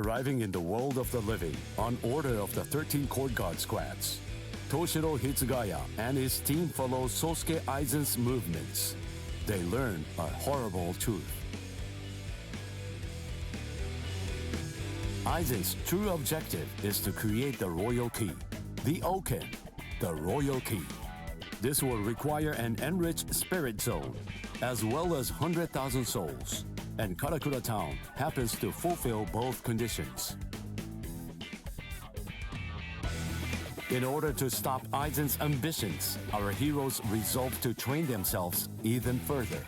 arriving in the world of the living on order of the 13 Court Guard squads. Toshiro Hitsugaya and his team follow Sosuke Aizen's movements. They learn a horrible truth. Aizen's true objective is to create the royal key, the Oken, the royal key. This will require an enriched spirit zone, as well as 100,000 souls, and Karakura Town happens to fulfill both conditions. In order to stop Aizen's ambitions, our heroes resolve to train themselves even further.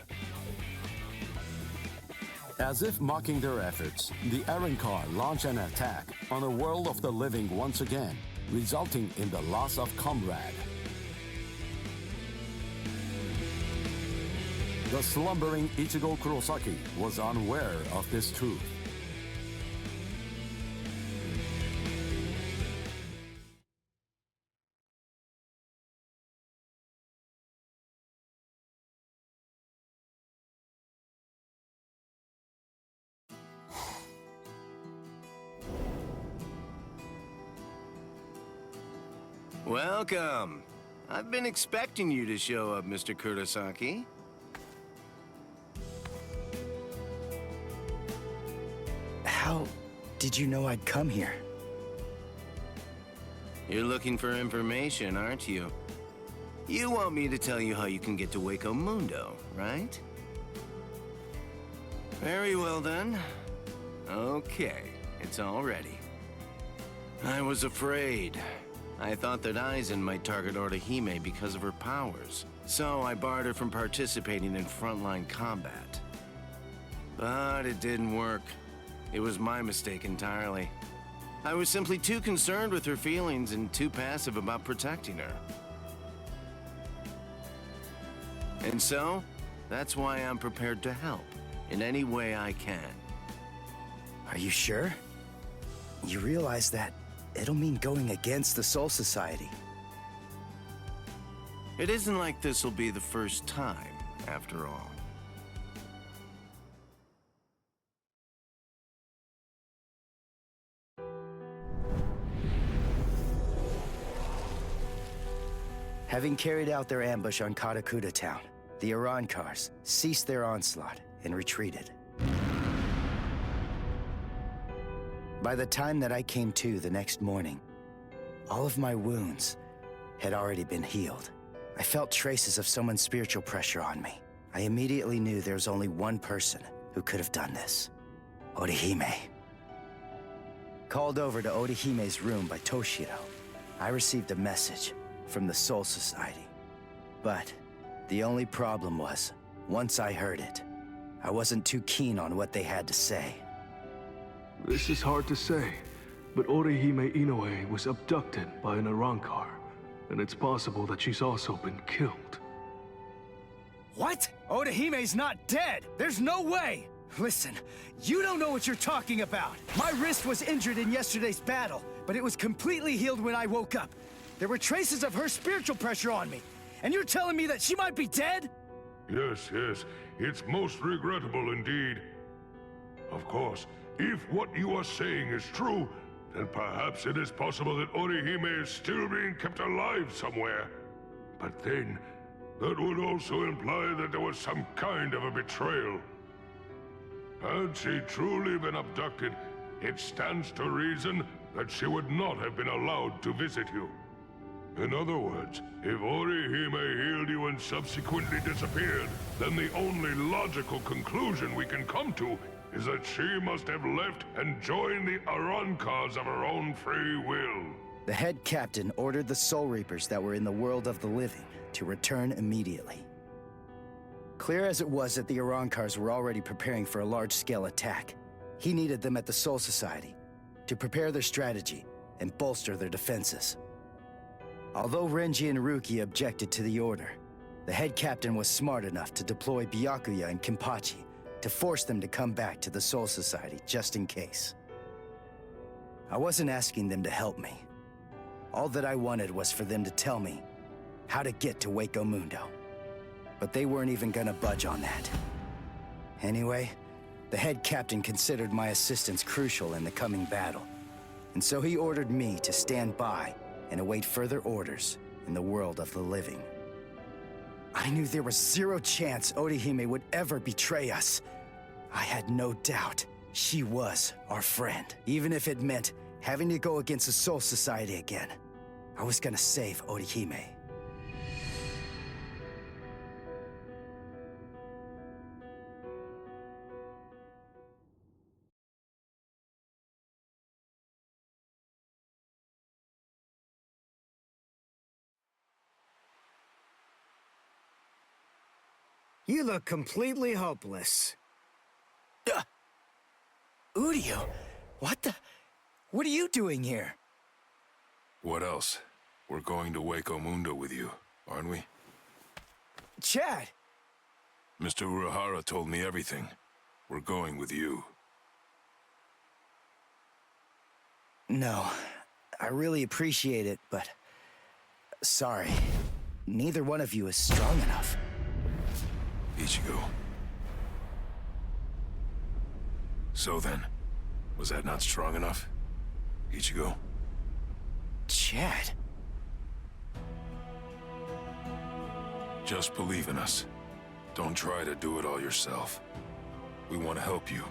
As if mocking their efforts, the Arrancar launch an attack on the world of the living once again, resulting in the loss of comrade. The slumbering Ichigo Kurosaki was unaware of this truth. Welcome. I've been expecting you to show up, Mr. Kurosaki. How did you know I'd come here? You're looking for information, aren't you? You want me to tell you how you can get to Hueco Mundo, right? Very well then. Okay, it's all ready. I was afraid. I thought that Aizen might target Orihime because of her powers, so I barred her from participating in frontline combat. But it didn't work. It was my mistake entirely. I was simply too concerned with her feelings and too passive about protecting her. And so, that's why I'm prepared to help in any way I can. Are you sure? You realize that it'll mean going against the Soul Society. It isn't like this will be the first time, after all. Having carried out their ambush on Karakura Town, the Arrancars ceased their onslaught and retreated. By the time that I came to the next morning, all of my wounds had already been healed. I felt traces of someone's spiritual pressure on me. I immediately knew there was only one person who could have done this. Orihime. Called over to Orihime's room by Toshiro, I received a message from the Soul Society. But the only problem was, once I heard it, I wasn't too keen on what they had to say. This is hard to say, but Orihime Inoue was abducted by an Arrancar, and it's possible that she's also been killed. What? Orihime's not dead! There's no way! Listen, you don't know what you're talking about! My wrist was injured in yesterday's battle, but it was completely healed when I woke up. There were traces of her spiritual pressure on me, and you're telling me that she might be dead? Yes, it's most regrettable indeed. Of course, if what you are saying is true, then perhaps it is possible that Orihime is still being kept alive somewhere. But then, that would also imply that there was some kind of a betrayal. Had she truly been abducted, it stands to reason that she would not have been allowed to visit you. In other words, if Orihime healed you and subsequently disappeared, then the only logical conclusion we can come to is that she must have left and joined the Arrancars of her own free will. The head captain ordered the Soul Reapers that were in the world of the living to return immediately. Clear as it was that the Arrancars were already preparing for a large-scale attack, he needed them at the Soul Society to prepare their strategy and bolster their defenses. Although Renji and Ruki objected to the order, the head captain was smart enough to deploy Byakuya and Kenpachi to force them to come back to the Soul Society just in case. I wasn't asking them to help me. All that I wanted was for them to tell me how to get to Hueco Mundo. But they weren't even gonna budge on that. Anyway, The head captain considered my assistance crucial in the coming battle, and so he ordered me to stand by and await further orders in the world of the living. I knew there was zero chance Orihime would ever betray us. I had no doubt she was our friend, even if it meant having to go against the Soul Society again. I was gonna save Orihime. You look completely hopeless. Uryu, what are you doing here? What else? We're going to Hueco Mundo with you, aren't we? Chad! Mr. Urahara told me everything. We're going with you. No, I really appreciate it, but... sorry. Neither one of you is strong enough. Ichigo. So then, was that not strong enough? Ichigo? Chad? Just believe in us. Don't try to do it all yourself. We want to help you.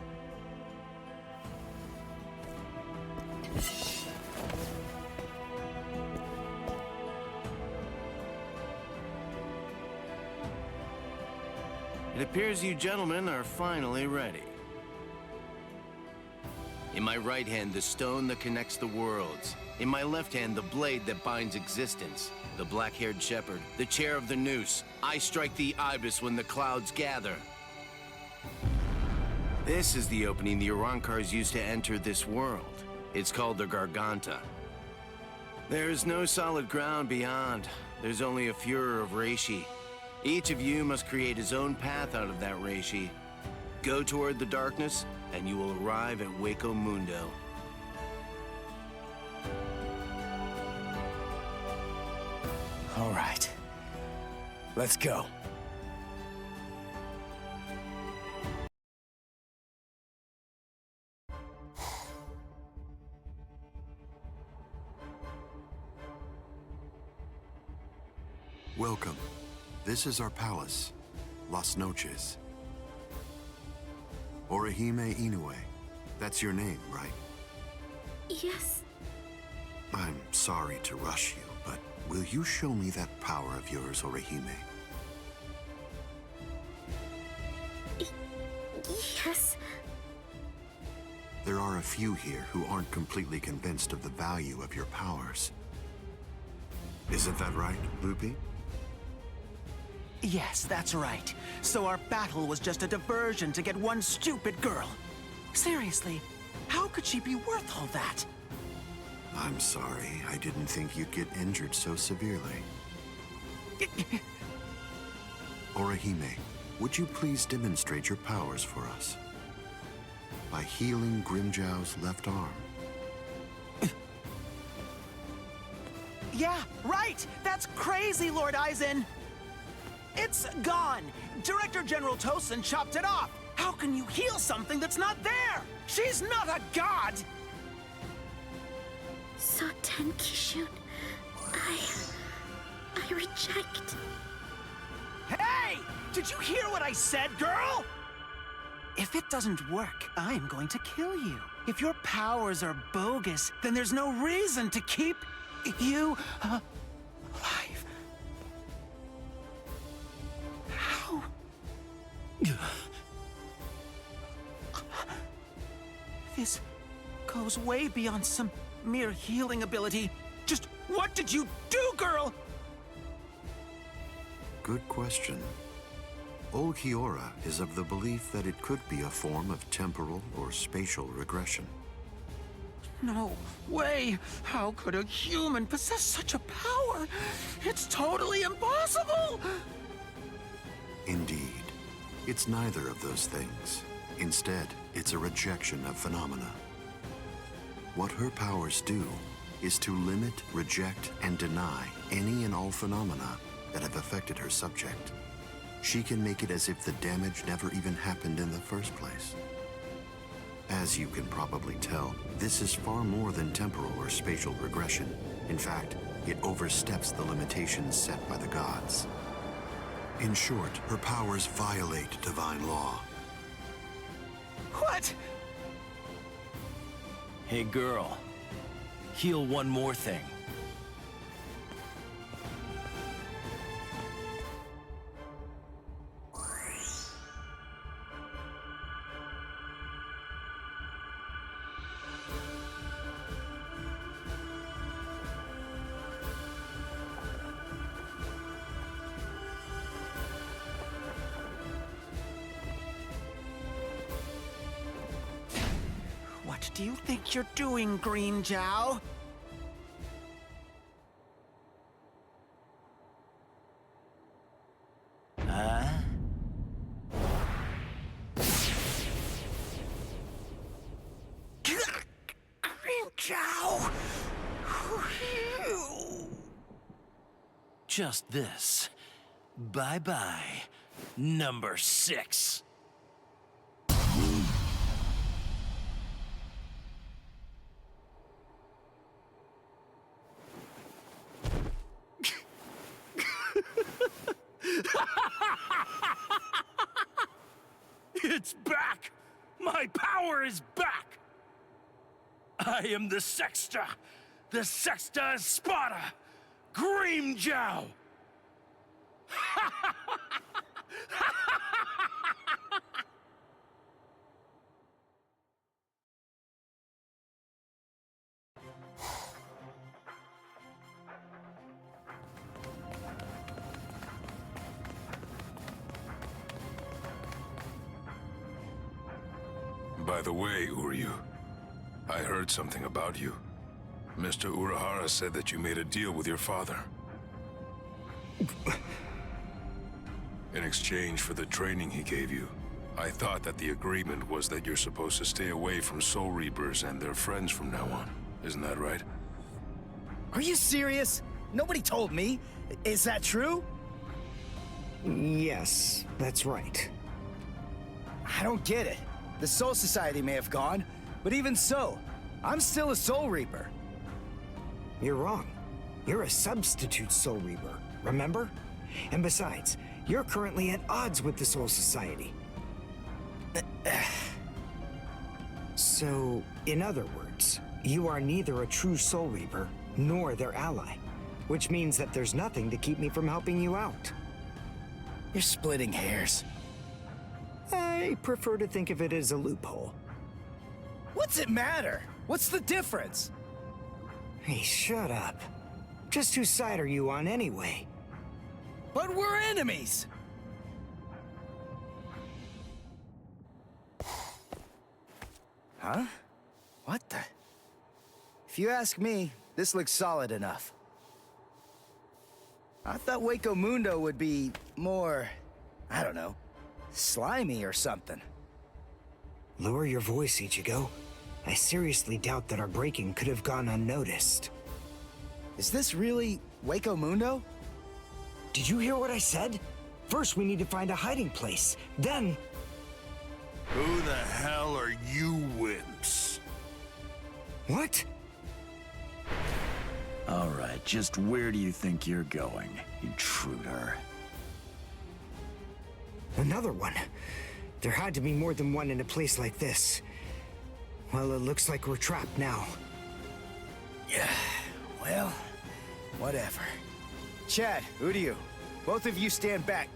It appears you gentlemen are finally ready. In my right hand, the stone that connects the worlds. In my left hand, the blade that binds existence. The black-haired shepherd, the chair of the noose. I strike the ibis when the clouds gather. This is the opening the Arrancars used to enter this world. It's called the Garganta. There is no solid ground beyond. There's only a furor of reishi. Each of you must create his own path out of that reishi. Go toward the darkness, and you will arrive at Hueco Mundo. All right. Let's go. Welcome. This is our palace, Las Noches. Orihime Inoue. That's your name, right? Yes. I'm sorry to rush you, but will you show me that power of yours, Orihime? Yes. There are a few here who aren't completely convinced of the value of your powers. Isn't that right, Lupi? Yes, that's right. So our battle was just a diversion to get one stupid girl. Seriously, how could she be worth all that? I'm sorry. I didn't think you'd get injured so severely. Orihime, would you please demonstrate your powers for us? By healing Grimjow's left arm. Yeah, right! That's crazy, Lord Aizen! It's gone! Director General Tosin chopped it off! How can you heal something that's not there? She's not a god! Soten Kishun, I reject. Hey! Did you hear what I said, girl? If it doesn't work, I'm going to kill you. If your powers are bogus, then there's no reason to keep you alive. How? This goes way beyond some mere healing ability. Just what did you do, girl? Good question. Old Kiora is of the belief that it could be a form of temporal or spatial regression. No way! How could a human possess such a power? It's totally impossible! Indeed. It's neither of those things. Instead, it's a rejection of phenomena. What her powers do is to limit, reject, and deny any and all phenomena that have affected her subject. She can make it as if the damage never even happened in the first place. As you can probably tell, this is far more than temporal or spatial regression. In fact, it oversteps the limitations set by the gods. In short, her powers violate divine law. What? Hey girl, heal one more thing. What do you think you're doing, Green Jow? Huh? Green Jow! Just this. Bye-bye, number 6. It's back! My power is back! I am the Sexta Espada, Green Jow! By the way, Uryu, I heard something about you. Mr. Urahara said that you made a deal with your father. In exchange for the training he gave you, I thought that the agreement was that you're supposed to stay away from Soul Reapers and their friends from now on. Isn't that right? Are you serious? Nobody told me. Is that true? Yes, that's right. I don't get it. The Soul Society may have gone, but even so, I'm still a Soul Reaper. You're wrong. You're a substitute Soul Reaper, remember? And besides, you're currently at odds with the Soul Society. So, in other words, you are neither a true Soul Reaper nor their ally, which means that there's nothing to keep me from helping you out. You're splitting hairs. I prefer to think of it as a loophole. What's it matter? What's the difference? Hey, shut up. Just whose side are you on anyway? But we're enemies! Huh? What the? If you ask me, this looks solid enough. I thought Hueco Mundo would be more, I don't know, slimy or something. Lower your voice, Ichigo. I seriously doubt that our breaking could have gone unnoticed. Is this really Hueco Mundo? Did you hear what I said? First, we need to find a hiding place. Then... Who the hell are you wimps? What? All right, just where do you think you're going, intruder? Another one. There had to be more than one in a place like this. Well, it looks like we're trapped now. Yeah, well, whatever. Chad, Uryu, both of you stand back.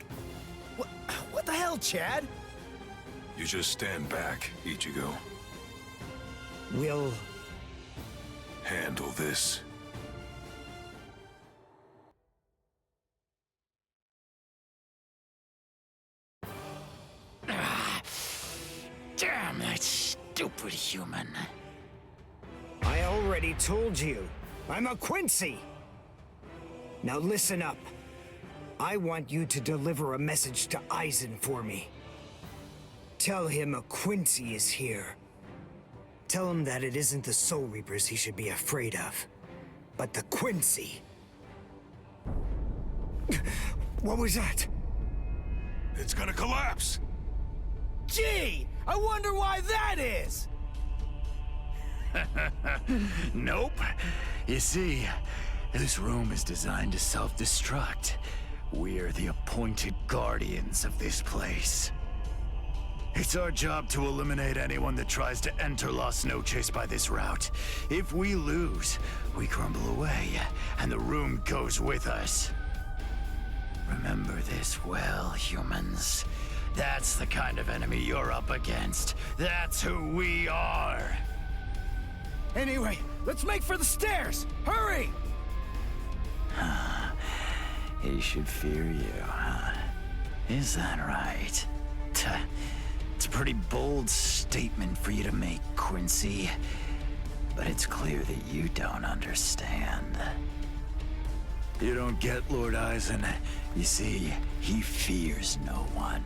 What the hell, Chad? You just stand back, Ichigo. We'll... handle this. Damn that stupid human. I already told you. I'm a Quincy! Now listen up. I want you to deliver a message to Aizen for me. Tell him a Quincy is here. Tell him that it isn't the Soul Reapers he should be afraid of, but the Quincy. What was that? It's gonna collapse! Gee, I wonder why that is! Nope. You see, this room is designed to self-destruct. We're the appointed guardians of this place. It's our job to eliminate anyone that tries to enter Las Noches by this route. If we lose, we crumble away, and the room goes with us. Remember this well, humans. That's the kind of enemy you're up against. That's who we are. Anyway, let's make for the stairs! Hurry! He should fear you, huh? Is that right? It's a pretty bold statement for you to make, Quincy. But it's clear that you don't understand. You don't get Lord Eisen. You see, he fears no one.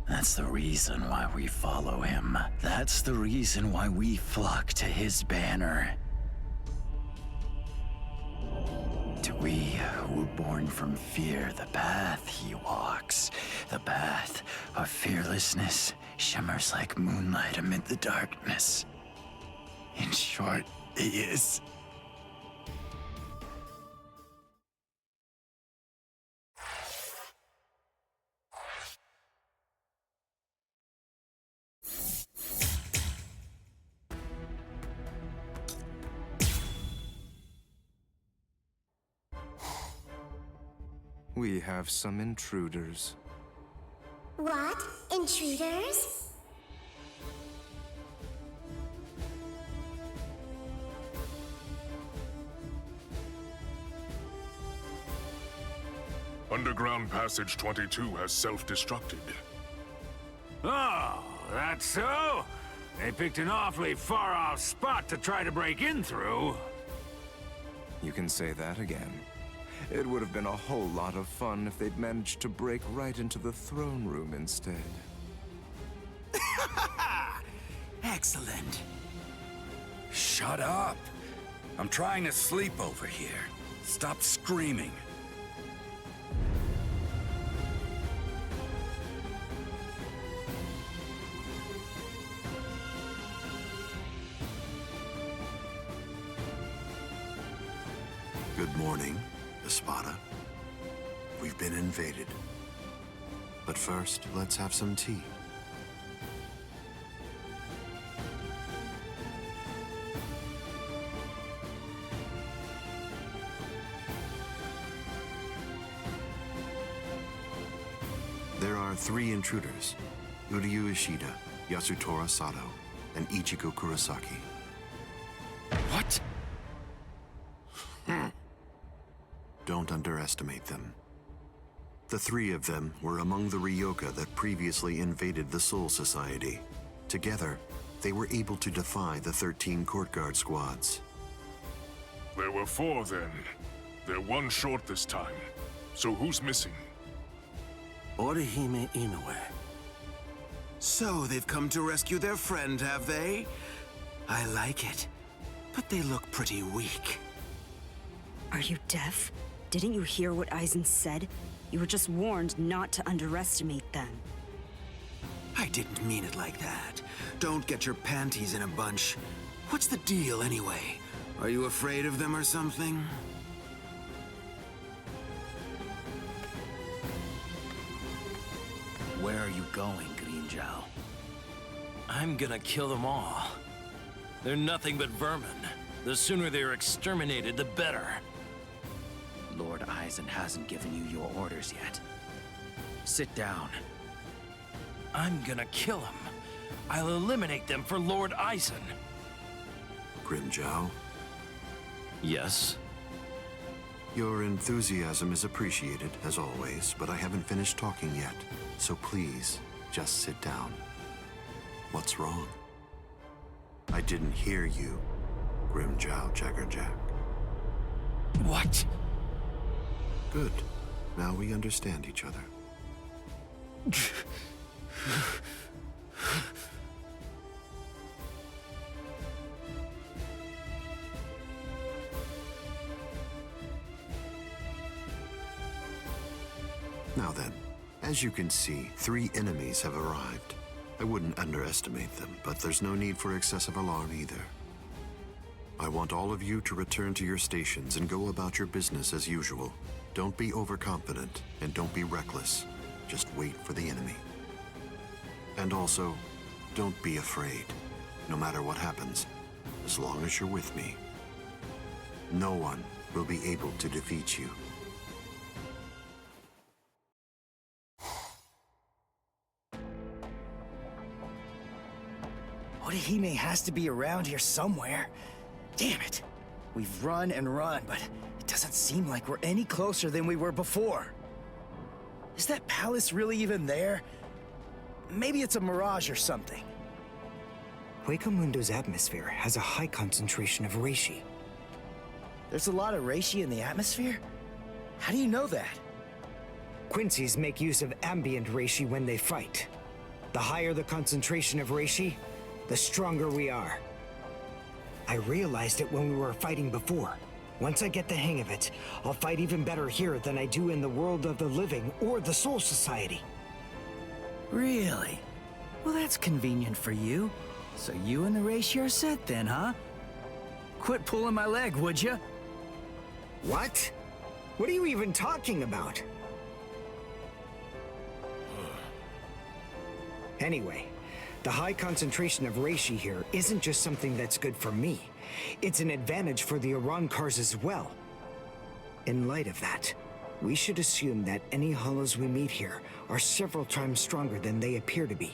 That's the reason why we follow him. That's the reason why we flock to his banner. To we who were born from fear, the path he walks, the path of fearlessness, shimmers like moonlight amid the darkness. In short, he is... We have some intruders. What? Intruders? Underground Passage 22 has self-destructed. Oh, that's so? They picked an awfully far-off spot to try to break in through. You can say that again. It would have been a whole lot of fun if they'd managed to break right into the throne room instead. Excellent. Shut up! I'm trying to sleep over here. Stop screaming. Good morning, Espada. We've been invaded. But first, let's have some tea. There are 3 intruders: Uryu Ishida, Yasutora Sato, and Ichiko Kurosaki. What? Don't underestimate them. The 3 of them were among the Ryoka that previously invaded the Soul Society. Together, they were able to defy the 13 court guard squads. There were 4 then. They're 1 short this time. So who's missing? Orihime Inoue. So they've come to rescue their friend, have they? I like it. But they look pretty weak. Are you deaf? Didn't you hear what Eisen said? You were just warned not to underestimate them. I didn't mean it like that. Don't get your panties in a bunch. What's the deal anyway? Are you afraid of them or something? Where are you going, Grimmjow? I'm gonna kill them all. They're nothing but vermin. The sooner they're exterminated, the better. Lord Eisen hasn't given you your orders yet. Sit down. I'm gonna kill them. I'll eliminate them for Lord Eisen. Grimmjow? Yes? Your enthusiasm is appreciated, as always, but I haven't finished talking yet. So please, just sit down. What's wrong? I didn't hear you, Grimmjow Jaggerjack. What? Good. Now we understand each other. Now then, as you can see, 3 enemies have arrived. I wouldn't underestimate them, but there's no need for excessive alarm either. I want all of you to return to your stations and go about your business as usual. Don't be overconfident, and don't be reckless. Just wait for the enemy. And also, don't be afraid. No matter what happens, as long as you're with me, no one will be able to defeat you. Orihime has to be around here somewhere. Damn it! We've run and run, but it doesn't seem like we're any closer than we were before. Is that palace really even there? Maybe it's a mirage or something. Hueco Mundo's atmosphere has a high concentration of reishi. There's a lot of reishi in the atmosphere? How do you know that? Quincy's make use of ambient reishi when they fight. The higher the concentration of reishi, the stronger we are. I realized it when we were fighting before. Once I get the hang of it, I'll fight even better here than I do in the world of the living or the Soul Society. Really? Well, that's convenient for you. So you and the reishi are set then, huh? Quit pulling my leg, would you? What? What are you even talking about? Anyway, the high concentration of reishi here isn't just something that's good for me. It's an advantage for the Arancars as well. In light of that, we should assume that any hollows we meet here are several times stronger than they appear to be.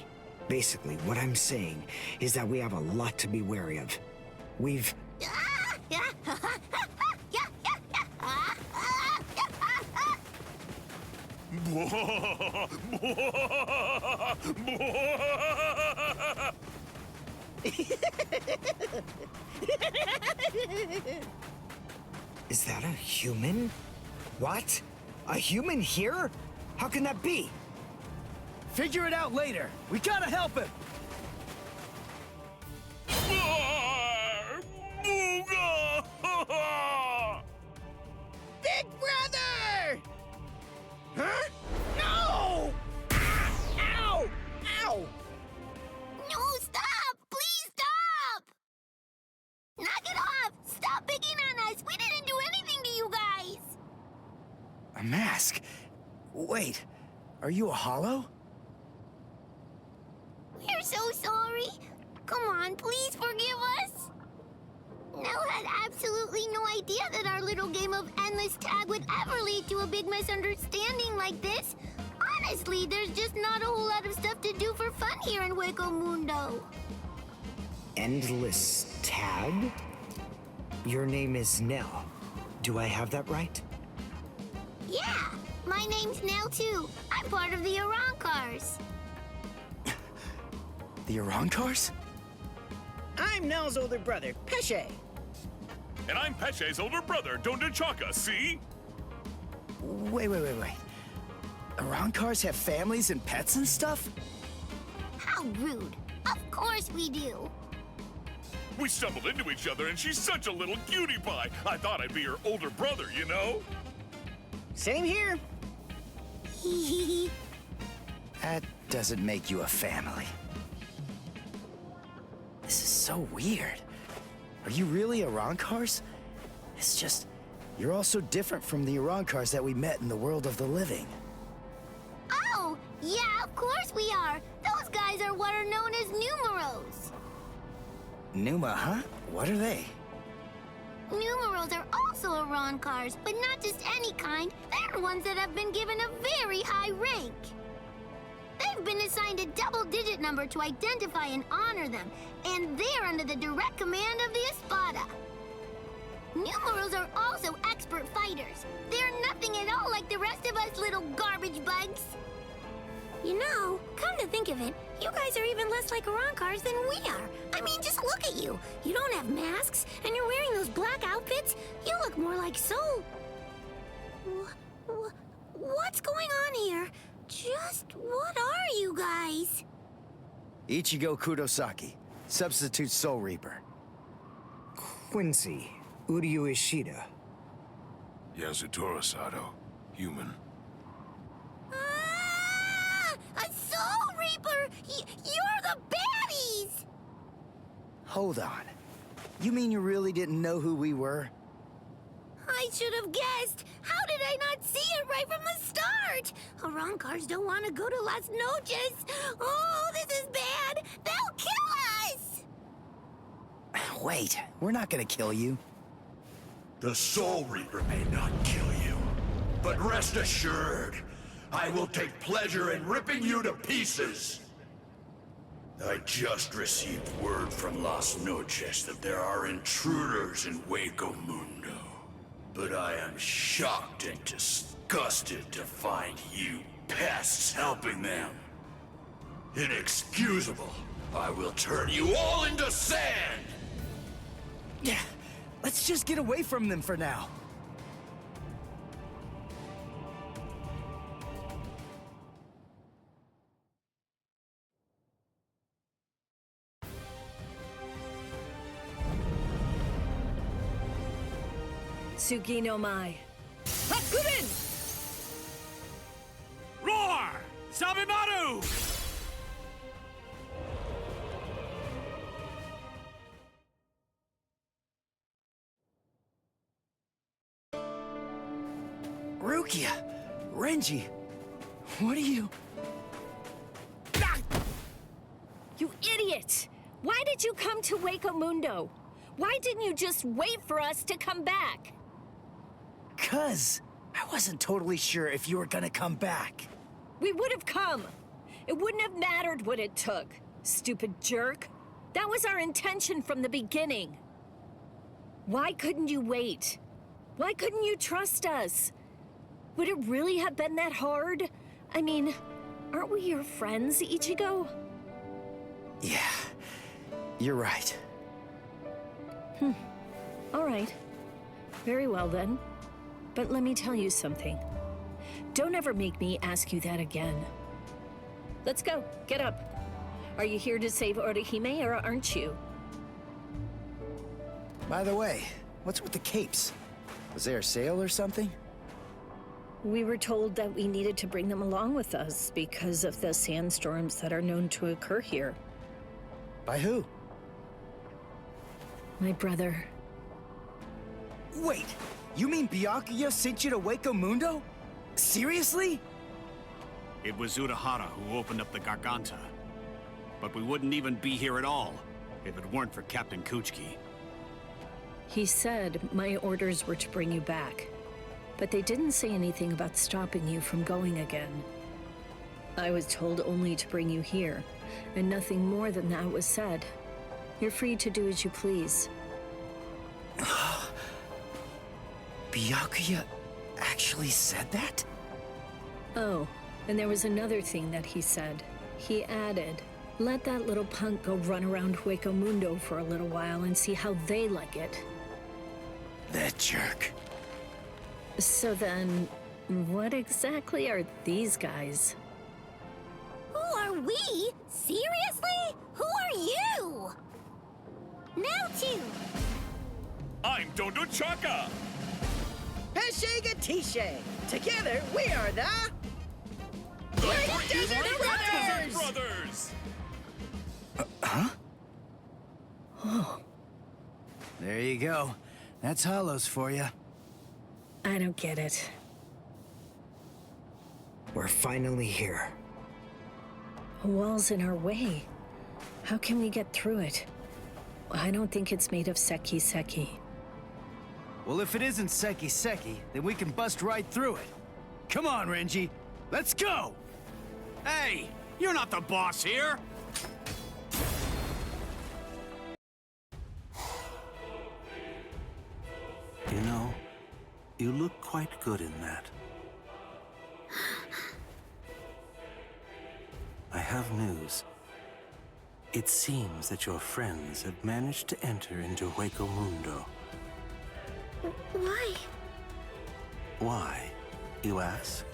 Basically, what I'm saying is that we have a lot to be wary of. We've... Is that a human? What? A human here? How can that be? Figure it out later. We gotta help him. Big brother! Huh? No! Ow! Ow! No, stop! Please stop! Knock it off! Stop picking on us! We didn't do anything to you guys! A mask? Wait, are you a hollow? We're so sorry. Come on, please forgive us. Nell had absolutely no idea that our little game of endless tag would ever lead to a big misunderstanding like this. Honestly, there's just not a whole lot of stuff to do for fun here in Hueco Mundo. Endless tag? Your name is Nell. Do I have that right? Yeah, my name's Nell too. I'm part of the Arancars. The Arancars? I'm Nell's older brother, Pesce. And I'm Pesce's older brother, Dondechaka, see? Wait. Arancars have families and pets and stuff? How rude. Of course we do. We stumbled into each other and she's such a little cutie pie. I thought I'd be her older brother, you know? Same here. That doesn't make you a family. This is so weird. Are you really Arancars? It's just, you're all so different from the Arancars that we met in the world of the living. Oh, yeah, of course we are. Those guys are what are known as numeros. Numa, huh? What are they? Numeros are also Arancars, but not just any kind. They're ones that have been given a very high rank. They've been assigned a double-digit number to identify and honor them, and they're under the direct command of the Espada. Numerals are also expert fighters. They're nothing at all like the rest of us little garbage bugs. You know, come to think of it, you guys are even less like Arancars than we are. I mean, just look at you. You don't have masks, and you're wearing those black outfits. You look more like Soul. What's going on here? Just what are you guys? Ichigo Kurosaki, substitute Soul Reaper. Quincy, Uryu Ishida. Yasutora Sato, human. A Soul Reaper! You're Hold on. You mean you really didn't know who we were? I should have guessed. How did I not see it right from the start? Arancars don't want to go to Las Noches. Oh, this is bad. They'll kill us. Wait, we're not gonna kill you. The Soul Reaper may not kill you, but rest assured, I will take pleasure in ripping you to pieces. I just received word from Las Noches that there are intruders in Hueco Mundo, but I am shocked and disgusted to find you pests helping them. Inexcusable. I will turn you all into sand! Yeah, let's just get away from them for now. Tsugi no Mai. Hakurin! Roar! Sabimaru! Rukia! Renji! What are you... You idiot! Why did you come to Hueco Mundo? Why didn't you just wait for us to come back? 'Cause I wasn't totally sure if you were gonna come back. We would have come. It wouldn't have mattered what it took, stupid jerk. That was our intention from the beginning. Why couldn't you wait? Why couldn't you trust us? Would it really have been that hard? I mean, aren't we your friends, Ichigo? Yeah, you're right. All right. Very well then. But let me tell you something. Don't ever make me ask you that again. Let's go. Get up. Are you here to save Orihime or aren't you? By the way, what's with the capes? Was there a sale or something? We were told that we needed to bring them along with us because of the sandstorms that are known to occur here. By who? My brother. Wait, you mean Byakuya sent you to Hueco Mundo? Seriously? It was Urahara who opened up the Garganta. But we wouldn't even be here at all if it weren't for Captain Kuchiki. He said my orders were to bring you back, but they didn't say anything about stopping you from going again. I was told only to bring you here, and nothing more than that was said. You're free to do as you please. Byakuya actually said that? Oh, and there was another thing that he said. He added, let that little punk go run around Hueco Mundo for a little while and see how they like it. That jerk. So then, what exactly are these guys? Who are we? Seriously? Who are you? Now two. I'm Dondo Chaka. Peshiga Tishe. Together, we are the... Desert Brothers! Huh? Oh. There you go. That's Hollows for you. I don't get it. We're finally here. A wall's in our way. How can we get through it? I don't think it's made of Seki. Well, if it isn't Seki, then we can bust right through it. Come on, Renji. Let's go! Hey, you're not the boss here! You know, you look quite good in that. I have news. It seems that your friends have managed to enter into Hueco Mundo. Why? Why, you ask?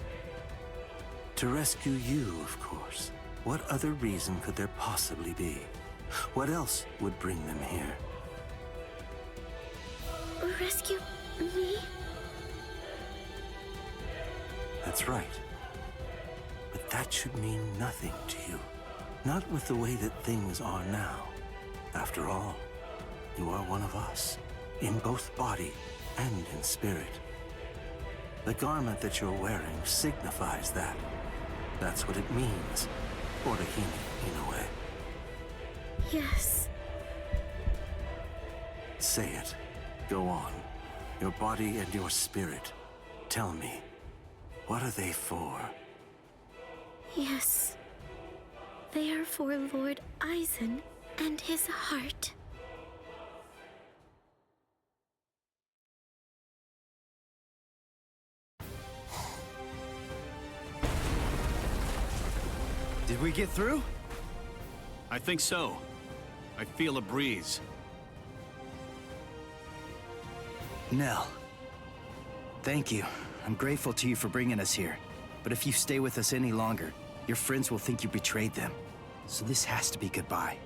To rescue you, of course. What other reason could there possibly be? What else would bring them here? Rescue me? That's right. But that should mean nothing to you. Not with the way that things are now. After all, you are one of us, in both body and in spirit. The garment that you're wearing signifies that. That's what it means, Orihime, in a way. Yes. Say it. Go on. Your body and your spirit. Tell me, what are they for? Yes. They are for Lord Aizen and his heart. Did we get through? I think so. I feel a breeze. Nell. Thank you. I'm grateful to you for bringing us here. But if you stay with us any longer, your friends will think you betrayed them. So this has to be goodbye.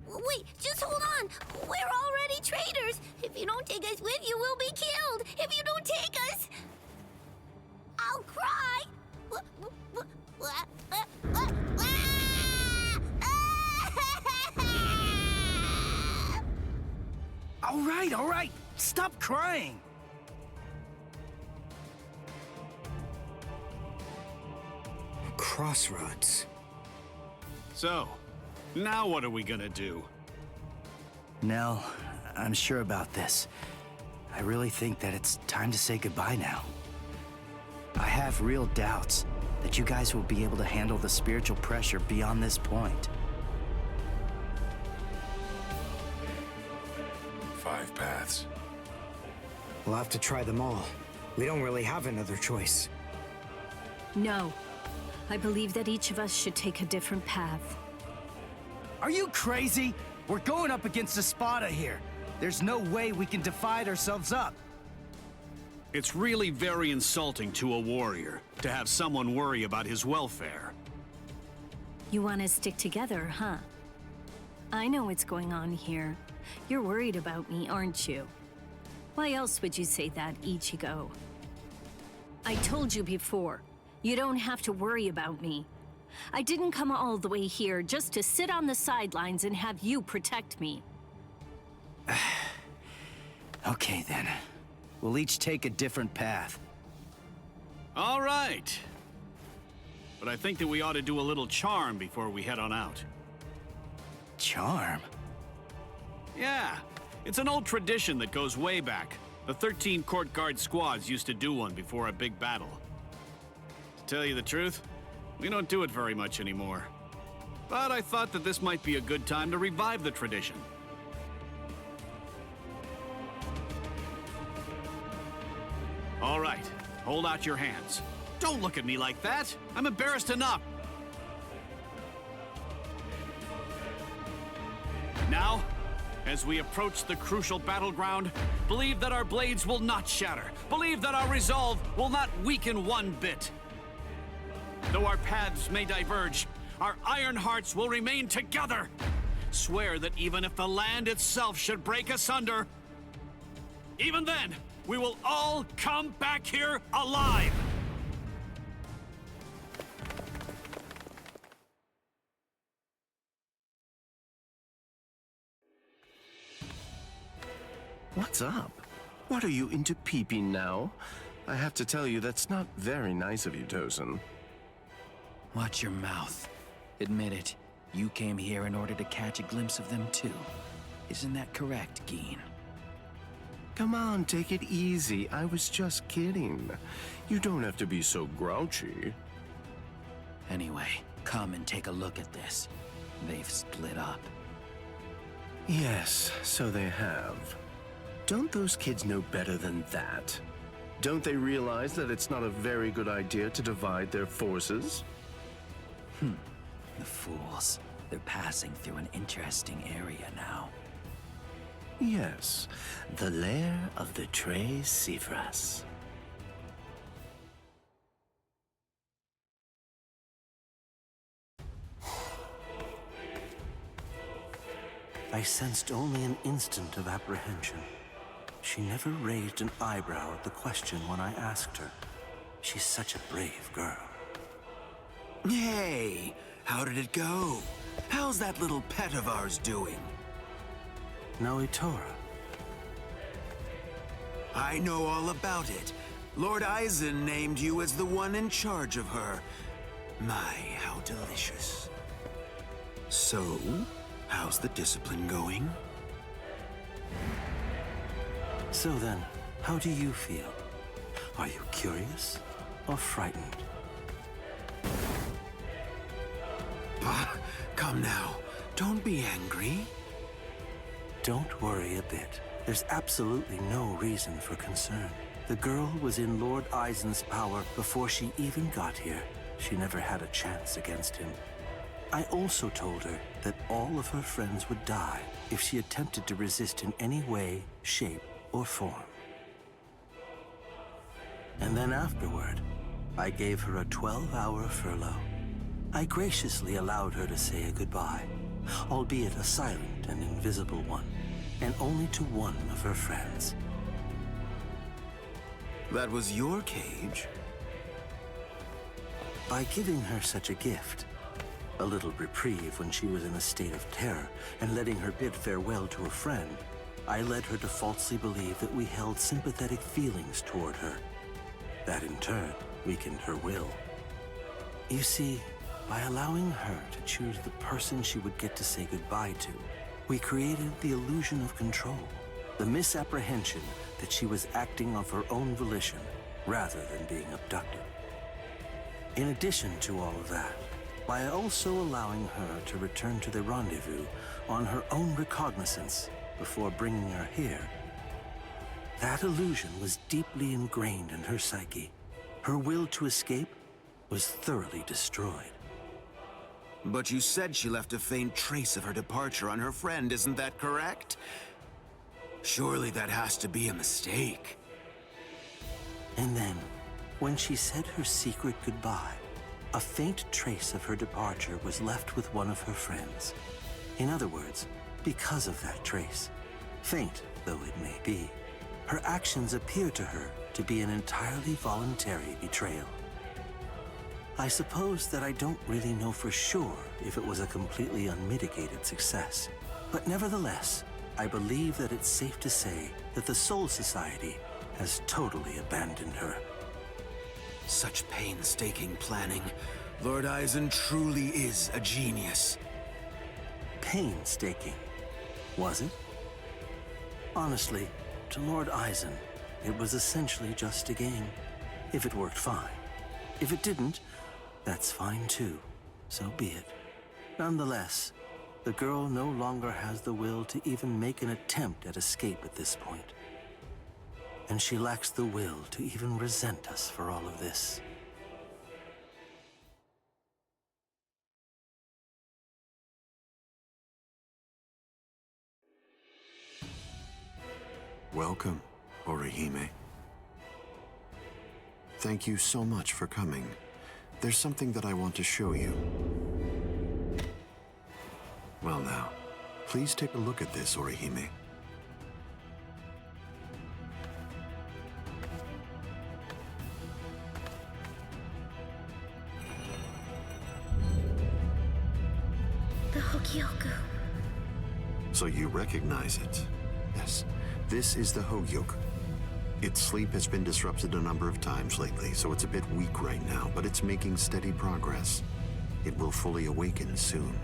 Wait, just hold on! We're already traitors! If you don't take us with you, we'll be killed! If you don't take us... I'll cry! All right! Stop crying! Crossroads. So, now what are we gonna do? Nell, I'm sure about this. I really think that it's time to say goodbye now. I have real doubts that you guys will be able to handle the spiritual pressure beyond this point. 5 paths. We'll have to try them all. We don't really have another choice. No. I believe that each of us should take a different path. Are you crazy? We're going up against Espada here. There's no way we can divide ourselves up. It's really very insulting to a warrior to have someone worry about his welfare. You want to stick together, huh? I know what's going on here. You're worried about me, aren't you? Why else would you say that, Ichigo? I told you before, you don't have to worry about me. I didn't come all the way here just to sit on the sidelines and have you protect me. Okay then. We'll each take a different path. All right. But I think that we ought to do a little charm before we head on out. Charm? Yeah, it's an old tradition that goes way back. The 13 court guard squads used to do one before a big battle. To tell you the truth, we don't do it very much anymore. But I thought that this might be a good time to revive the tradition. All right, hold out your hands. Don't look at me like that. I'm embarrassed enough. Now, as we approach the crucial battleground, believe that our blades will not shatter. Believe that our resolve will not weaken one bit. Though our paths may diverge, our iron hearts will remain together. Swear that even if the land itself should break asunder, even then, we will all come back here alive! What's up? What are you into peeping now? I have to tell you, that's not very nice of you, Tosin. Watch your mouth. Admit it. You came here in order to catch a glimpse of them too. Isn't that correct, Geen? Come on, take it easy. I was just kidding. You don't have to be so grouchy. Anyway, come and take a look at this. They've split up. Yes, so they have. Don't those kids know better than that? Don't they realize that it's not a very good idea to divide their forces? The fools. They're passing through an interesting area now. Yes, the lair of the Tres Cifras. I sensed only an instant of apprehension. She never raised an eyebrow at the question when I asked her. She's such a brave girl. Hey, how did it go? How's that little pet of ours doing? Noitora. I know all about it. Lord Eisen named you as the one in charge of her. My, how delicious. So, how's the discipline going? So then, how do you feel? Are you curious or frightened? Come now, don't be angry. Don't worry a bit. There's absolutely no reason for concern. The girl was in Lord Eisen's power before she even got here. She never had a chance against him. I also told her that all of her friends would die if she attempted to resist in any way, shape, or form. And then afterward, I gave her a 12-hour furlough. I graciously allowed her to say a goodbye, albeit a silent and invisible one, and only to one of her friends. That was your cage? By giving her such a gift, a little reprieve when she was in a state of terror, and letting her bid farewell to a friend, I led her to falsely believe that we held sympathetic feelings toward her. That in turn weakened her will. You see, by allowing her to choose the person she would get to say goodbye to, we created the illusion of control, the misapprehension that she was acting of her own volition rather than being abducted. In addition to all of that, by also allowing her to return to the rendezvous on her own recognizance before bringing her here, that illusion was deeply ingrained in her psyche. Her will to escape was thoroughly destroyed. But you said she left a faint trace of her departure on her friend, isn't that correct? Surely that has to be a mistake. And then, when she said her secret goodbye, a faint trace of her departure was left with one of her friends. In other words, because of that trace, faint though it may be, her actions appear to her to be an entirely voluntary betrayal. I suppose that I don't really know for sure if it was a completely unmitigated success, but nevertheless, I believe that it's safe to say that the Soul Society has totally abandoned her. Such painstaking planning. Lord Eisen truly is a genius. Painstaking, was it? Honestly, to Lord Eisen, it was essentially just a game. If it worked, fine. If it didn't, that's fine too. So be it. Nonetheless, the girl no longer has the will to even make an attempt at escape at this point. And she lacks the will to even resent us for all of this. Welcome, Orihime. Thank you so much for coming. There's something that I want to show you. Well now, please take a look at this, Orihime. The Hogyoku. So you recognize it? Yes, this is the Hogyoku. Its sleep has been disrupted a number of times lately, so it's a bit weak right now, but it's making steady progress. It will fully awaken soon.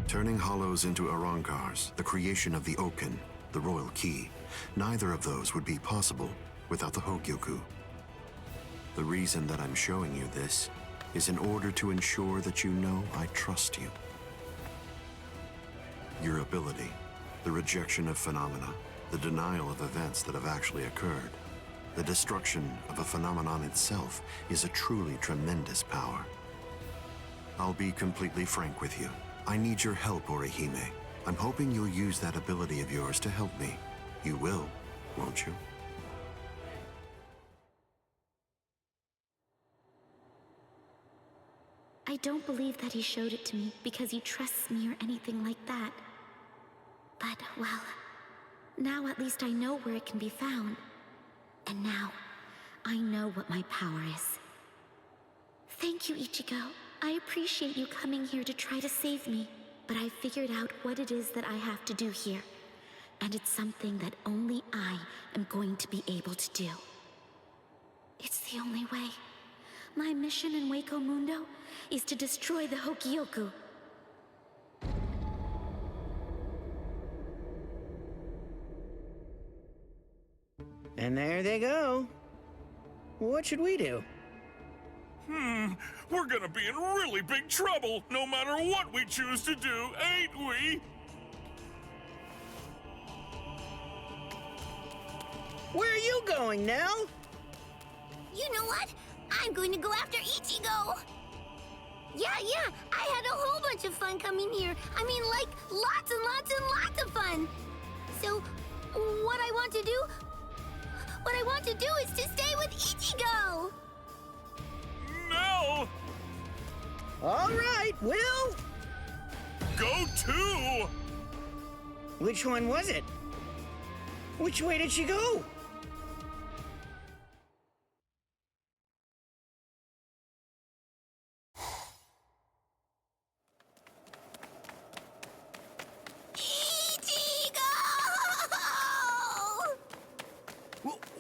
Turning hollows into Arankars, the creation of the Oken, the royal key, neither of those would be possible without the Hogyoku. The reason that I'm showing you this is in order to ensure that you know I trust you. Your ability, the rejection of phenomena, the denial of events that have actually occurred, the destruction of a phenomenon itself is a truly tremendous power. I'll be completely frank with you. I need your help, Orihime. I'm hoping you'll use that ability of yours to help me. You will, won't you? I don't believe that he showed it to me because he trusts me or anything like that. But, well, now at least I know where it can be found. And now, I know what my power is. Thank you, Ichigo. I appreciate you coming here to try to save me, but I figured out what it is that I have to do here. And it's something that only I am going to be able to do. It's the only way. My mission in Hueco Mundo is to destroy the Hokioku. And there they go. What should we do? We're gonna be in really big trouble, no matter what we choose to do, ain't we? Where are you going, Nell? You know what? I'm going to go after Ichigo! Yeah, I had a whole bunch of fun coming here. I mean, like, lots and lots and lots of fun! So, what I want to do is to stay with Ichigo! No! All right, Will! Go too! Which one was it? Which way did she go?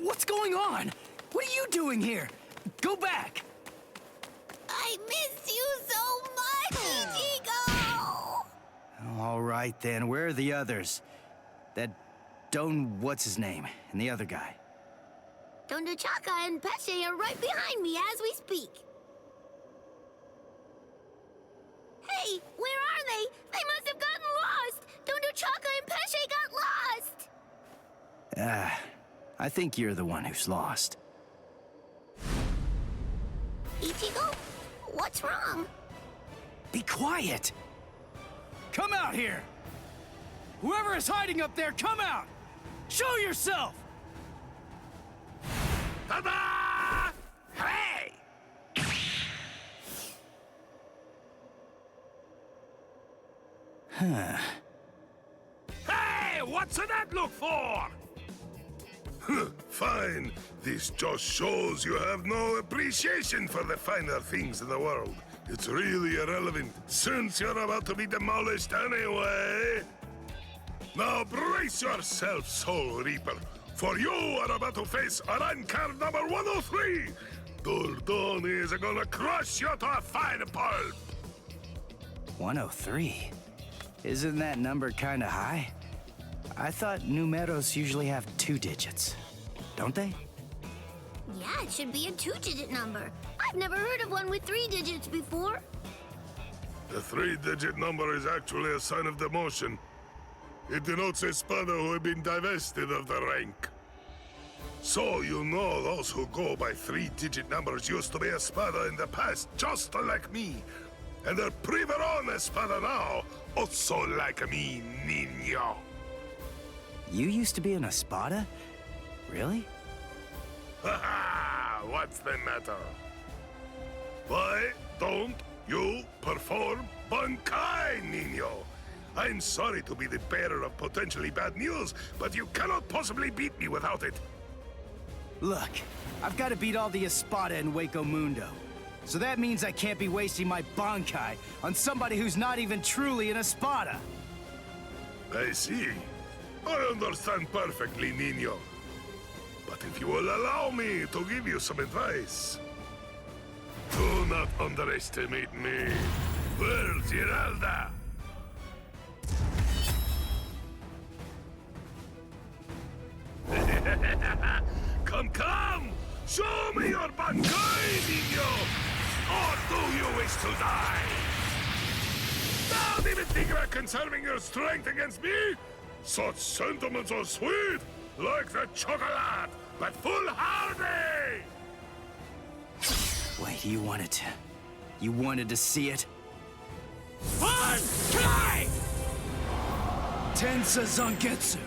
What's going on? What are you doing here? Go back! I miss you so much, Ichigo! All right then, where are the others? That what's his name, and the other guy? Don Chaka and Pesce are right behind me as we speak. Hey, where are they? They must have gotten lost! Don Chaka and Pesce got lost! I think you're the one who's lost. Ichigo, what's wrong? Be quiet! Come out here! Whoever is hiding up there, come out! Show yourself! Ta-da! Hey! Huh. Hey, what's that look for? Fine. This just shows you have no appreciation for the finer things in the world. It's really irrelevant, since you're about to be demolished anyway. Now brace yourself, Soul Reaper, for you are about to face rank card number 103. Dordoni is gonna crush you to a fine pulp. 103? Isn't that number kinda high? I thought numeros usually have 2 digits. Don't they? Yeah, it should be a 2-digit number. I've never heard of one with 3 digits before. The 3-digit number is actually a sign of demotion. It denotes a spada who have been divested of the rank. So you know those who go by 3-digit numbers used to be a spada in the past, just like me. And they're priveron espada now, also like me, niño. You used to be an espada? Really? Ha-ha! What's the matter? Why don't you perform Bankai, niño? I'm sorry to be the bearer of potentially bad news, but you cannot possibly beat me without it. Look, I've got to beat all the espada in Hueco Mundo. So that means I can't be wasting my Bankai on somebody who's not even truly an espada. I see. I understand perfectly, niño. But if you will allow me to give you some advice, do not underestimate me. Where's Giralda? Come! Show me your Bankai, niño! Or do you wish to die? Don't even think about conserving your strength against me! Such sentiments are sweet, like the chocolate, but foolhardy! Wait, you wanted to see it? Bankai! Tensa Zangetsu!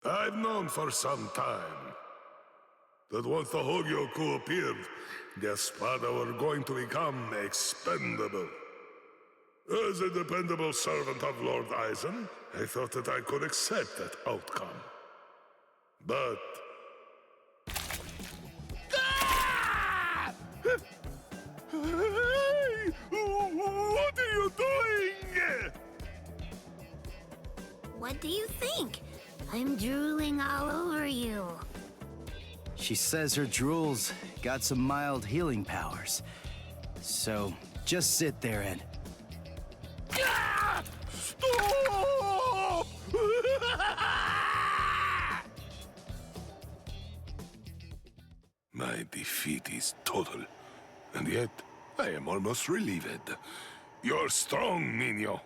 I've known for some time that once the Hogyoku appeared, the espada were going to become expendable. As a dependable servant of Lord Eisen, I thought that I could accept that outcome. But... Ah! Hey! What are you doing? What do you think? I'm drooling all over you. She says her drool's got some mild healing powers. So, just sit there and... Ah! Stop! My defeat is total. And yet, I am almost relieved. You're strong, Nino.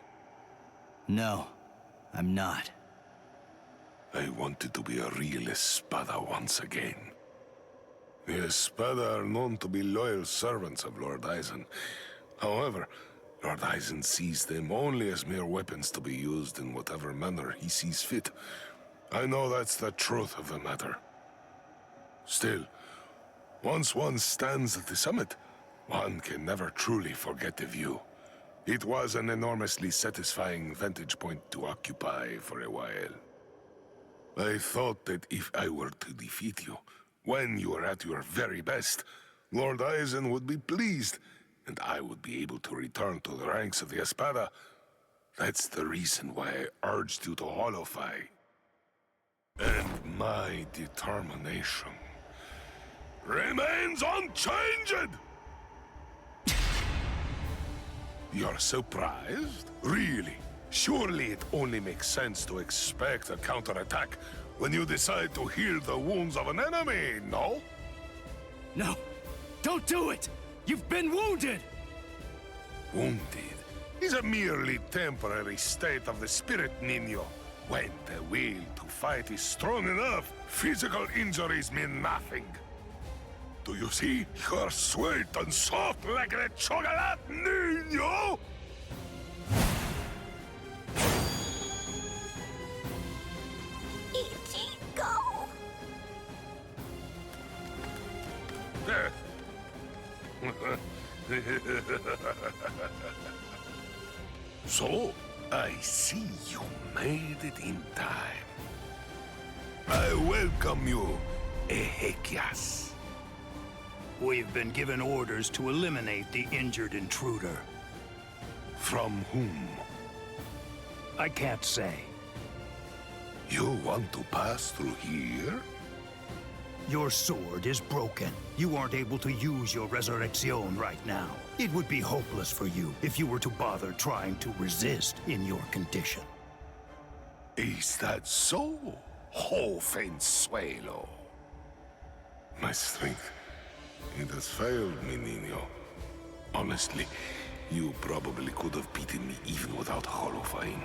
No, I'm not. I wanted to be a real Espada once again. The Espada are known to be loyal servants of Lord Eisen. However, Lord Eisen sees them only as mere weapons to be used in whatever manner he sees fit. I know that's the truth of the matter. Still, once one stands at the summit, one can never truly forget the view. It was an enormously satisfying vantage point to occupy for a while. I thought that if I were to defeat you, when you are at your very best, Lord Eisen would be pleased, and I would be able to return to the ranks of the Espada. That's the reason why I urged you to holofy. And my determination remains unchanged! You're surprised? Really? Surely it only makes sense to expect a counterattack when you decide to heal the wounds of an enemy, no? No! Don't do it! You've been wounded! Wounded is a merely temporary state of the spirit, Nino. When the will to fight is strong enough, physical injuries mean nothing. Do you see? You're sweet and soft like the chocolate, Nino! Ichigo! So, I see you made it in time. I welcome you, Ezequias. We've been given orders to eliminate the injured intruder. From whom? I can't say. You want to pass through here? Your sword is broken. You aren't able to use your Resurrection right now. It would be hopeless for you if you were to bother trying to resist in your condition. Is that so, Jovenzuelo? My strength, it has failed me, Nino. Honestly, you probably could have beaten me even without holofying.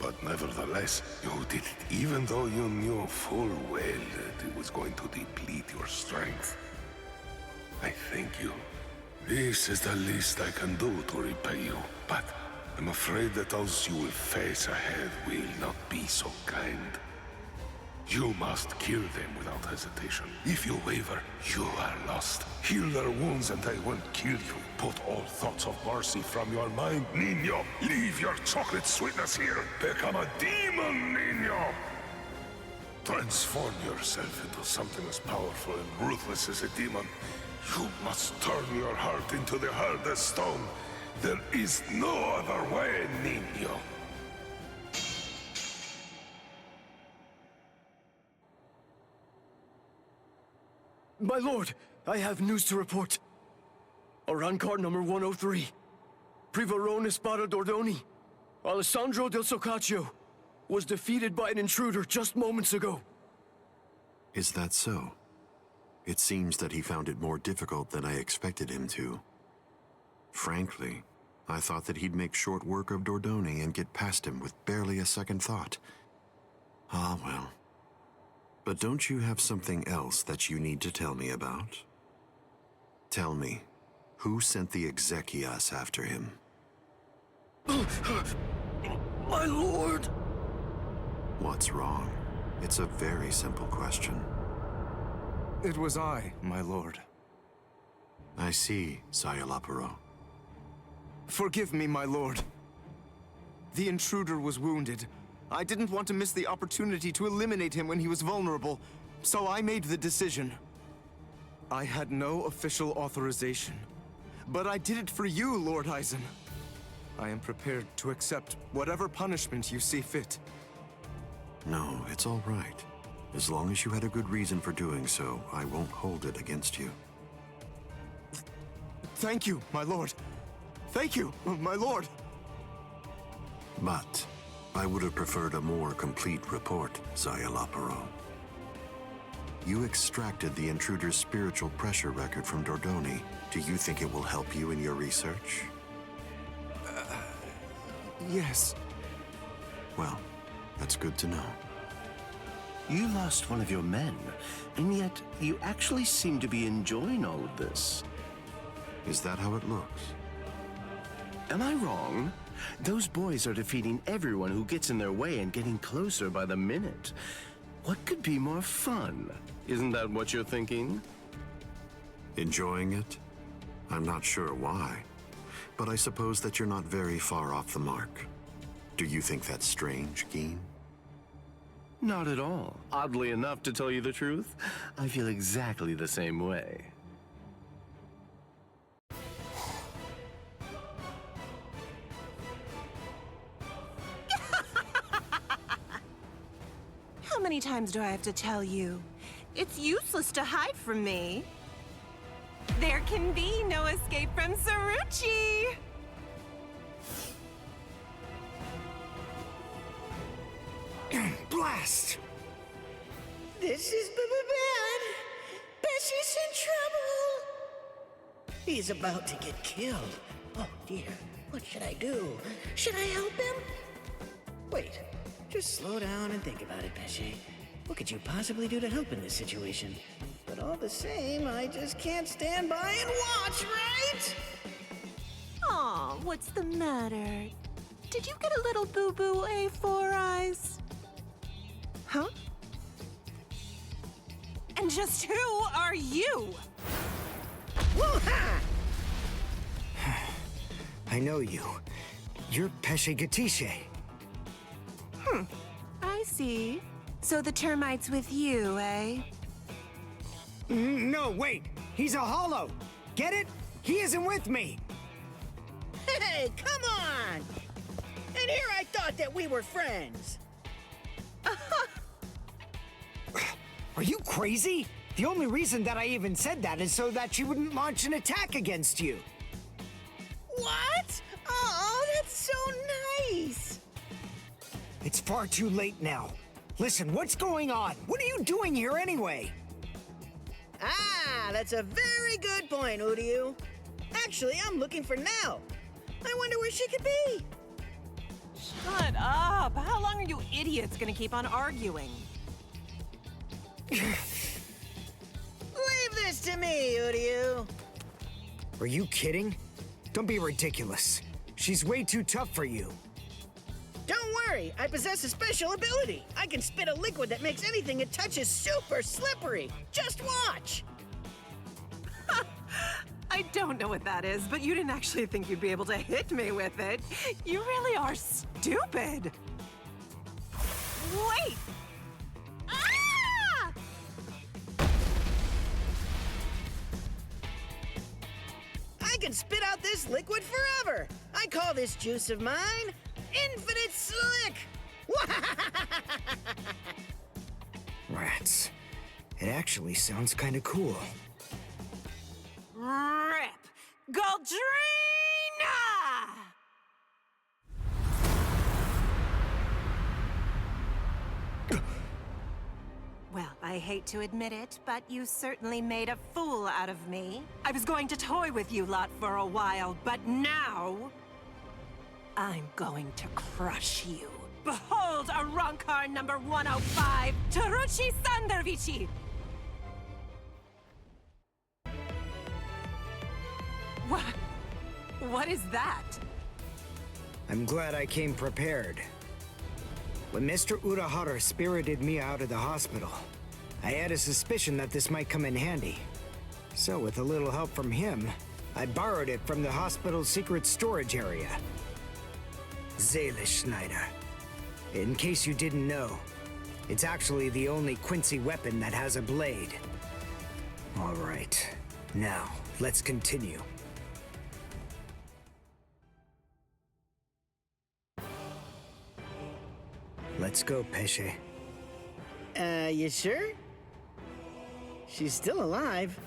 But nevertheless, you did it even though you knew full well that it was going to deplete your strength. I thank you. This is the least I can do to repay you, but I'm afraid that those you will face ahead will not be so kind. You must kill them without hesitation. If you waver, you are lost. Heal their wounds and they won't kill you. Put all thoughts of mercy from your mind, Nino. Leave your chocolate sweetness here. Become a demon, Nino. Transform yourself into something as powerful and ruthless as a demon. You must turn your heart into the hardest stone. There is no other way, Nino. My lord, I have news to report. Aran card number 103. Privarone Espada Dordoni, Alessandro del Socaccio, was defeated by an intruder just moments ago. Is that so? It seems that he found it more difficult than I expected him to. Frankly, I thought that he'd make short work of Dordoni and get past him with barely a second thought. Ah, well. But don't you have something else that you need to tell me about? Tell me, who sent the Ezequias after him? My lord! What's wrong? It's a very simple question. It was I, my lord. I see, Sayalaparo. Forgive me, my lord. The intruder was wounded. I didn't want to miss the opportunity to eliminate him when he was vulnerable, so I made the decision. I had no official authorization, but I did it for you, Lord Eisen. I am prepared to accept whatever punishment you see fit. No, it's all right. As long as you had a good reason for doing so, I won't hold it against you. Thank you, my lord. Thank you, my lord. But I would have preferred a more complete report, Zayalaparo. You extracted the intruder's spiritual pressure record from Dordoni. Do you think it will help you in your research? Yes. Well, that's good to know. You lost one of your men, and yet you actually seem to be enjoying all of this. Is that how it looks? Am I wrong? Those boys are defeating everyone who gets in their way and getting closer by the minute. What could be more fun? Isn't that what you're thinking? Enjoying it? I'm not sure why, but I suppose that you're not very far off the mark. Do you think that's strange, Geen? Not at all. Oddly enough, to tell you the truth, I feel exactly the same way. How many times do I have to tell you? It's useless to hide from me. There can be no escape from Saruchi! Blast! This is bad. Bessie's in trouble. He's about to get killed. Oh dear, what should I do? Should I help him? Wait, just slow down and think about it, Bessie. What could you possibly do to help in this situation? But all the same, I just can't stand by and watch, right? Aw, what's the matter? Did you get a little boo-boo, A4 Eyes? Huh? And just who are you? Woo-ha! I know you. You're Pesce Gatisce. I see. So the termite's with you, eh? No, wait! He's a hollow! Get it? He isn't with me! Hey, come on! And here I thought that we were friends. Are you crazy? The only reason that I even said that is so that she wouldn't launch an attack against you. What? Oh, that's so nice! It's far too late now. Listen, what's going on? What are you doing here anyway? Ah, that's a very good point, Uryu. Actually, I'm looking for Nell. I wonder where she could be. Shut up! How long are you idiots gonna keep on arguing? Leave this to me, Uryu. Are you kidding? Don't be ridiculous. She's way too tough for you. Don't worry, I possess a special ability. I can spit a liquid that makes anything it touches super slippery. Just watch. I don't know what that is, but you didn't actually think you'd be able to hit me with it. You really are stupid. Wait! Ah! I can spit out this liquid forever. I call this juice of mine Infinite Slick. Rats. It actually sounds kind of cool. Rip! Goldrina! Well, I hate to admit it, but you certainly made a fool out of me. I was going to toy with you lot for a while, but now I'm going to crush you. Behold, Arankar number 105, Taruchi Sandarvici! What is that? I'm glad I came prepared. When Mr. Urahara spirited me out of the hospital, I had a suspicion that this might come in handy. So with a little help from him, I borrowed it from the hospital's secret storage area. Schneider. In case you didn't know, it's actually the only Quincy weapon that has a blade. All right, now let's continue. Let's go, Pesce. You sure? She's still alive.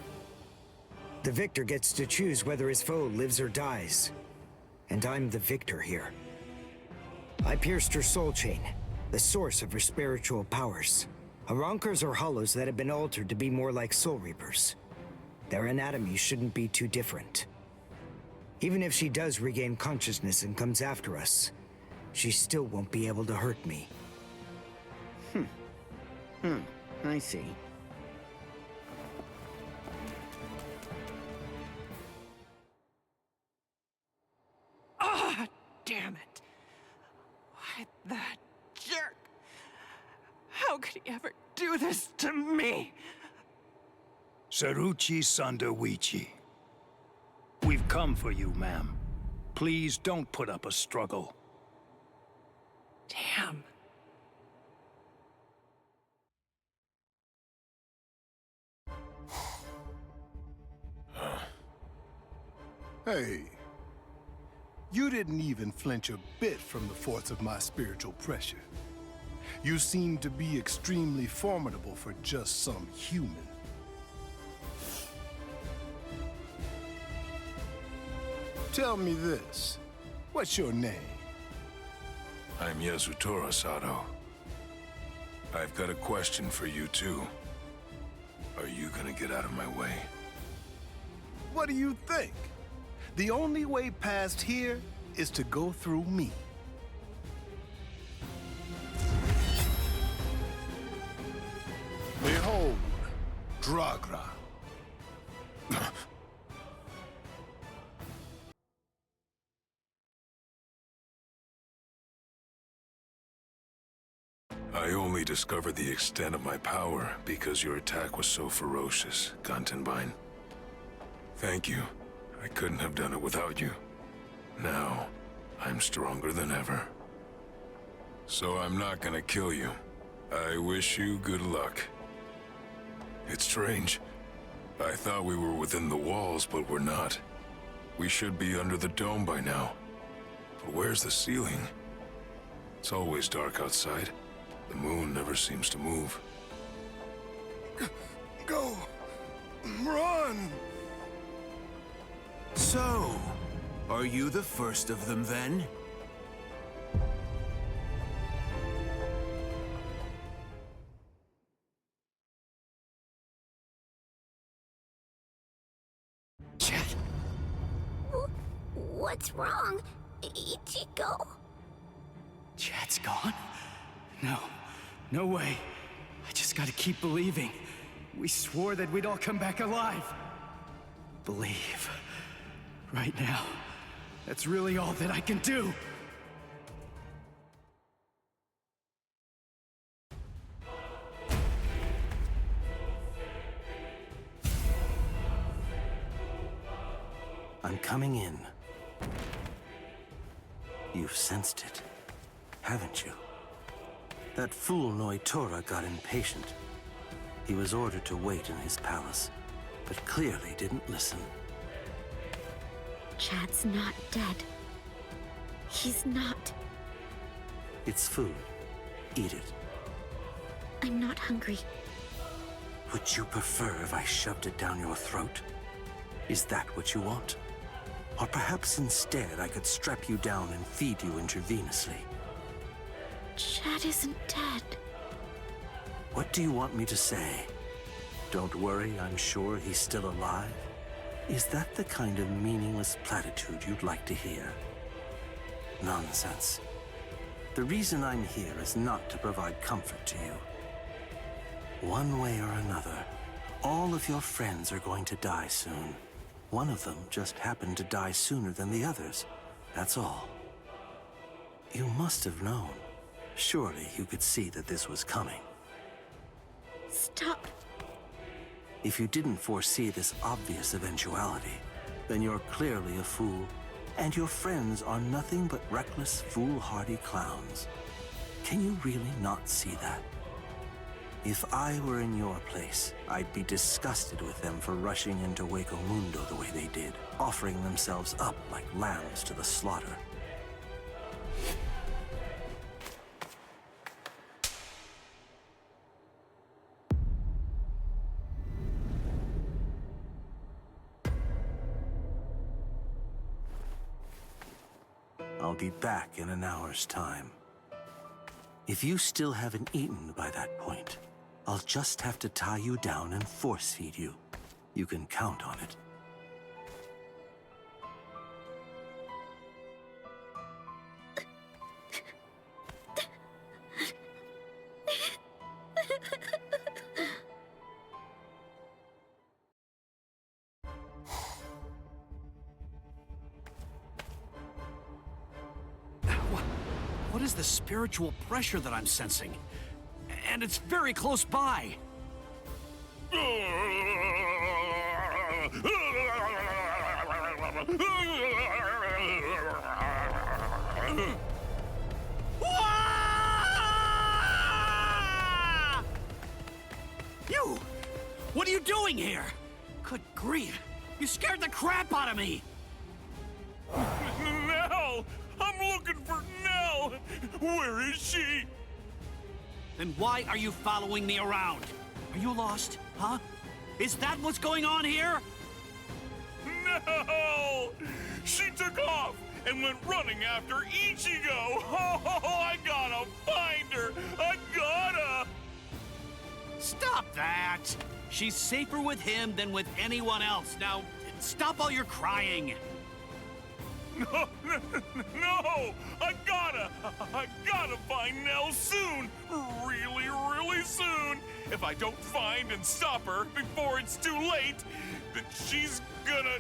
The victor gets to choose whether his foe lives or dies. And I'm the victor here. I pierced her soul chain, the source of her spiritual powers. Arankars are hollows that have been altered to be more like soul reapers. Their anatomy shouldn't be too different. Even if she does regain consciousness and comes after us, she still won't be able to hurt me. I see. Ah, damn it. Why, that jerk. How could he ever do this to me? Saruchi Sandawichi. We've come for you, ma'am. Please don't put up a struggle. Damn. Hey, you didn't even flinch a bit from the force of my spiritual pressure. You seem to be extremely formidable for just some human. Tell me this, what's your name? I'm Yasutora Sato. I've got a question for you too. Are you gonna get out of my way? What do you think? The only way past here is to go through me. Behold, Dragra. I only discovered the extent of my power because your attack was so ferocious, Gantenbein. Thank you. I couldn't have done it without you. Now, I'm stronger than ever. So I'm not gonna kill you. I wish you good luck. It's strange. I thought we were within the walls, but we're not. We should be under the dome by now. But where's the ceiling? It's always dark outside. The moon never seems to move. Go! Run! So, are you the first of them then? Chad. What's wrong, Ichigo? Chad's gone? No. No way. I just gotta keep believing. We swore that we'd all come back alive. Believe. Right now. That's really all that I can do. I'm coming in. You've sensed it, haven't you? That fool Noitora got impatient. He was ordered to wait in his palace, but clearly didn't listen. Chad's not dead. He's not. It's food. Eat it. I'm not hungry. Would you prefer if I shoved it down your throat? Is that what you want? Or perhaps instead I could strap you down and feed you intravenously. Chad isn't dead. What do you want me to say? Don't worry, I'm sure he's still alive? Is that the kind of meaningless platitude you'd like to hear? Nonsense. The reason I'm here is not to provide comfort to you. One way or another, all of your friends are going to die soon. One of them just happened to die sooner than the others. That's all. You must have known. Surely you could see that this was coming. Stop. If you didn't foresee this obvious eventuality, then you're clearly a fool, and your friends are nothing but reckless, foolhardy clowns. Can you really not see that? If I were in your place, I'd be disgusted with them for rushing into Hueco Mundo the way they did, offering themselves up like lambs to the slaughter. I'll be back in an hour's time. If you still haven't eaten by that point, I'll just have to tie you down and force feed you. You can count on it. What is the spiritual pressure that I'm sensing? And it's very close by. You! What are you doing here? Good grief! You scared the crap out of me! Nell! I'm looking for Nell! Where is she? Then why are you following me around? Are you lost, huh? Is that what's going on here? No! She took off and went running after Ichigo! Oh, I gotta find her! I gotta! Stop that! She's safer with him than with anyone else. Now, stop all your crying. No! I gotta find Nell soon! Really, really soon! If I don't find and stop her before it's too late, then she's gonna...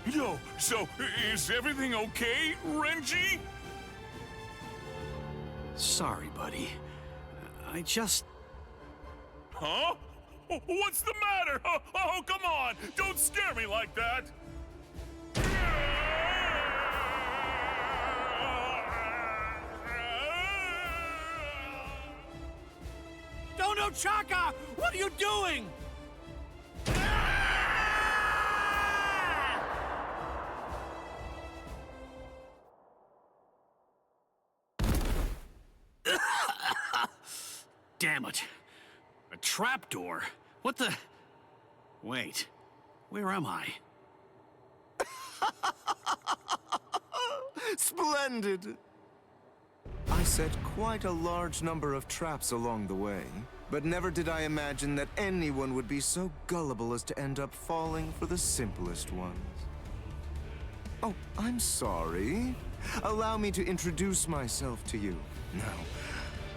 Yo, so is everything okay, Renji? Sorry, buddy. I just... Huh? What's the matter? Oh, come on! Don't scare me like that! Dono Chaka! What are you doing? Damn it. A trapdoor? What the... Wait. Where am I? Splendid! I set quite a large number of traps along the way, but never did I imagine that anyone would be so gullible as to end up falling for the simplest ones. Oh, I'm sorry. Allow me to introduce myself to you. Now,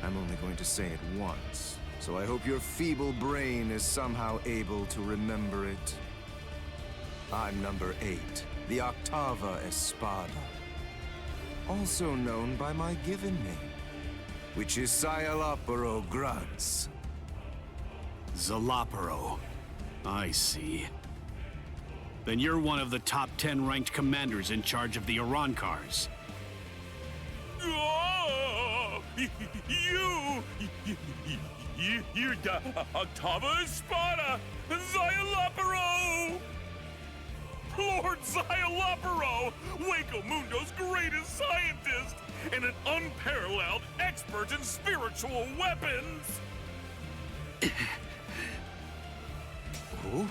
I'm only going to say it once, so I hope your feeble brain is somehow able to remember it. I'm number 8, the Octava Espada. Also known by my given name, which is Sayalaparo Grunts. Zalaparo. I see. Then you're one of the top 10 ranked commanders in charge of the Arancars. Oh, you're the Octava Espada, Sayalaparo! Lord Sayalaparo, Hueco Mundo's greatest scientist, and an unparalleled expert in spiritual weapons! Oh,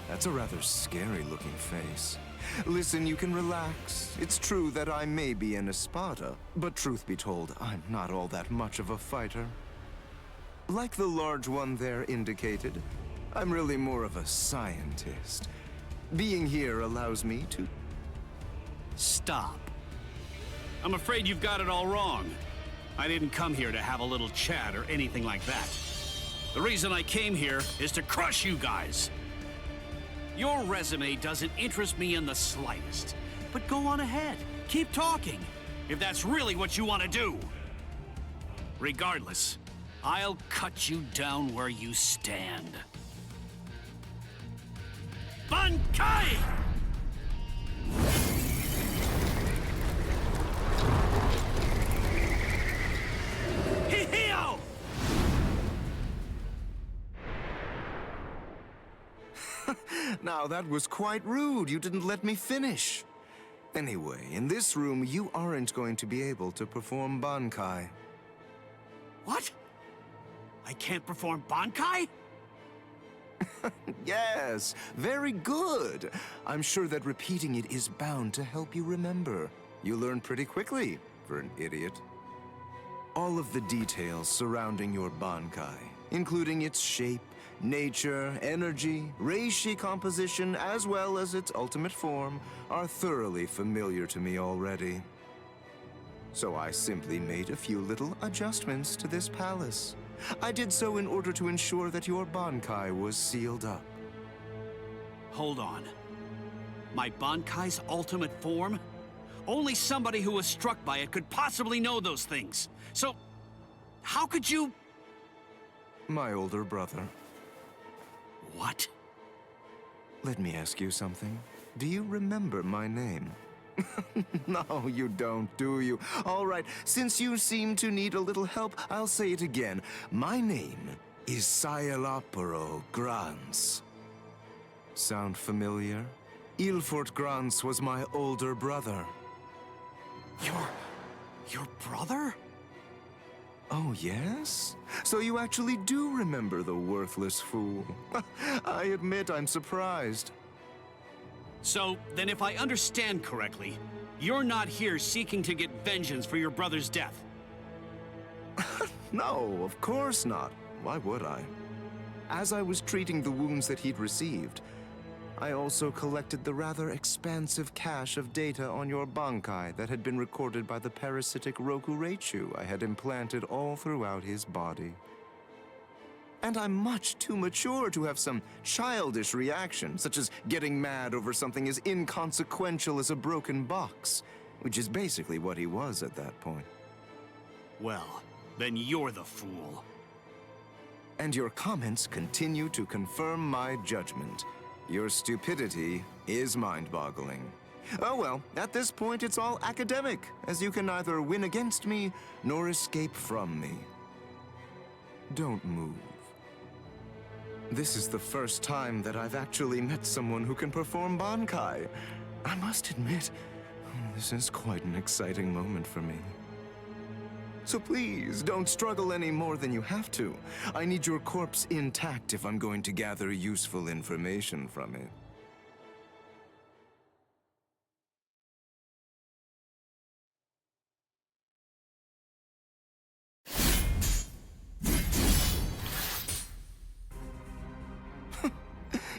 that's a rather scary-looking face. Listen, you can relax. It's true that I may be an Espada, but truth be told, I'm not all that much of a fighter. Like the large one there indicated, I'm really more of a scientist. Being here allows me to... Stop. I'm afraid you've got it all wrong. I didn't come here to have a little chat or anything like that. The reason I came here is to crush you guys. Your resume doesn't interest me in the slightest. But go on ahead. Keep talking, if that's really what you want to do. Regardless, I'll cut you down where you stand. Bankai! Hihio! Now, that was quite rude. You didn't let me finish. Anyway, in this room, you aren't going to be able to perform Bankai. What? I can't perform Bankai? Yes, very good. I'm sure that repeating it is bound to help you remember. You learn pretty quickly, for an idiot. All of the details surrounding your Bankai, including its shape, nature, energy, reishi composition, as well as its ultimate form, are thoroughly familiar to me already. So I simply made a few little adjustments to this palace. I did so in order to ensure that your Bankai was sealed up. Hold on. My Bankai's ultimate form? Only somebody who was struck by it could possibly know those things. So, how could you... My older brother. What? Let me ask you something. Do you remember my name? No, you don't, do you? All right, since you seem to need a little help, I'll say it again. My name is Sayalapuro Grans. Sound familiar? Ilfort Grans was my older brother. Your brother? Oh, yes? So you actually do remember the worthless fool. I admit I'm surprised. So, then if I understand correctly, you're not here seeking to get vengeance for your brother's death. No, of course not. Why would I? As I was treating the wounds that he'd received, I also collected the rather expansive cache of data on your Bankai that had been recorded by the parasitic Rokureichu I had implanted all throughout his body. And I'm much too mature to have some childish reaction, such as getting mad over something as inconsequential as a broken box, which is basically what he was at that point. Well, then you're the fool. And your comments continue to confirm my judgment. Your stupidity is mind-boggling. Oh well, at this point it's all academic, as you can neither win against me nor escape from me. Don't move. This is the first time that I've actually met someone who can perform Bankai. I must admit, this is quite an exciting moment for me. So please, don't struggle any more than you have to. I need your corpse intact if I'm going to gather useful information from it.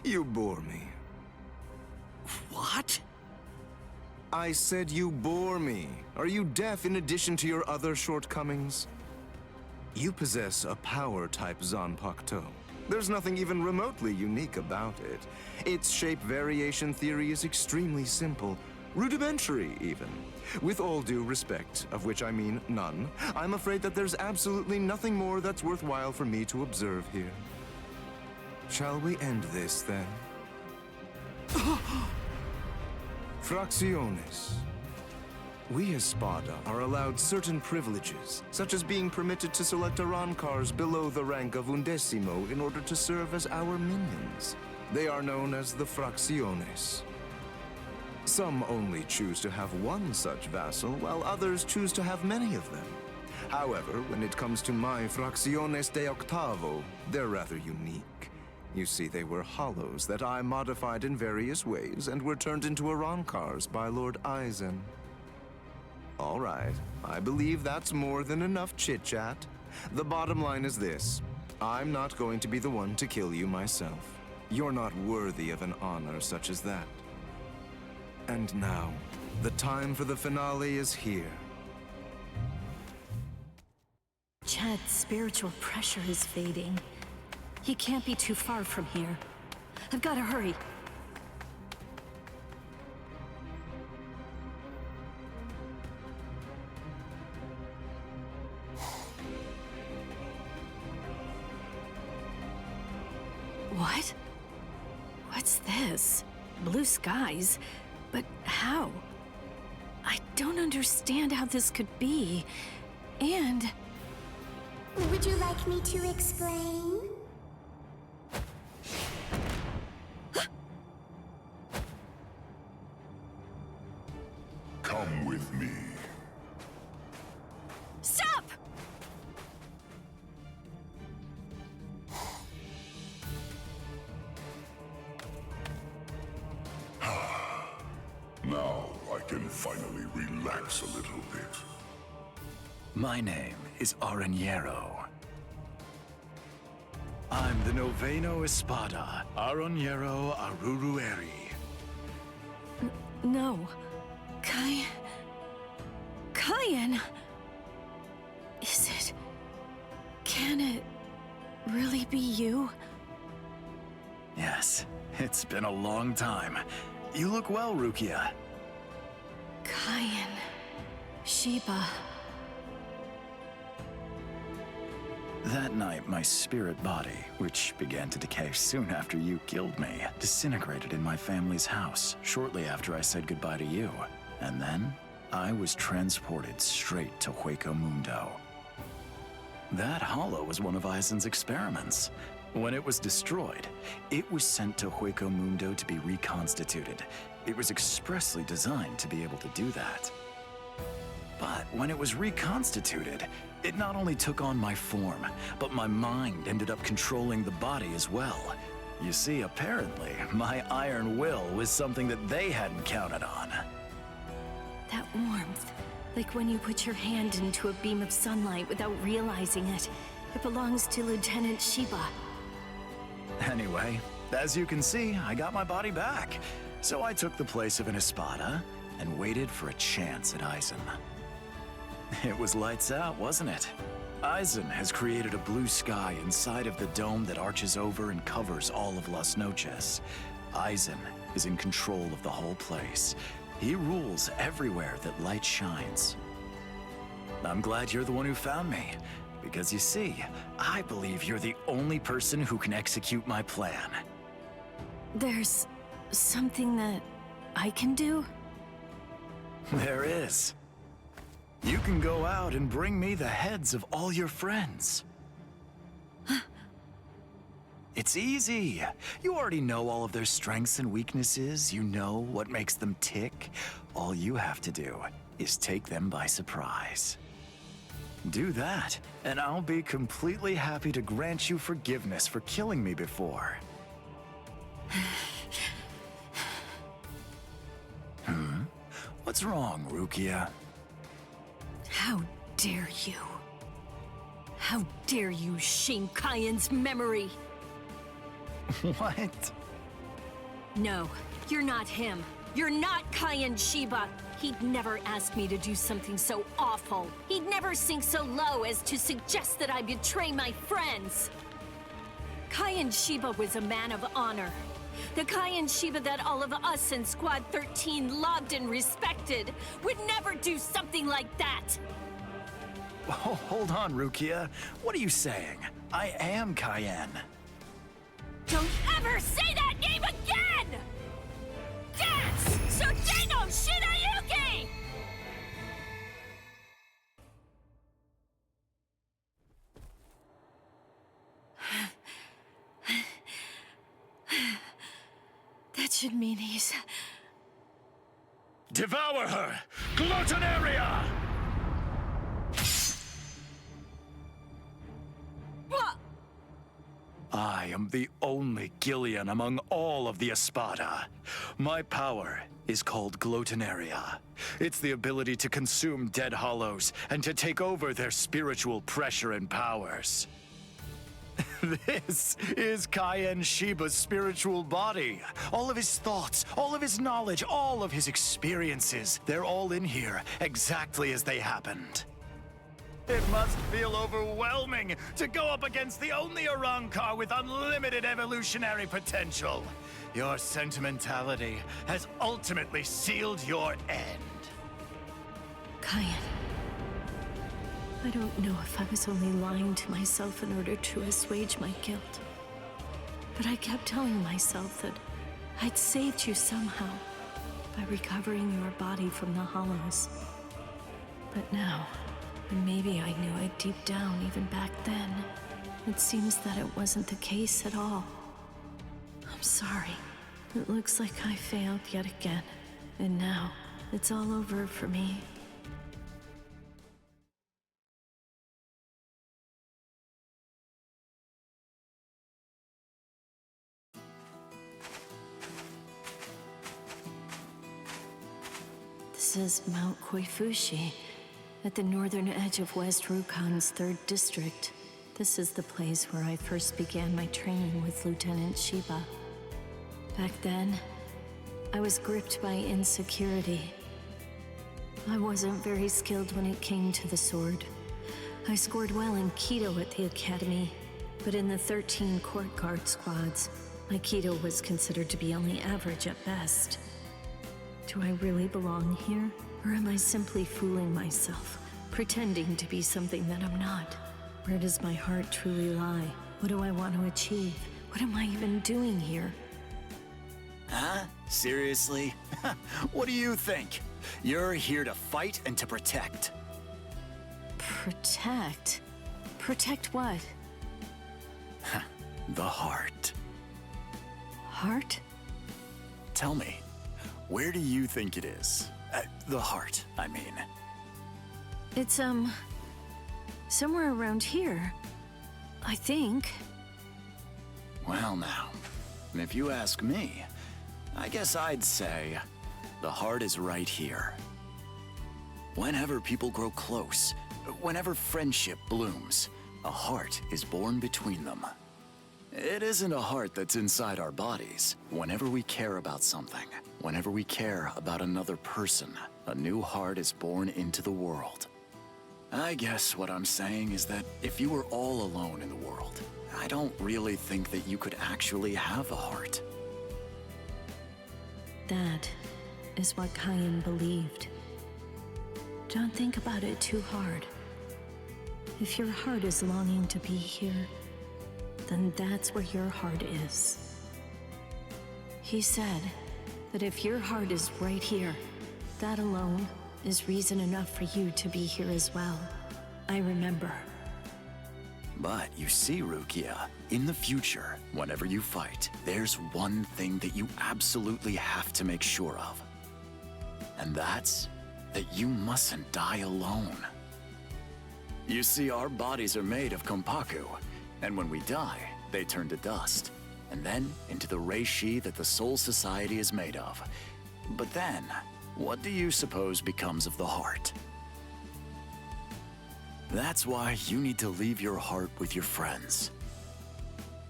You bore me. What? I said you bore me. Are you deaf in addition to your other shortcomings? You possess a power-type Zanpakuto. There's nothing even remotely unique about it. Its shape variation theory is extremely simple, rudimentary even. With all due respect, of which I mean none, I'm afraid that there's absolutely nothing more that's worthwhile for me to observe here. Shall we end this, then? Fracciones. We as Spada are allowed certain privileges, such as being permitted to select Arancars below the rank of Undecimo in order to serve as our minions. They are known as the Fracciones. Some only choose to have one such vassal, while others choose to have many of them. However, when it comes to my Fracciones de Octavo, they're rather unique. You see, they were hollows that I modified in various ways and were turned into Arancars by Lord Eisen. All right, I believe that's more than enough chit-chat. The bottom line is this. I'm not going to be the one to kill you myself. You're not worthy of an honor such as that. And now, the time for the finale is here. Chad's spiritual pressure is fading. He can't be too far from here. I've got to hurry. this. Blue skies. But how? I don't understand how this could be. And... Would you like me to explain? Come with me. Stop! Now I can finally relax a little bit. My name is Aranjero. I'm the Noveno Espada, Aranjero Arurueri. No. Cayenne... Is it... Can it really be you? Yes, it's been a long time. You look well, Rukia. Cayenne... Sheba... That night, my spirit body, which began to decay soon after you killed me, disintegrated in my family's house shortly after I said goodbye to you. And then, I was transported straight to Hueco Mundo. That hollow was one of Eisen's experiments. When it was destroyed, it was sent to Hueco Mundo to be reconstituted. It was expressly designed to be able to do that. But when it was reconstituted, it not only took on my form, but my mind ended up controlling the body as well. You see, apparently, my iron will was something that they hadn't counted on. That warmth, like when you put your hand into a beam of sunlight without realizing it. It belongs to Lieutenant Sheba. Anyway, as you can see, I got my body back. So I took the place of an Espada and waited for a chance at Eisen. It was lights out, wasn't it? Eisen has created a blue sky inside of the dome that arches over and covers all of Las Noches. Eisen is in control of the whole place. He rules everywhere that light shines. I'm glad you're the one who found me, because you see, I believe you're the only person who can execute my plan. There's something that I can do? There is. You can go out and bring me the heads of all your friends. It's easy. You already know all of their strengths and weaknesses. You know what makes them tick. All you have to do is take them by surprise. Do that, and I'll be completely happy to grant you forgiveness for killing me before. What's wrong, Rukia? How dare you? How dare you shame Cayenne's memory? What? No, you're not him. You're not Cayenne Sheba. He'd never ask me to do something so awful. He'd never sink so low as to suggest that I betray my friends. Cayenne Sheba was a man of honor. The Cayenne Sheba that all of us in Squad 13 loved and respected would never do something like that. Oh, hold on, Rukia. What are you saying? I am Cayenne. Don't ever say that name again! Dance! Sudeno Shinayuki! That should mean he's... Devour her! Gluttonaria! I am the only Gillian among all of the Espada. My power is called Gluttonaria. It's the ability to consume dead hollows and to take over their spiritual pressure and powers. This is Cayenne Sheba's spiritual body. All of his thoughts, all of his knowledge, all of his experiences, they're all in here, exactly as they happened. It must feel overwhelming to go up against the only Arrancar with unlimited evolutionary potential. Your sentimentality has ultimately sealed your end. Cayenne. I don't know if I was only lying to myself in order to assuage my guilt. But I kept telling myself that I'd saved you somehow by recovering your body from the hollows. But now, and maybe I knew it deep down even back then, it seems that it wasn't the case at all. I'm sorry. It looks like I failed yet again. And now, it's all over for me. This is Mount Koifushi, at the northern edge of West Rukan's 3rd district. This is the place where I first began my training with Lieutenant Shiba. Back then, I was gripped by insecurity. I wasn't very skilled when it came to the sword. I scored well in Kido at the academy, but in the 13 court guard squads, my Kido was considered to be only average at best. Do I really belong here? Or am I simply fooling myself, pretending to be something that I'm not? Where does my heart truly lie? What do I want to achieve? What am I even doing here? Huh? Seriously? What do you think? You're here to fight and to protect. Protect? Protect what? The heart. Heart? Tell me, where do you think it is? The heart, I mean. It's, somewhere around here, I think. Well now, if you ask me, I guess I'd say the heart is right here. Whenever people grow close, whenever friendship blooms, a heart is born between them. It isn't a heart that's inside our bodies. Whenever we care about something, whenever we care about another person, a new heart is born into the world. I guess what I'm saying is that if you were all alone in the world, I don't really think that you could actually have a heart. That is what Kayan believed. Don't think about it too hard. If your heart is longing to be here, then that's where your heart is. He said that if your heart is right here, that alone is reason enough for you to be here as well. I remember. But you see, Rukia, in the future, whenever you fight, there's one thing that you absolutely have to make sure of. And that's that you mustn't die alone. You see, our bodies are made of kompaku, and when we die, they turn to dust, and then into the reishi that the Soul Society is made of. But then, what do you suppose becomes of the heart? That's why you need to leave your heart with your friends.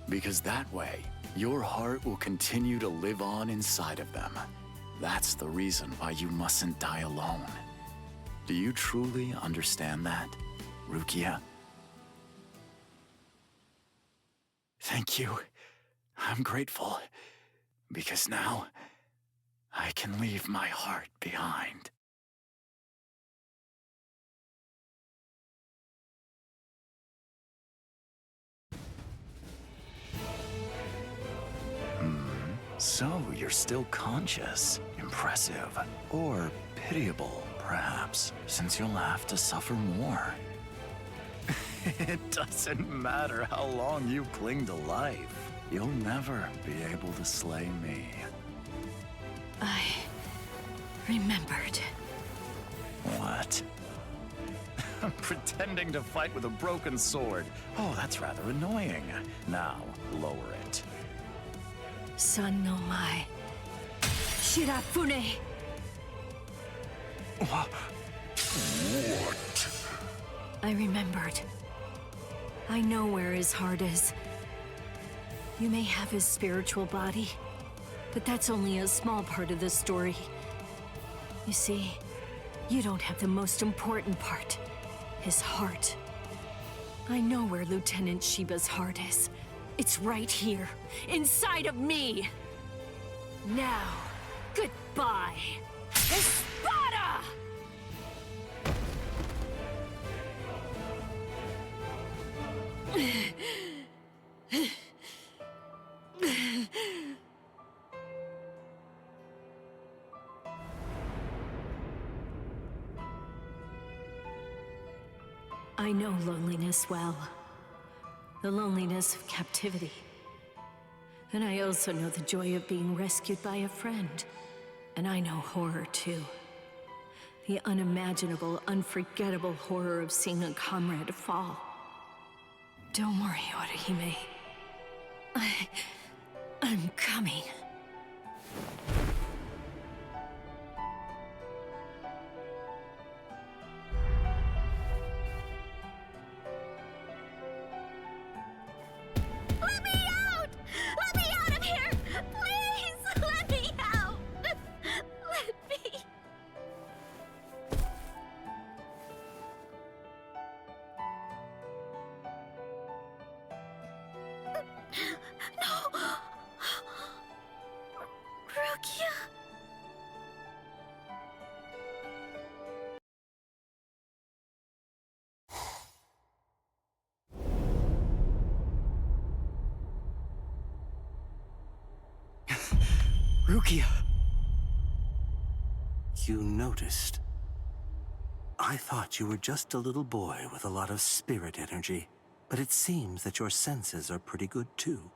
Because that way, your heart will continue to live on inside of them. That's the reason why you mustn't die alone. Do you truly understand that, Rukia? Thank you. I'm grateful. Because now, I can leave my heart behind. So you're still conscious. Impressive. Or pitiable, perhaps, since you'll have to suffer more. It doesn't matter how long you cling to life. You'll never be able to slay me. I remembered. What? I'm pretending to fight with a broken sword. Oh, that's rather annoying. Now, lower it. San no Mai. Shirafune! What? I remembered. I know where his heart is. You may have his spiritual body, but that's only a small part of the story. You see, you don't have the most important part, his heart. I know where Lieutenant Shiba's heart is. It's right here, inside of me. Now, goodbye, Espada! I know loneliness well. The loneliness of captivity. And I also know the joy of being rescued by a friend. And I know horror, too. The unimaginable, unforgettable horror of seeing a comrade fall. Don't worry, Orihime. I'm coming. Let me out! Let me out of here! Please, let me out! Let me... No! Rukia! Rukia! You noticed. I thought you were just a little boy with a lot of spirit energy, but it seems that your senses are pretty good too.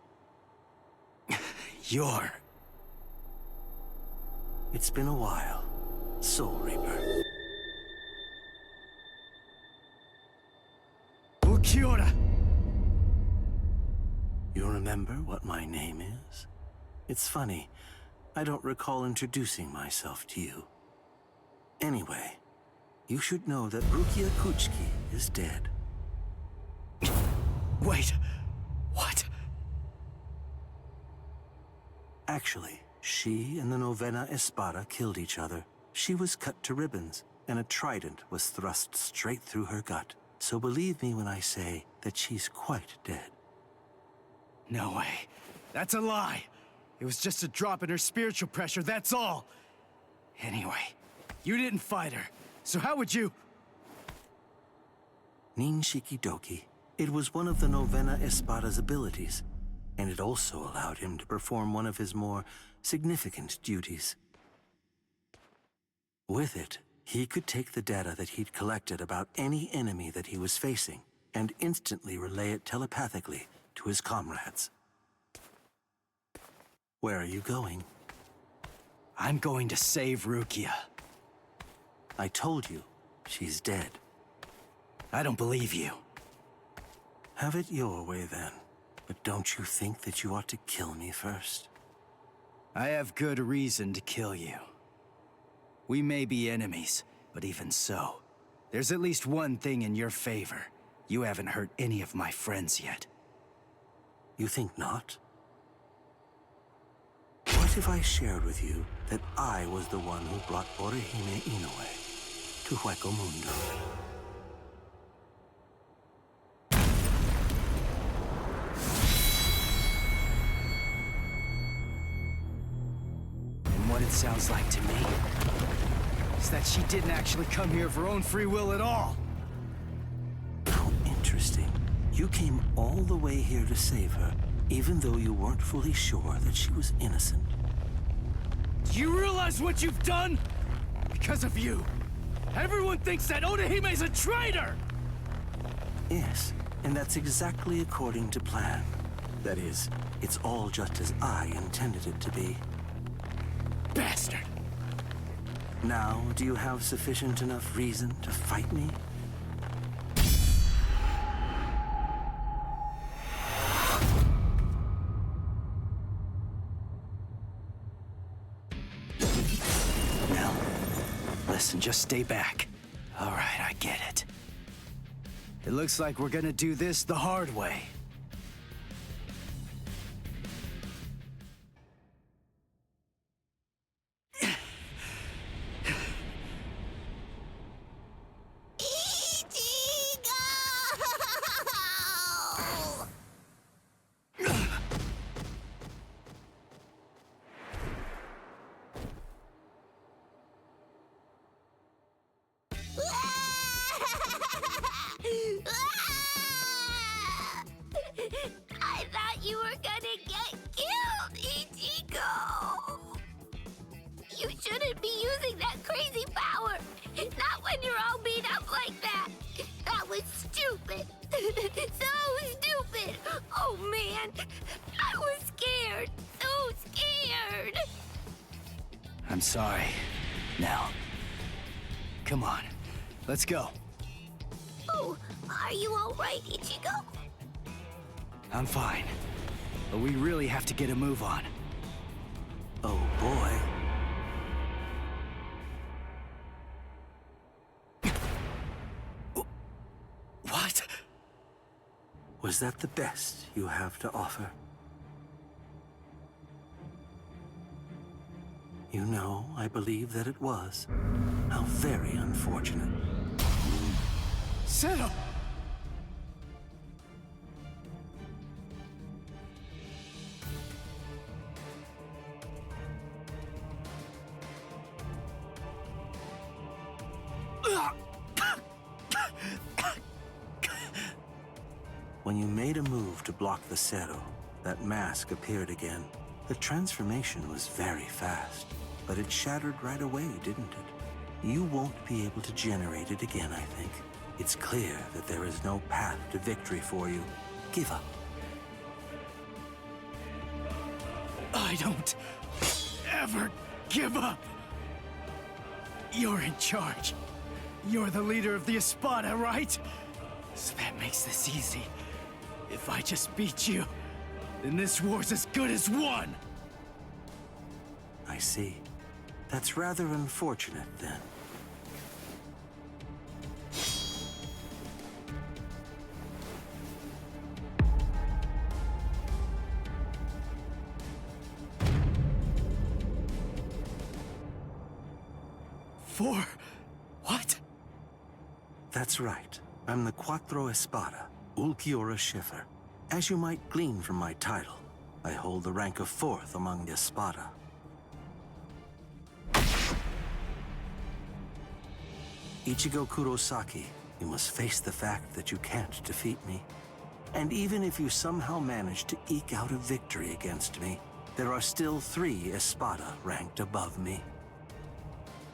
It's been a while, Soul Reaper. Ukiora! You remember what my name is? It's funny, I don't recall introducing myself to you. Anyway, you should know that Rukia Kuchiki is dead. Wait, what? Actually, she and the Novena Espada killed each other. She was cut to ribbons, and a trident was thrust straight through her gut. So believe me when I say that she's quite dead. No way. That's a lie. It was just a drop in her spiritual pressure, that's all. Anyway, you didn't fight her, so how would you... Ninshikidoki. It was one of the Novena Espada's abilities, and it also allowed him to perform one of his more significant duties. With it, he could take the data that he'd collected about any enemy that he was facing and instantly relay it telepathically to his comrades. Where are you going? I'm going to save Rukia. I told you, she's dead. I don't believe you. Have it your way then. But don't you think that you ought to kill me first? I have good reason to kill you. We may be enemies, but even so, there's at least one thing in your favor. You haven't hurt any of my friends yet. You think not? What if I shared with you that I was the one who brought Orihime Inoue to Hueco Mundo? And what it sounds like to me is that she didn't actually come here of her own free will at all. How interesting. You came all the way here to save her, even though you weren't fully sure that she was innocent. Do you realize what you've done? Because of you, everyone thinks that Odahime's a traitor! Yes, and that's exactly according to plan. That is, it's all just as I intended it to be. Bastard! Now, do you have sufficient enough reason to fight me? Now, listen, just stay back. All right, I get it. It looks like we're gonna do this the hard way. I thought you were gonna get killed, Ichigo! You shouldn't be using that crazy power! Not when you're all beat up like that! That That was stupid. So stupid. Oh, man. I was scared. So scared. I'm sorry. Now, come on. Let's go. Oh, are you all right, Ichigo? I'm fine. But we really have to get a move on. Oh, boy. What? Was that the best you have to offer? You know, I believe that it was. How very unfortunate. Settle! When you made a move to block the Zero, that mask appeared again. The transformation was very fast, but it shattered right away, didn't it? You won't be able to generate it again, I think. It's clear that there is no path to victory for you. Give up. I don't ever give up. You're in charge. You're the leader of the Espada, right? So that makes this easy. If I just beat you, then this war's as good as won! I see. That's rather unfortunate, then. For what? That's right. I'm the Quattro Espada, Ulquiorra Schiffer. As you might glean from my title, I hold the rank of 4th among the Espada. Ichigo Kurosaki, you must face the fact that you can't defeat me. And even if you somehow manage to eke out a victory against me, there are still 3 Espada ranked above me.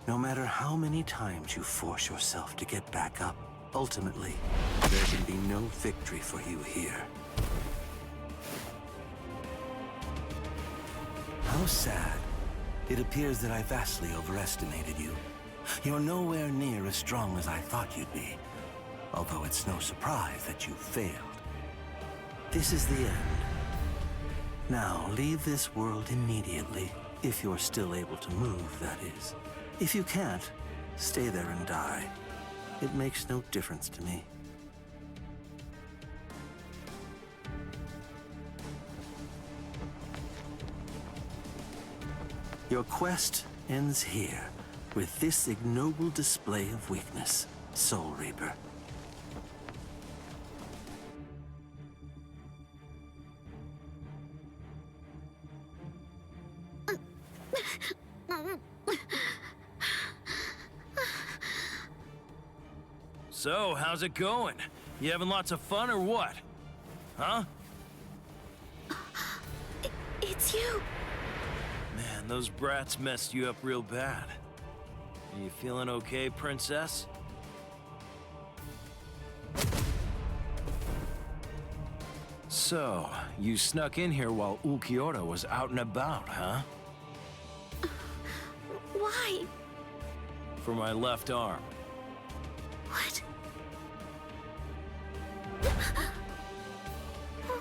No matter how many times you force yourself to get back up, ultimately, there can be no victory for you here. How sad. It appears that I vastly overestimated you. You're nowhere near as strong as I thought you'd be, although it's no surprise that you failed. This is the end. Now, leave this world immediately, if you're still able to move, that is. If you can't, stay there and die. It makes no difference to me. Your quest ends here, with this ignoble display of weakness, Soul Reaper. So, how's it going? You having lots of fun or what? Huh? It's you. Man, those brats messed you up real bad. Are you feeling okay, Princess? So, you snuck in here while Ulquiorra was out and about, huh? Why? For my left arm. What?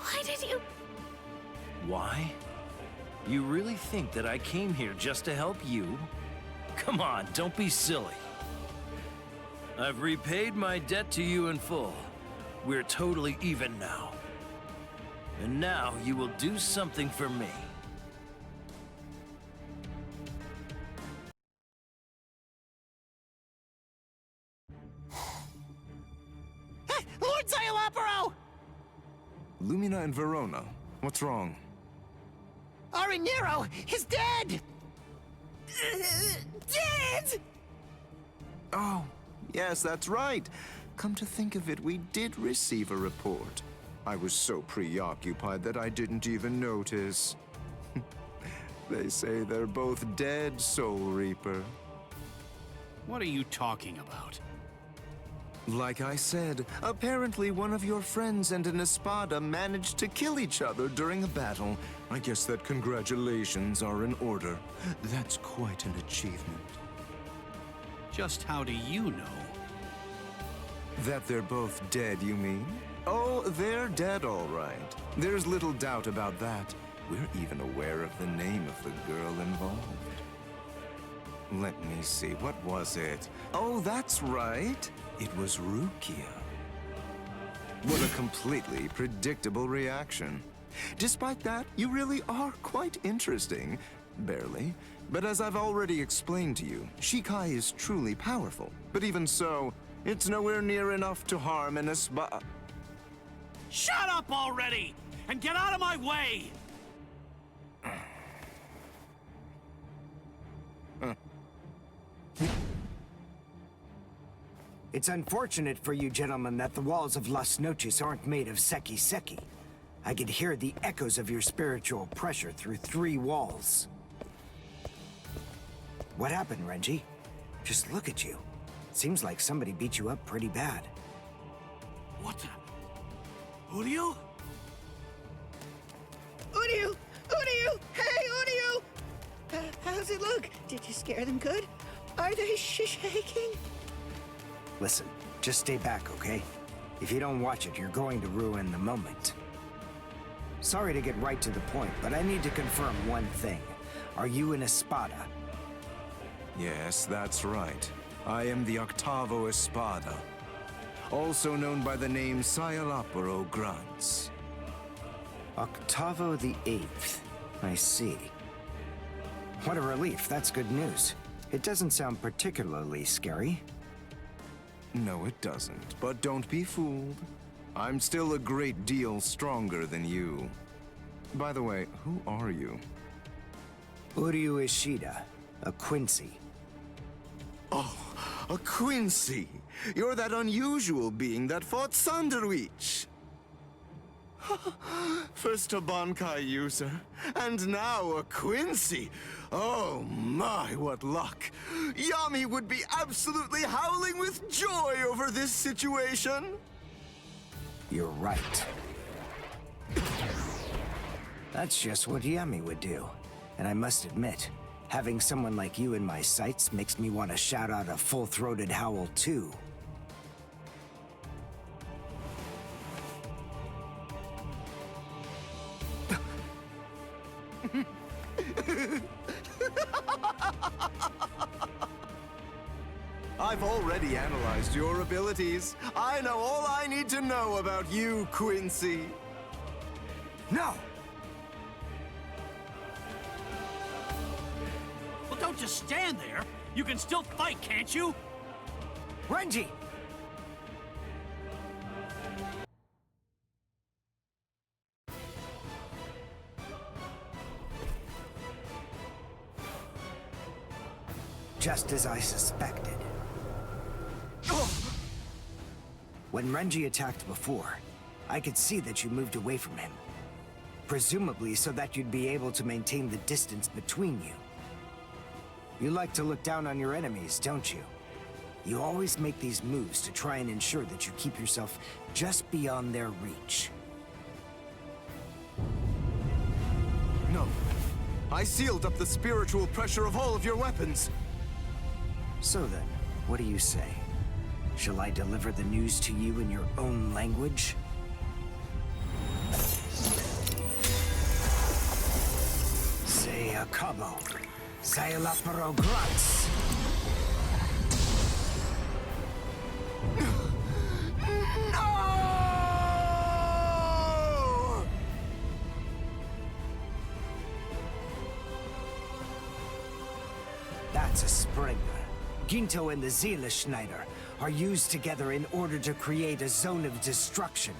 Why did you... Why? You really think that I came here just to help you? Come on, don't be silly. I've repaid my debt to you in full. We're totally even now. And now you will do something for me. Lord Zayalaparo! Lumina and Verona, what's wrong? Arinero is dead! Dead! Oh, yes, that's right. Come to think of it, we did receive a report. I was so preoccupied that I didn't even notice. They say they're both dead, Soul Reaper. What are you talking about? Like I said, apparently one of your friends and an espada managed to kill each other during a battle. I guess that congratulations are in order. That's quite an achievement. Just how do you know? That they're both dead, you mean? Oh, they're dead, all right. There's little doubt about that. We're even aware of the name of the girl involved. Let me see, what was it? Oh, that's right. It was Rukia. What a completely predictable reaction. Despite that, you really are quite interesting. Barely. But as I've already explained to you, Shikai is truly powerful. But even so, it's nowhere near enough to harm an espada. Shut up already! And get out of my way! It's unfortunate for you gentlemen that the walls of Las Noches aren't made of seki. I could hear the echoes of your spiritual pressure through 3 walls. What happened, Renji? Just look at you. Seems like somebody beat you up pretty bad. What the? Uryu? Uryu! Uryu! Hey, Uryu! How's it look? Did you scare them good? Are they shaking? Listen, just stay back, okay? If you don't watch it, you're going to ruin the moment. Sorry to get right to the point, but I need to confirm one thing. Are you an espada? Yes, that's right. I am the Octavo Espada, also known by the name Sayalaparo Grunts. Octavo the 8th. I see. What a relief, that's good news. It doesn't sound particularly scary. No, it doesn't, but don't be fooled. I'm still a great deal stronger than you. By the way, who are you? Uryu Ishida, a Quincy. Oh, a Quincy! You're that unusual being that fought Sanderwich! First a Bankai user, and now a Quincy! Oh my, what luck! Yami would be absolutely howling with joy over this situation! You're right. That's just what Yami would do. And I must admit, having someone like you in my sights makes me want to shout out a full-throated howl too. I've already analyzed your abilities. I know all I need to know about you, Quincy. No! Well, don't just stand there. You can still fight, can't you? Renji! Just as I suspected. When Renji attacked before, I could see that you moved away from him. Presumably so that you'd be able to maintain the distance between you. You like to look down on your enemies, don't you? You always make these moves to try and ensure that you keep yourself just beyond their reach. No. I sealed up the spiritual pressure of all of your weapons. So then, what do you say? Shall I deliver the news to you in your own language? Say a cabo. Sayalaparo Grunts. No! That's a Springer. Ginto and the Seele Schneider are used together in order to create a zone of destruction.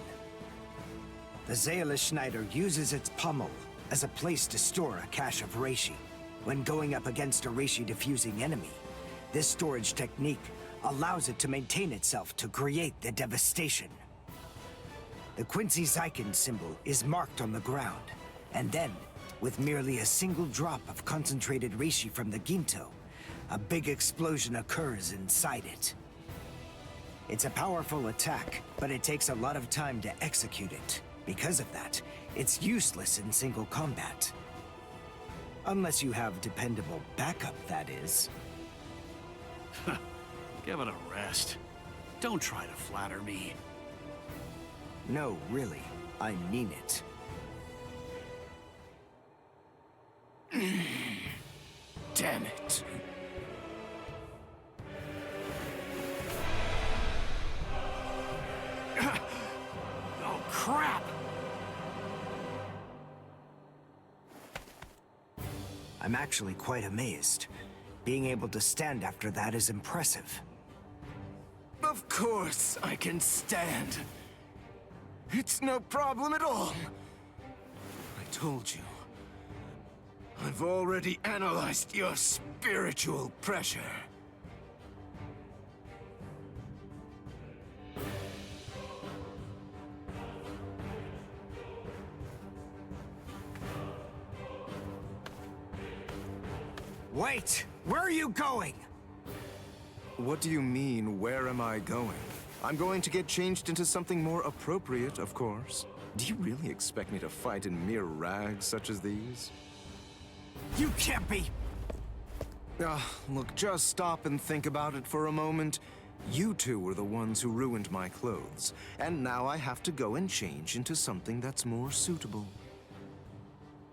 The Seele Schneider uses its pommel as a place to store a cache of reishi. When going up against a reishi-diffusing enemy, this storage technique allows it to maintain itself to create the devastation. The Quincy Zyken symbol is marked on the ground, and then, with merely a single drop of concentrated reishi from the Ginto, a big explosion occurs inside it. It's a powerful attack, but it takes a lot of time to execute it. Because of that, it's useless in single combat. Unless you have dependable backup, that is. Give it a rest. Don't try to flatter me. No, really. I mean it. Damn it. Oh, crap! I'm actually quite amazed. Being able to stand after that is impressive. Of course I can stand. It's no problem at all. I told you. I've already analyzed your spiritual pressure. Wait! Where are you going? What do you mean, where am I going? I'm going to get changed into something more appropriate, of course. Do you really expect me to fight in mere rags such as these? You can't be! Look, just stop and think about it for a moment. You two were the ones who ruined my clothes, and now I have to go and change into something that's more suitable.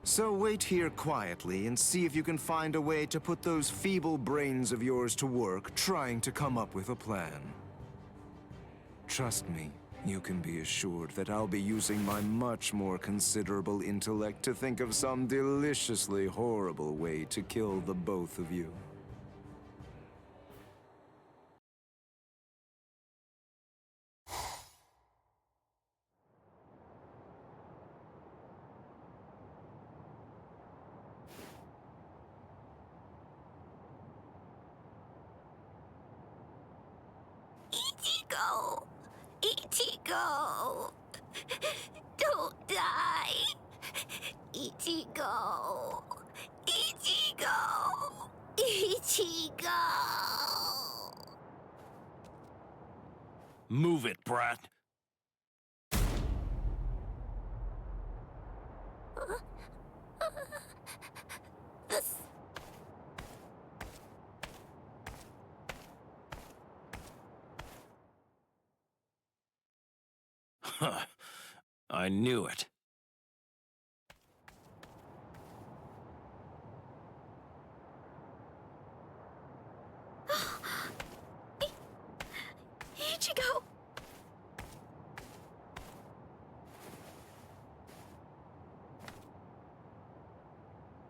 So wait here quietly and see if you can find a way to put those feeble brains of yours to work trying to come up with a plan. Trust me, you can be assured that I'll be using my much more considerable intellect to think of some deliciously horrible way to kill the both of you. Ichigo! Ichigo! Don't die! Ichigo! Ichigo! Ichigo! Move it, brat. This... Huh. I knew it. Ichigo!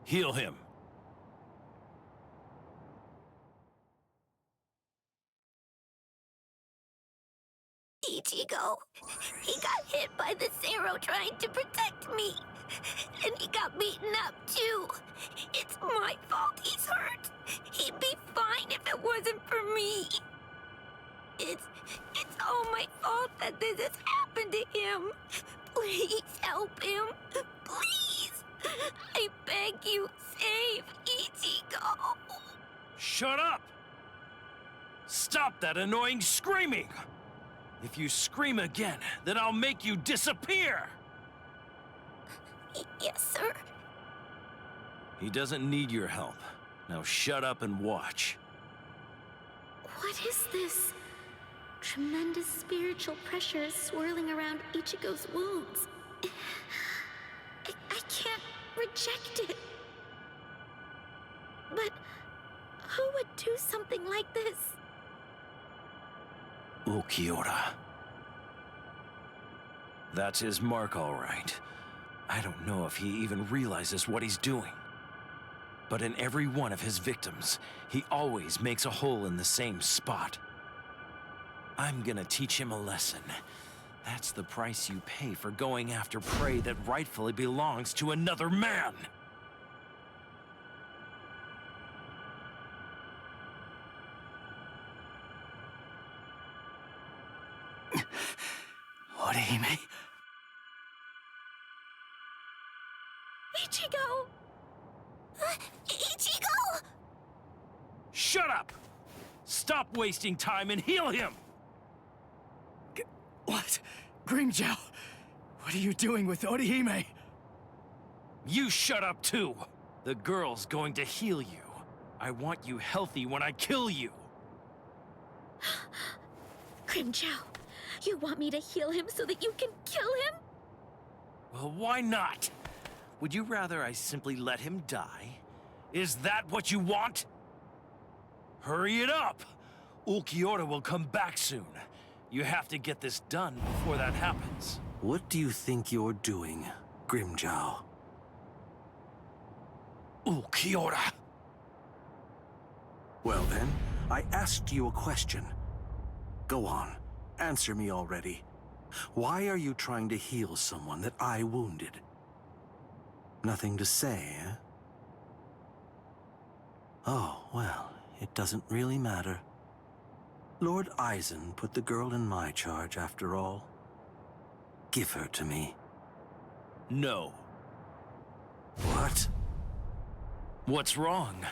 Heal him. Ichigo, he got hit by the Zero trying to protect me. And he got beaten up, too. It's my fault he's hurt. He'd be fine if it wasn't for me. It's all my fault that this has happened to him. Please help him. Please. I beg you, save Ichigo. Shut up! Stop that annoying screaming! If you scream again, then I'll make you disappear! Yes, sir. He doesn't need your help. Now shut up and watch. What is this? Tremendous spiritual pressure is swirling around Ichigo's wounds. I can't reject it. But who would do something like this? Ukiura. That's his mark, all right. I don't know if he even realizes what he's doing. But in every one of his victims, he always makes a hole in the same spot. I'm gonna teach him a lesson. That's the price you pay for going after prey that rightfully belongs to another man. Orihime? Ichigo! Ichigo! Shut up! Stop wasting time and heal him! What? Grimmjow, what are you doing with Orihime? You shut up too! The girl's going to heal you. I want you healthy when I kill you. Grimmjow, you want me to heal him so that you can kill him? Well, why not? Would you rather I simply let him die? Is that what you want? Hurry it up! Ulquiorra will come back soon. You have to get this done before that happens. What do you think you're doing, Grimmjow? Ulquiorra! Well then, I asked you a question. Go on, answer me already. Why are you trying to heal someone that I wounded? Nothing to say, eh? Oh, well, it doesn't really matter. Lord Eisen put the girl in my charge after all. Give her to me. No. What? What's wrong?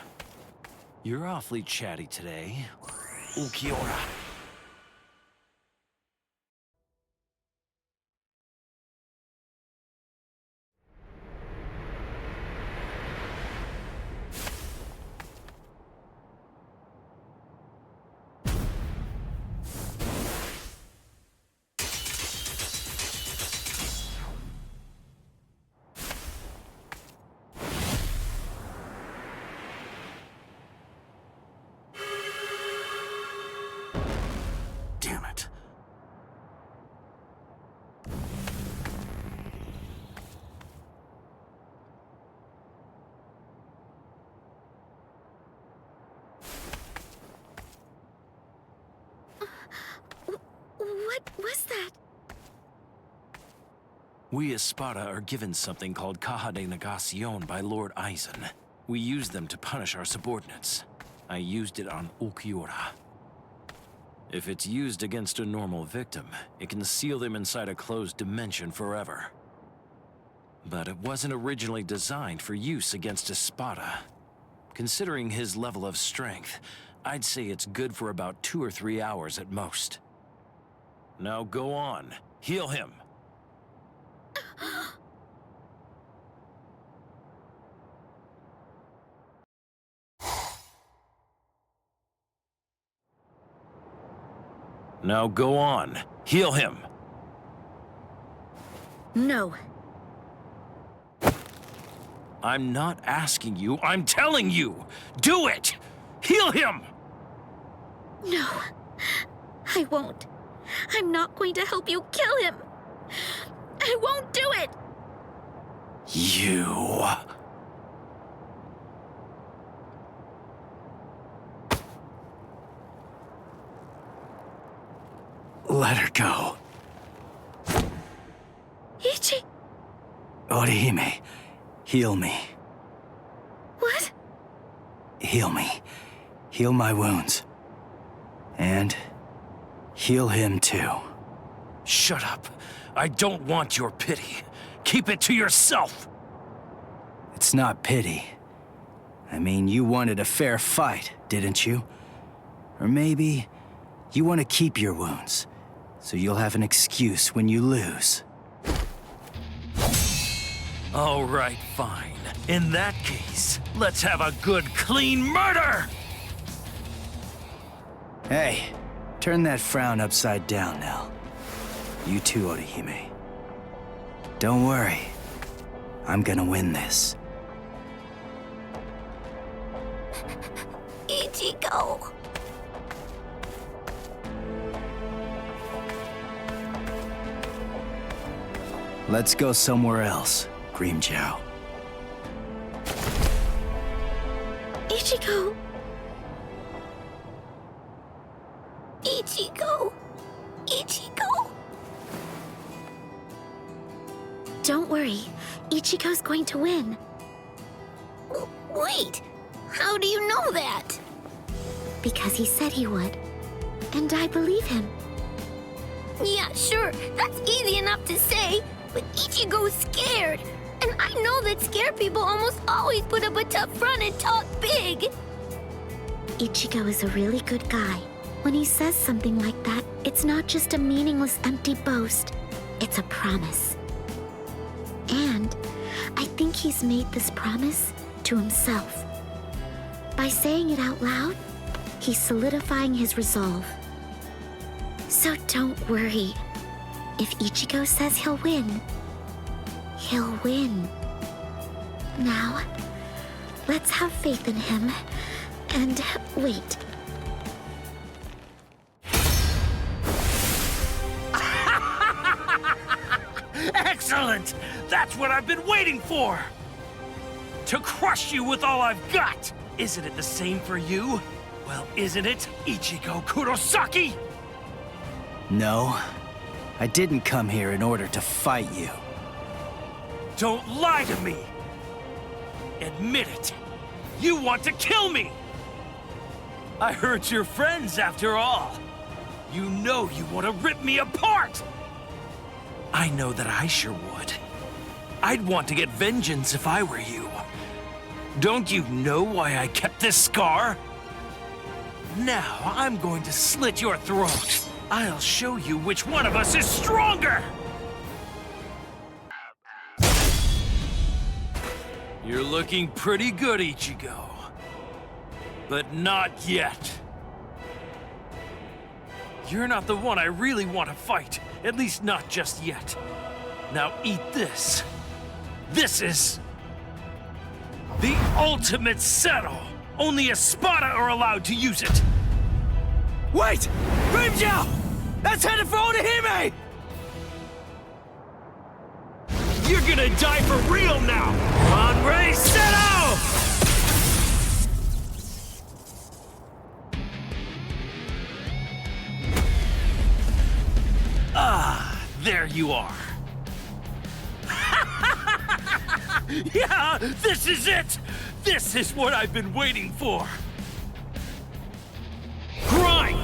You're awfully chatty today. Ulquiorra. Damn it. What was that? We as Sparta are given something called Caja de Negacion by Lord Eisen. We use them to punish our subordinates. I used it on Ulquiorra. If it's used against a normal victim, it can seal them inside a closed dimension forever. But it wasn't originally designed for use against Espada. Considering his level of strength, I'd say it's good for about 2 or 3 hours at most. Now go on, heal him. Now go on, heal him. No. I'm not asking you, I'm telling you! Do it! Heal him! No. I won't. I'm not going to help you kill him. I won't do it! You... Let her go. Ichi! Orihime, heal me. What? Heal me. Heal my wounds. And heal him too. Shut up. I don't want your pity. Keep it to yourself. It's not pity. I mean, you wanted a fair fight, didn't you? Or maybe you want to keep your wounds, so you'll have an excuse when you lose. All right, fine. In that case, let's have a good, clean murder! Hey, turn that frown upside down now. You too, Orihime. Don't worry. I'm gonna win this. Ichigo! Let's go somewhere else, Grimmjow. Ichigo! Ichigo! Ichigo! Don't worry. Ichigo's going to win. Wait! How do you know that? Because he said he would. And I believe him. Yeah, sure. That's easy enough to say. But Ichigo's scared. And I know that scared people almost always put up a tough front and talk big. Ichigo is a really good guy. When he says something like that, it's not just a meaningless, empty boast. It's a promise. And I think he's made this promise to himself. By saying it out loud, he's solidifying his resolve. So don't worry. If Ichigo says he'll win, he'll win. Now, let's have faith in him and wait. Excellent! That's what I've been waiting for! To crush you with all I've got! Isn't it the same for you? Well, isn't it, Ichigo Kurosaki? No, I didn't come here in order to fight you. Don't lie to me! Admit it! You want to kill me! I heard you're friends after all. You know you want to rip me apart! I know that I sure would. I'd want to get vengeance if I were you. Don't you know why I kept this scar? Now I'm going to slit your throat. I'll show you which one of us is stronger! You're looking pretty good, Ichigo. But not yet. You're not the one I really want to fight. At least not just yet. Now eat this. This is... the ultimate settle! Only Espada are allowed to use it! Wait! Grimjow! That's headed for Orihime! You're gonna die for real now! Hanrei Seto! Ah, there you are. Yeah, this is it! This is what I've been waiting for. Grind!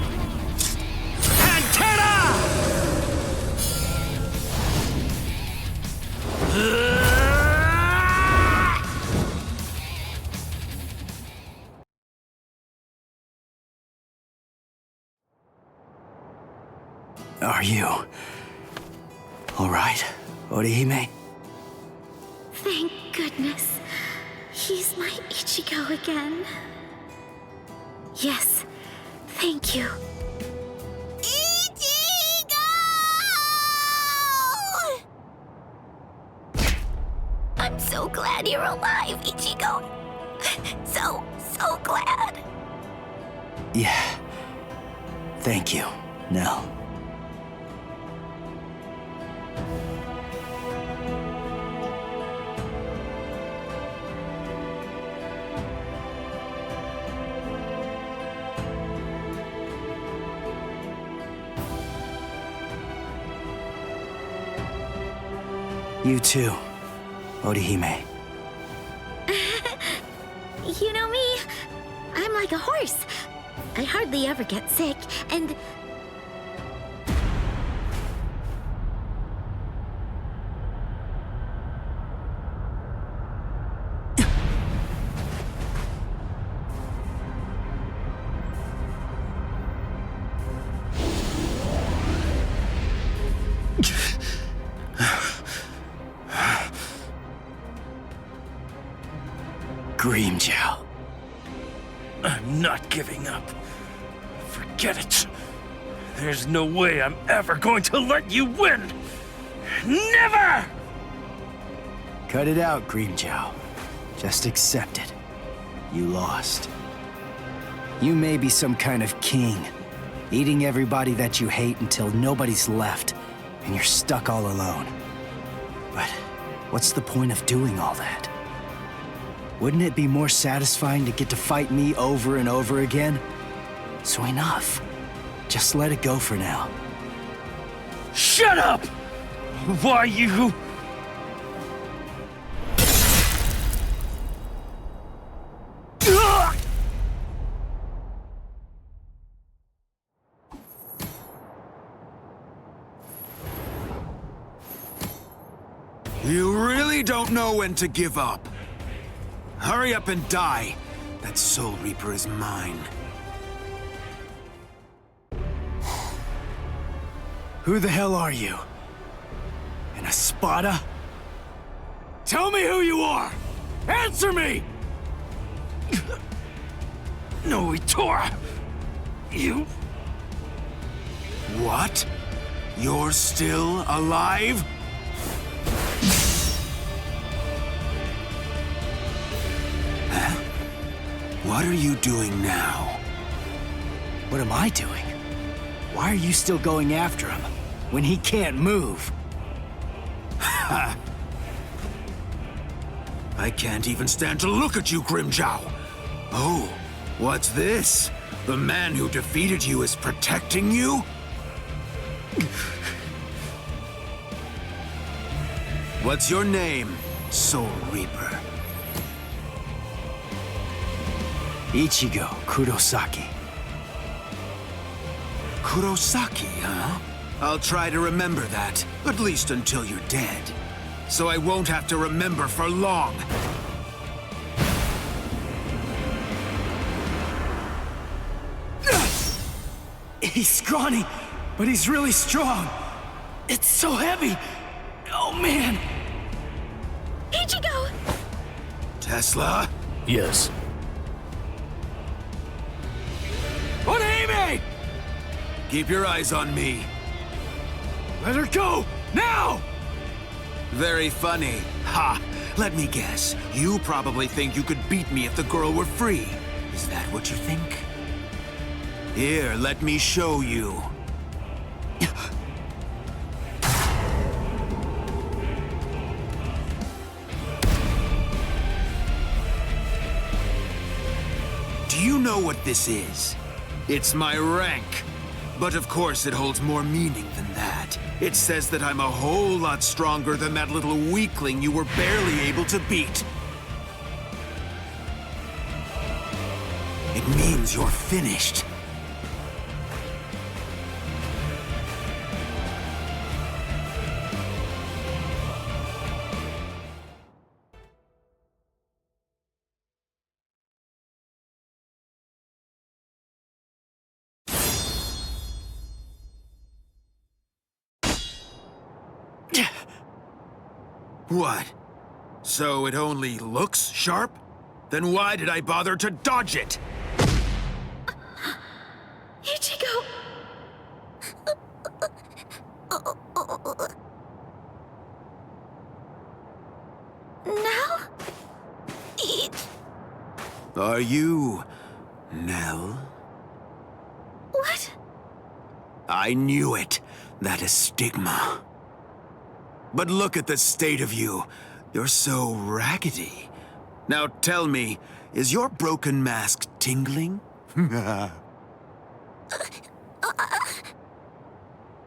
Antenna! Are you... all right, Orihime? Thank goodness. He's my Ichigo again. Yes, thank you. Ichigo! I'm so glad you're alive, Ichigo. So glad. Yeah. Thank you, Nell. You too, Orihime. You know me, I'm like a horse. I hardly ever get sick, and... Grimmjow. I'm not giving up. Forget it. There's no way I'm ever going to let you win! Never! Cut it out, Grimmjow. Just accept it. You lost. You may be some kind of king, eating everybody that you hate until nobody's left, and you're stuck all alone. But what's the point of doing all that? Wouldn't it be more satisfying to get to fight me over and over again? So enough. Just let it go for now. Shut up! Why you... You really don't know when to give up. Hurry up and die. That Soul Reaper is mine. Who the hell are you? An Espada? Tell me who you are! Answer me! No, Itora! You... What? You're still alive? Huh? What are you doing now? What am I doing? Why are you still going after him when he can't move? Ha! I can't even stand to look at you, Grimjow! Oh, what's this? The man who defeated you is protecting you? What's your name, Soul Reaper? Ichigo Kurosaki. Kurosaki, huh? I'll try to remember that, at least until you're dead. So I won't have to remember for long. He's scrawny, but he's really strong. It's so heavy. Oh, man. Ichigo! Tesla? Yes. Orihime! Keep your eyes on me. Let her go! Now! Very funny. Ha! Let me guess. You probably think you could beat me if the girl were free. Is that what you think? Here, let me show you. Do you know what this is? It's my rank. But of course it holds more meaning than that. It says that I'm a whole lot stronger than that little weakling you were barely able to beat. It means you're finished. What? So it only looks sharp? Then why did I bother to dodge it? Ichigo! Now? Are you... Nell? What? I knew it. That is stigma. But look at the state of you. You're so raggedy. Now tell me, is your broken mask tingling?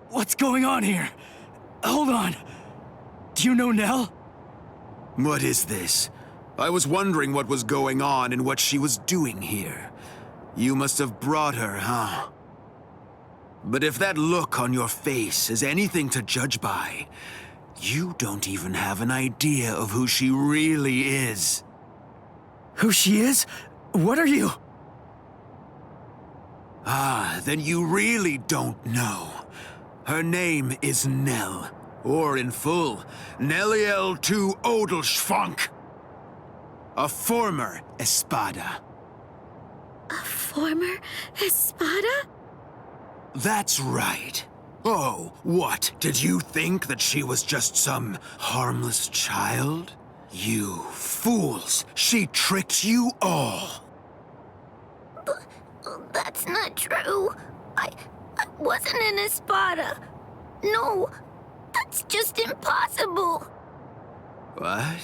What's going on here? Hold on. Do you know Nell? What is this? I was wondering what was going on and what she was doing here. You must have brought her, huh? But if that look on your face is anything to judge by, you don't even have an idea of who she really is. Who she is? What are you? Ah, then you really don't know. Her name is Nell, or in full, Nelliel to Odelschfunk. A former Espada. A former Espada? That's right. Oh, what? Did you think that she was just some harmless child? You fools! She tricked you all! That's not true. I wasn't an Espada. No, that's just impossible. What?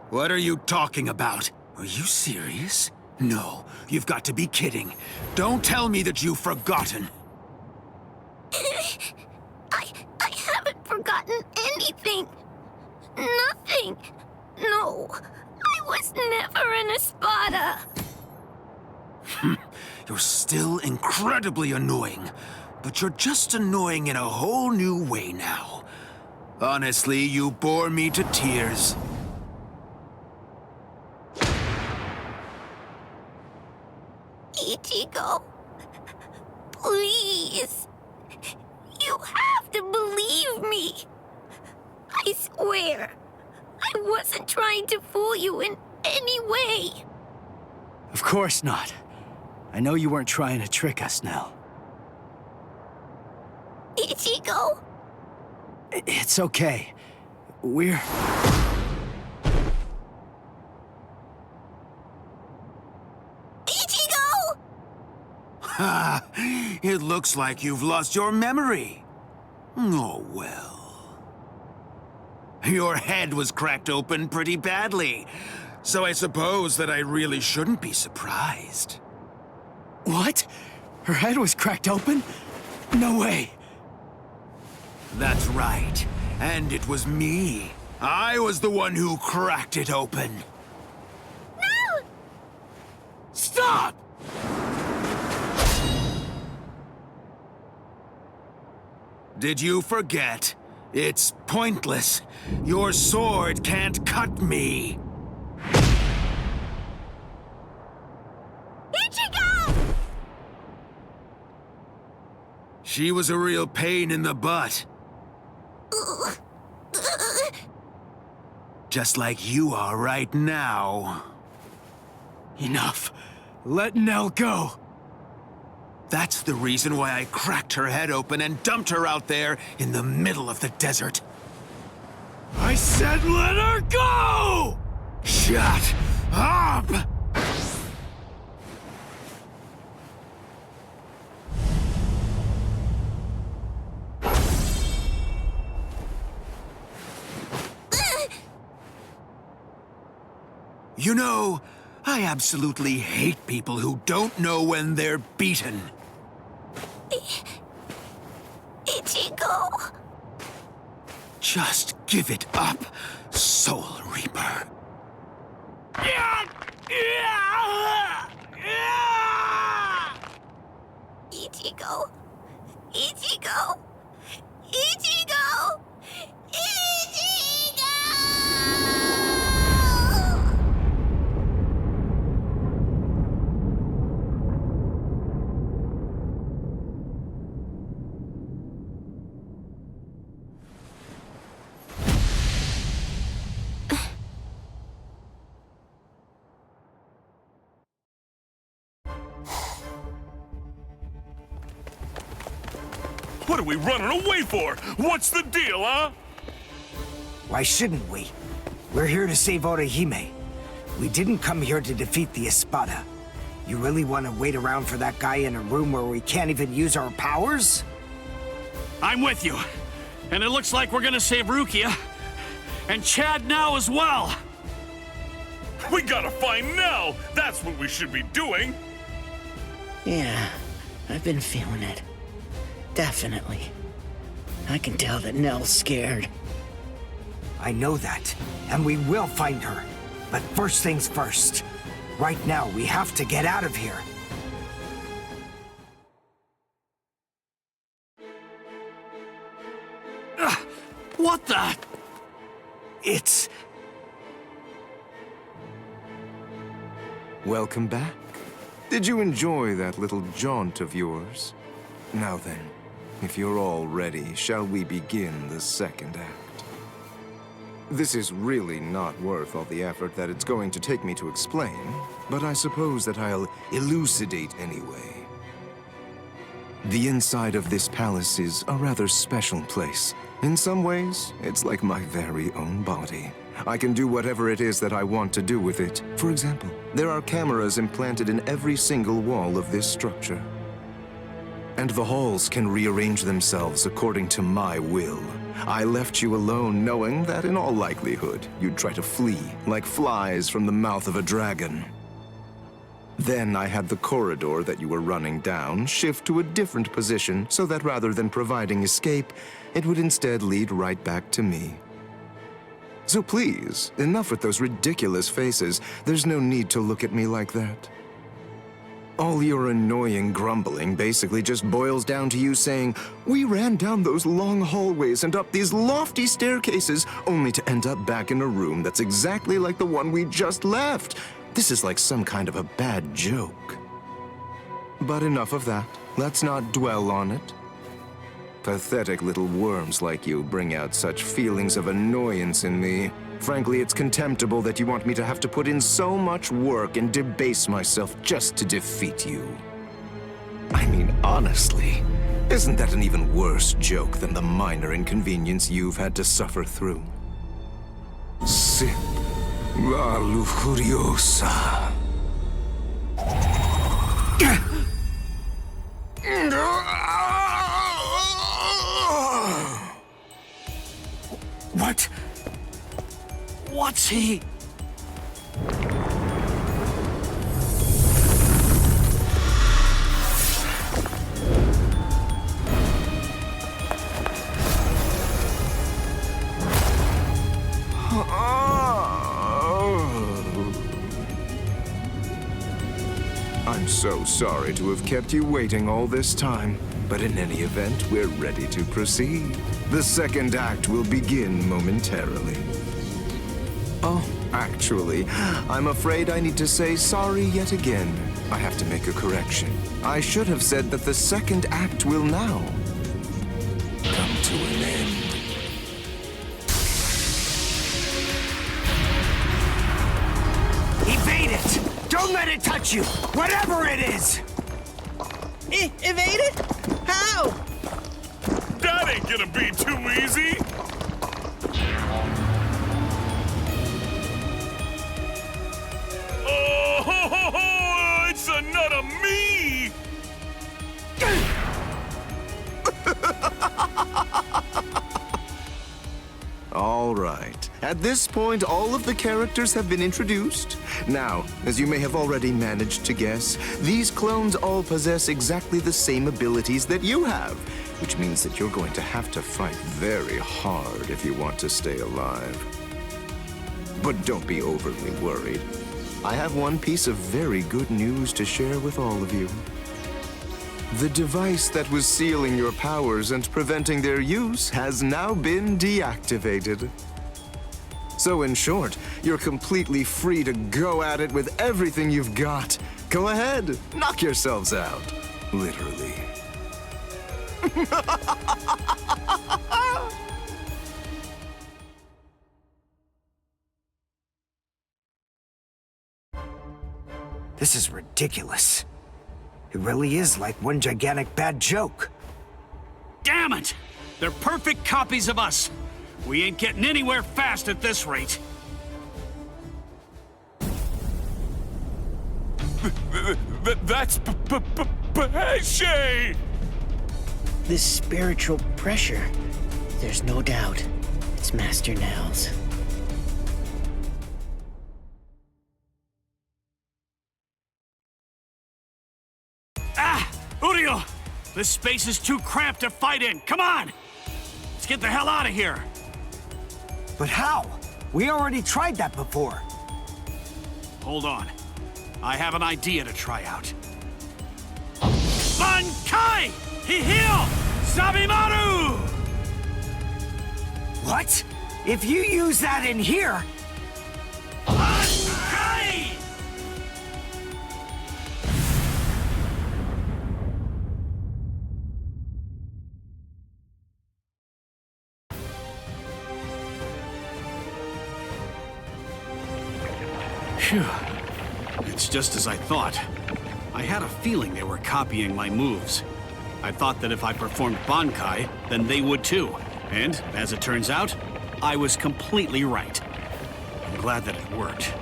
What are you talking about? Are you serious? No, you've got to be kidding. Don't tell me that you've forgotten. I haven't forgotten anything. Nothing. No, I was never an Espada. You're still incredibly annoying, but you're just annoying in a whole new way now. Honestly, you bore me to tears. Ichigo, please. You have to believe me. I swear, I wasn't trying to fool you in any way. Of course not. I know you weren't trying to trick us, Nell. Ichigo? It's okay. We're... Ichigo! Ha! It looks like you've lost your memory. Oh, well. Your head was cracked open pretty badly, so I suppose that I really shouldn't be surprised. What? Her head was cracked open? No way. That's right. And it was me. I was the one who cracked it open. No! Stop! Did you forget? It's pointless. Your sword can't cut me. Ichigo! She was a real pain in the butt. Just like you are right now. Enough. Let Nell go. That's the reason why I cracked her head open and dumped her out there in the middle of the desert. I said let her go! Shut up! You know, I absolutely hate people who don't know when they're beaten. Ichigo! Just give it up, Soul Reaper. Ichigo! Ichigo! Ichigo! Ichigo! What are we running away for? What's the deal, huh? Why shouldn't we? We're here to save Orihime. We didn't come here to defeat the Espada. You really want to wait around for that guy in a room where we can't even use our powers? I'm with you. And it looks like we're gonna save Rukia. And Chad now as well. We gotta find Nell! That's what we should be doing! Yeah, I've been feeling it. Definitely. I can tell that Nell's scared. I know that, and we will find her. But first things first. Right now, we have to get out of here. What the? It's... Welcome back. Did you enjoy that little jaunt of yours? Now then, if you're all ready, shall we begin the second act? This is really not worth all the effort that it's going to take me to explain, but I suppose that I'll elucidate anyway. The inside of this palace is a rather special place. In some ways, it's like my very own body. I can do whatever it is that I want to do with it. For example, there are cameras implanted in every single wall of this structure. And the halls can rearrange themselves according to my will. I left you alone knowing that in all likelihood, you'd try to flee like flies from the mouth of a dragon. Then I had the corridor that you were running down shift to a different position so that rather than providing escape, it would instead lead right back to me. So please, enough with those ridiculous faces. There's no need to look at me like that. All your annoying grumbling basically just boils down to you saying, "We ran down those long hallways and up these lofty staircases, only to end up back in a room that's exactly like the one we just left." This is like some kind of a bad joke. But enough of that. Let's not dwell on it. Pathetic little worms like you bring out such feelings of annoyance in me. Frankly, it's contemptible that you want me to have to put in so much work and debase myself just to defeat you. I mean, honestly, isn't that an even worse joke than the minor inconvenience you've had to suffer through? Sip la lujuriosa. What? What's he? I'm so sorry to have kept you waiting all this time, but in any event, we're ready to proceed. The second act will begin momentarily. Oh, actually, I'm afraid I need to say sorry yet again. I have to make a correction. I should have said that the second act will now come to an end. Evade it! Don't let it touch you! Whatever it is! Evade it? How? That ain't gonna be too easy! Oh, it's a nut of me! All right. At this point, all of the characters have been introduced. Now, as you may have already managed to guess, these clones all possess exactly the same abilities that you have, which means that you're going to have to fight very hard if you want to stay alive. But don't be overly worried. I have one piece of very good news to share with all of you. The device that was sealing your powers and preventing their use has now been deactivated. So in short, you're completely free to go at it with everything you've got. Go ahead, knock yourselves out. Literally. This is ridiculous. It really is like one gigantic bad joke. Damn it! They're perfect copies of us. We ain't getting anywhere fast at this rate. That's Pesce! This spiritual pressure, there's no doubt it's Master Nell's. Urio! This space is too cramped to fight in. Come on! Let's get the hell out of here. But how? We already tried that before. Hold on. I have an idea to try out. Bankai! Hihil! Sabimaru! What? If you use that in here... Bankai! Phew. It's just as I thought. I had a feeling they were copying my moves. I thought that if I performed Bankai, then they would too. And, as it turns out, I was completely right. I'm glad that it worked.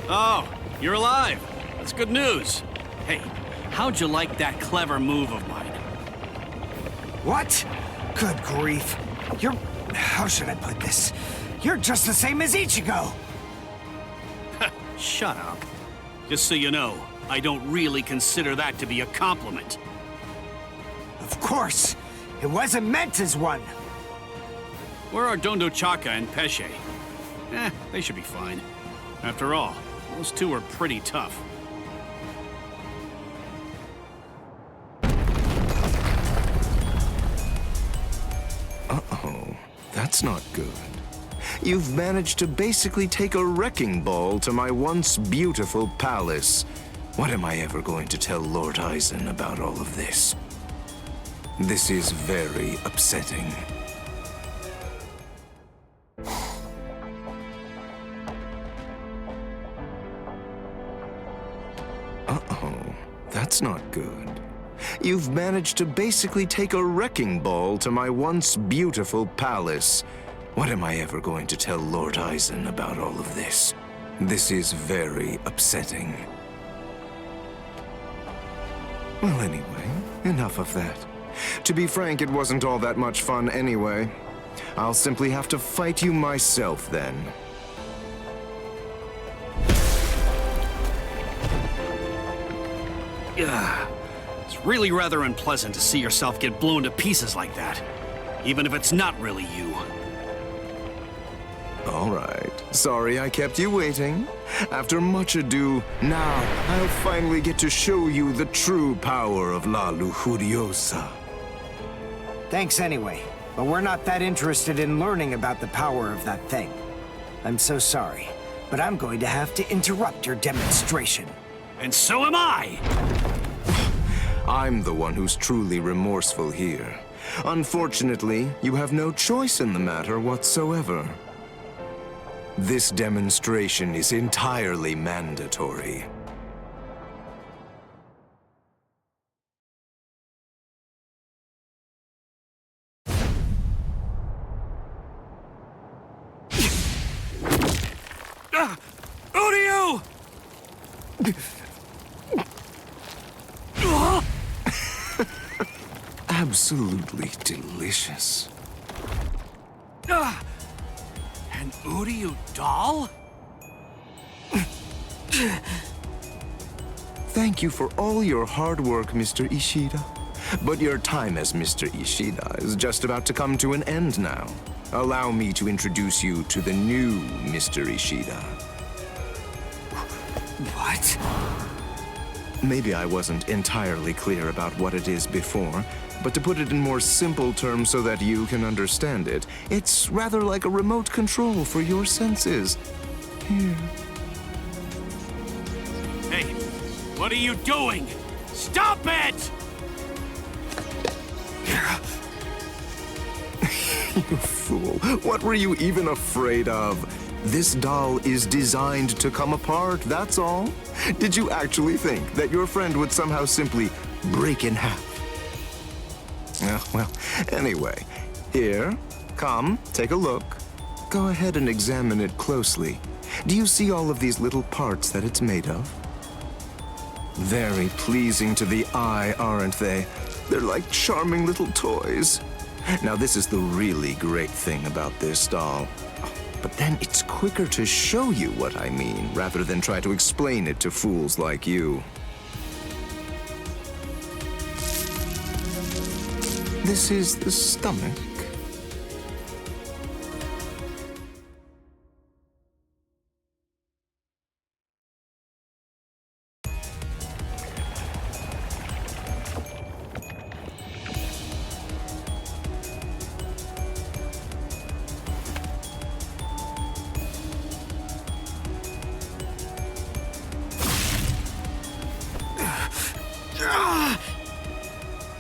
Oh, you're alive. That's good news. Hey, how'd you like that clever move of mine? What? Good grief. You're... how should I put this? You're just the same as Ichigo! Shut up. Just so you know, I don't really consider that to be a compliment. Of course! It wasn't meant as one! Where are Dondo Chaka and Pesce? They should be fine. After all, those two are pretty tough. Uh-oh, that's not good. You've managed to basically take a wrecking ball to my once beautiful palace. What am I ever going to tell Lord Eisen about all of this? This is very upsetting. Uh-oh, that's not good. You've managed to basically take a wrecking ball to my once beautiful palace. What am I ever going to tell Lord Eisen about all of this? This is very upsetting. Well, anyway, enough of that. To be frank, it wasn't all that much fun anyway. I'll simply have to fight you myself then. It's really rather unpleasant to see yourself get blown to pieces like that, even if it's not really you. All right. Sorry I kept you waiting. After much ado, now I'll finally get to show you the true power of La Lujuriosa. Thanks anyway, but we're not that interested in learning about the power of that thing. I'm so sorry, but I'm going to have to interrupt your demonstration. And so am I! I'm the one who's truly remorseful here. Unfortunately, you have no choice in the matter whatsoever. This demonstration is entirely mandatory. Uryu! Absolutely delicious. An Uryu doll? Thank you for all your hard work, Mr. Ishida. But your time as Mr. Ishida is just about to come to an end now. Allow me to introduce you to the new Mr. Ishida. What? Maybe I wasn't entirely clear about what it is before, but to put it in more simple terms so that you can understand it, it's rather like a remote control for your senses. Here. Hey, what are you doing? Stop it! You fool. What were you even afraid of? This doll is designed to come apart, that's all. Did you actually think that your friend would somehow simply break in half? Well, anyway, here, come, take a look. Go ahead and examine it closely. Do you see all of these little parts that it's made of? Very pleasing to the eye, aren't they? They're like charming little toys. Now, this is the really great thing about this doll. But then it's quicker to show you what I mean, rather than try to explain it to fools like you. This is the stomach.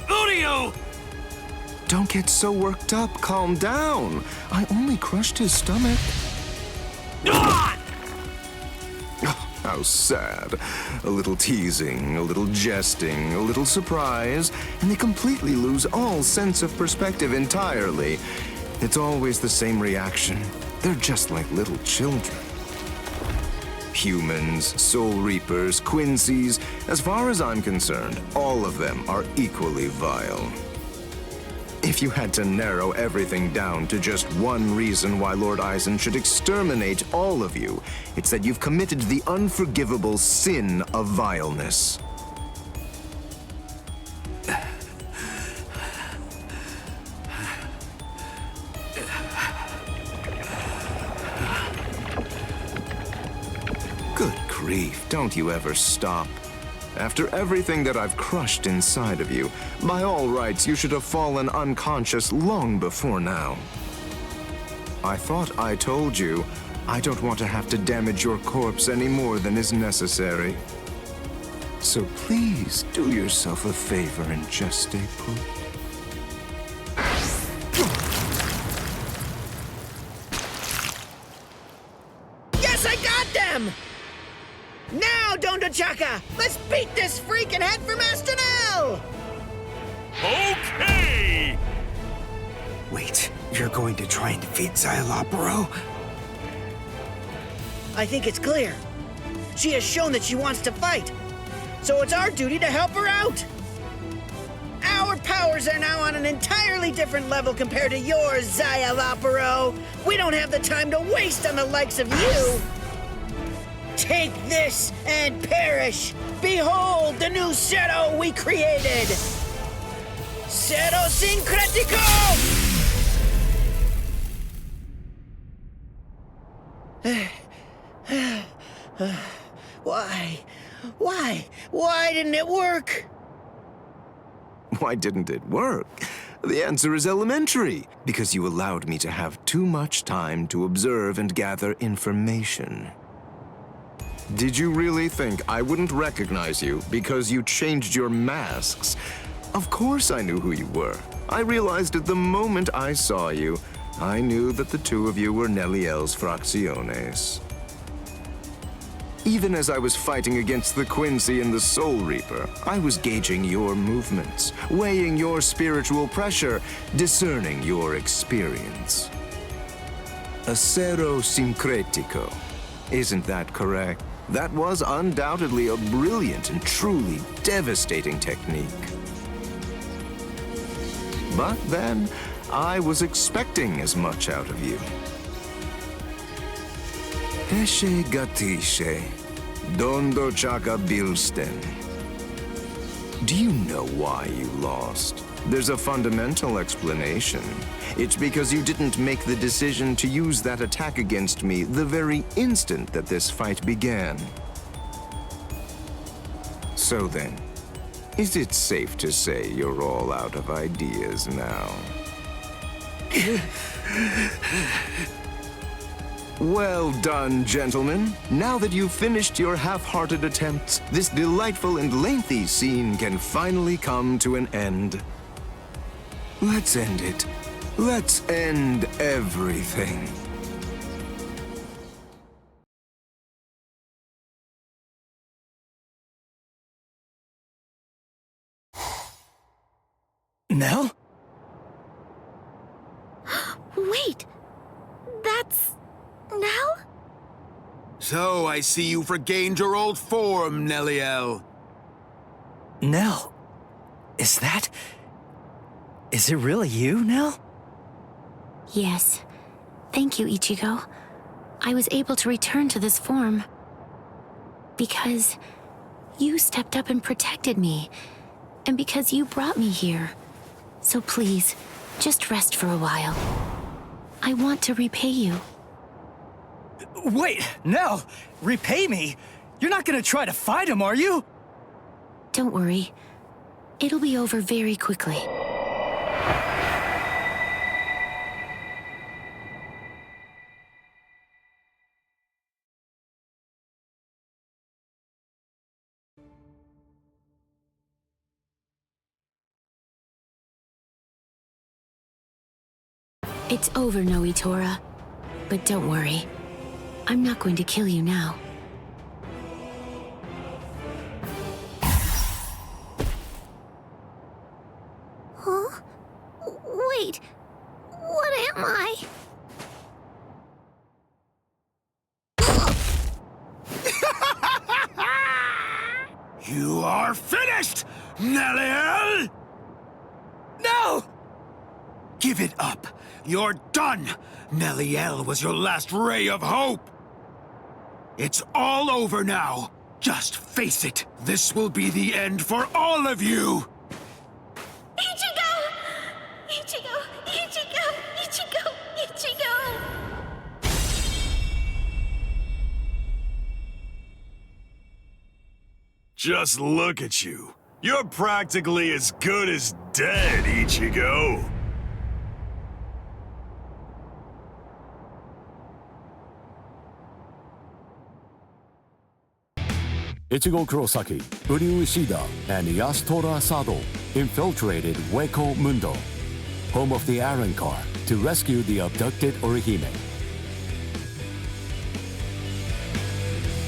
Uryu! Don't get so worked up. Calm down. I only crushed his stomach. Oh, how sad. A little teasing, a little jesting, a little surprise, and they completely lose all sense of perspective entirely. It's always the same reaction. They're just like little children. Humans, Soul Reapers, Quincy's, as far as I'm concerned, all of them are equally vile. If you had to narrow everything down to just one reason why Lord Eisen should exterminate all of you, it's that you've committed the unforgivable sin of vileness. Good grief, don't you ever stop. After everything that I've crushed inside of you, by all rights, you should have fallen unconscious long before now. I thought I told you, I don't want to have to damage your corpse any more than is necessary. So please do yourself a favor and just stay put. Yes, I got them! Now, Dondachaka! Let's beat this freak and head for Master Nell! Okay! Wait, you're going to try and defeat Xyalopero? I think it's clear. She has shown that she wants to fight. So it's our duty to help her out. Our powers are now on an entirely different level compared to yours, Xyalopero. We don't have the time to waste on the likes of you. Take this and perish. Behold the new Zero we created. Zero Syncretico! Why didn't it work? Why didn't it work? The answer is elementary. Because you allowed me to have too much time to observe and gather information. Did you really think I wouldn't recognize you because you changed your masks? Of course I knew who you were. I realized at the moment I saw you, I knew that the two of you were Neliel's Fracciones. Even as I was fighting against the Quincy and the Soul Reaper, I was gauging your movements, weighing your spiritual pressure, discerning your experience. Acero Syncretico. Isn't that correct? That was undoubtedly a brilliant and truly devastating technique. But then, I was expecting as much out of you. Eshe Gatishe, Dondo Chaka Bilsten. Do you know why you lost? There's a fundamental explanation. It's because you didn't make the decision to use that attack against me the very instant that this fight began. So then, is it safe to say you're all out of ideas now? Well done, gentlemen. Now that you've finished your half-hearted attempts, this delightful and lengthy scene can finally come to an end. Let's end it. Let's end everything. Nell? Wait, that's Nell? So I see you've regained your old form, Neliel. Nell? Is it really you, Nell? Yes. Thank you, Ichigo. I was able to return to this form because you stepped up and protected me, and because you brought me here. So please, just rest for a while. I want to repay you. Wait, Nell! Repay me? You're not gonna try to fight him, are you? Don't worry. It'll be over very quickly. It's over, Noitora. But don't worry. I'm not going to kill you now. Huh? Wait. What am I? You are finished, Neliel! No! Give it up. You're done. Neliel was your last ray of hope. It's all over now. Just face it. This will be the end for all of you. Ichigo! Ichigo! Ichigo! Ichigo! Ichigo! Just look at you. You're practically as good as dead, Ichigo. Ichigo Kurosaki, Uryu Ishida, and Yasutora Asado infiltrated Hueco Mundo, home of the Arrancar, to rescue the abducted Orihime.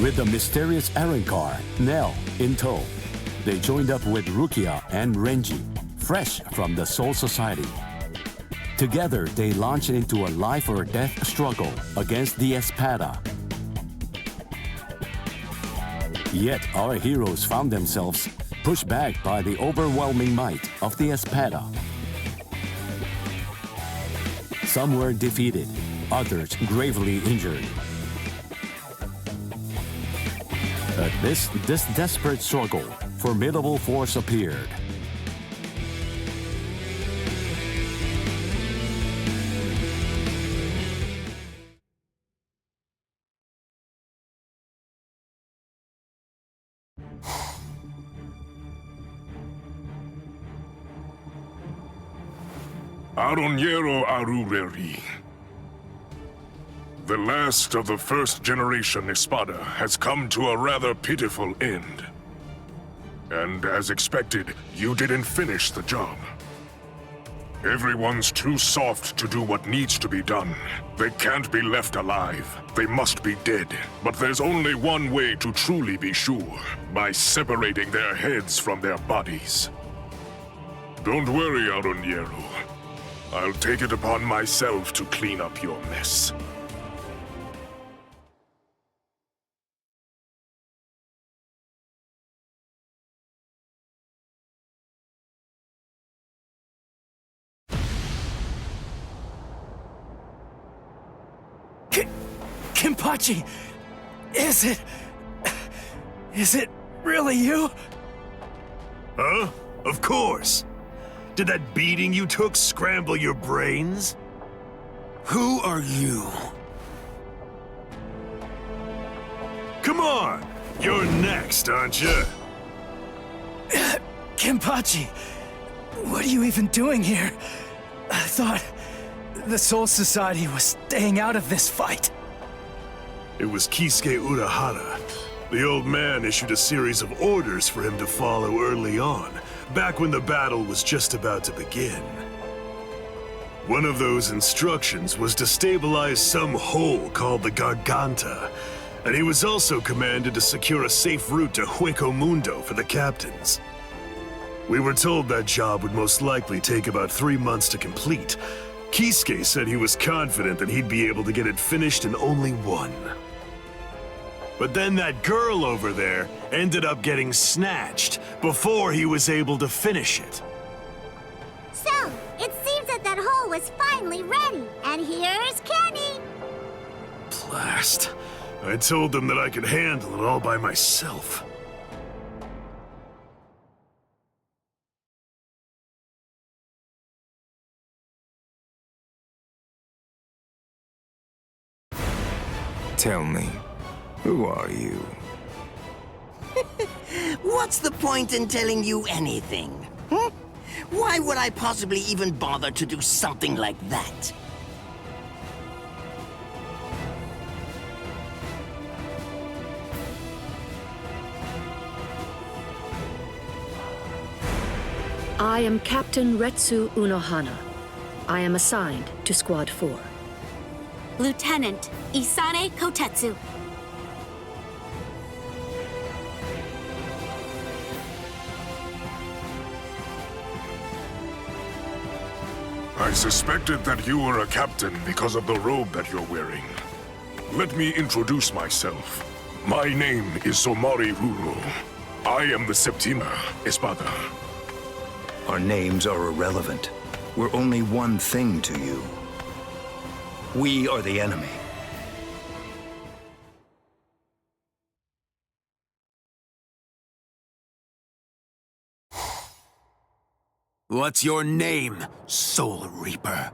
With the mysterious Arrancar, Nell, in tow, they joined up with Rukia and Renji, fresh from the Soul Society. Together, they launched into a life-or-death struggle against the Espada. Yet, our heroes found themselves pushed back by the overwhelming might of the Espada. Some were defeated, others gravely injured. At this desperate struggle, formidable force appeared. Aroniero Arureri. The last of the first generation Espada has come to a rather pitiful end. And as expected, you didn't finish the job. Everyone's too soft to do what needs to be done. They can't be left alive. They must be dead. But there's only one way to truly be sure, by separating their heads from their bodies. Don't worry, Aroniero. I'll take it upon myself to clean up your mess. Kenpachi! Is it really you? Huh? Of course. Did that beating you took scramble your brains? Who are you? Come on! You're next, aren't you? Kenpachi! What are you even doing here? I thought the Soul Society was staying out of this fight. It was Kisuke Urahara. The old man issued a series of orders for him to follow early on, back when the battle was just about to begin. One of those instructions was to stabilize some hole called the Garganta, and he was also commanded to secure a safe route to Hueco Mundo for the captains. We were told that job would most likely take about 3 months to complete. Kisuke said he was confident that he'd be able to get it finished in only 1. But then that girl over there ended up getting snatched before he was able to finish it. So, it seems that that hole was finally ready, and here's Kenny! Blast. I told them that I could handle it all by myself. Tell me, who are you? What's the point in telling you anything? Hmm? Why would I possibly even bother to do something like that? I am Captain Retsu Unohana. I am assigned to Squad 4. Lieutenant Isane Kotetsu. I suspected that you were a captain because of the robe that you're wearing. Let me introduce myself. My name is Somari Ruro. I am the Septima Espada. Our names are irrelevant. We're only one thing to you. We are the enemy. What's your name, Soul Reaper?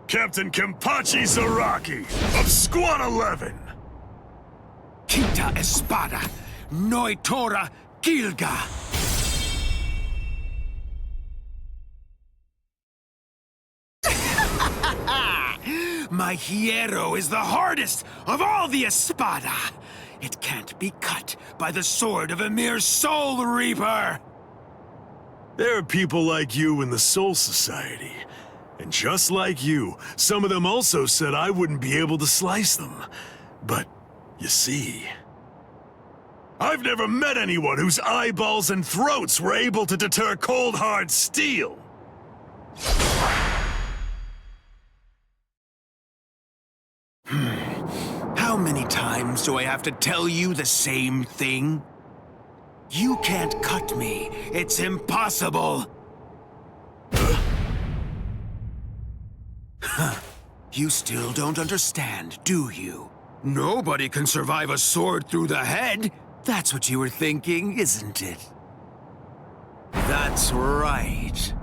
Captain Kenpachi Zaraki of Squad 11. Kita Espada, Noitora Gilga. My hierro is the hardest of all the espada. It can't be cut by the sword of a mere soul reaper. There are people like you in the Soul Society. And just like you, some of them also said I wouldn't be able to slice them. But, you see, I've never met anyone whose eyeballs and throats were able to deter cold hard steel. How many times do I have to tell you the same thing? You can't cut me. It's impossible. You still don't understand, do you? Nobody can survive a sword through the head. That's what you were thinking, isn't it? That's right.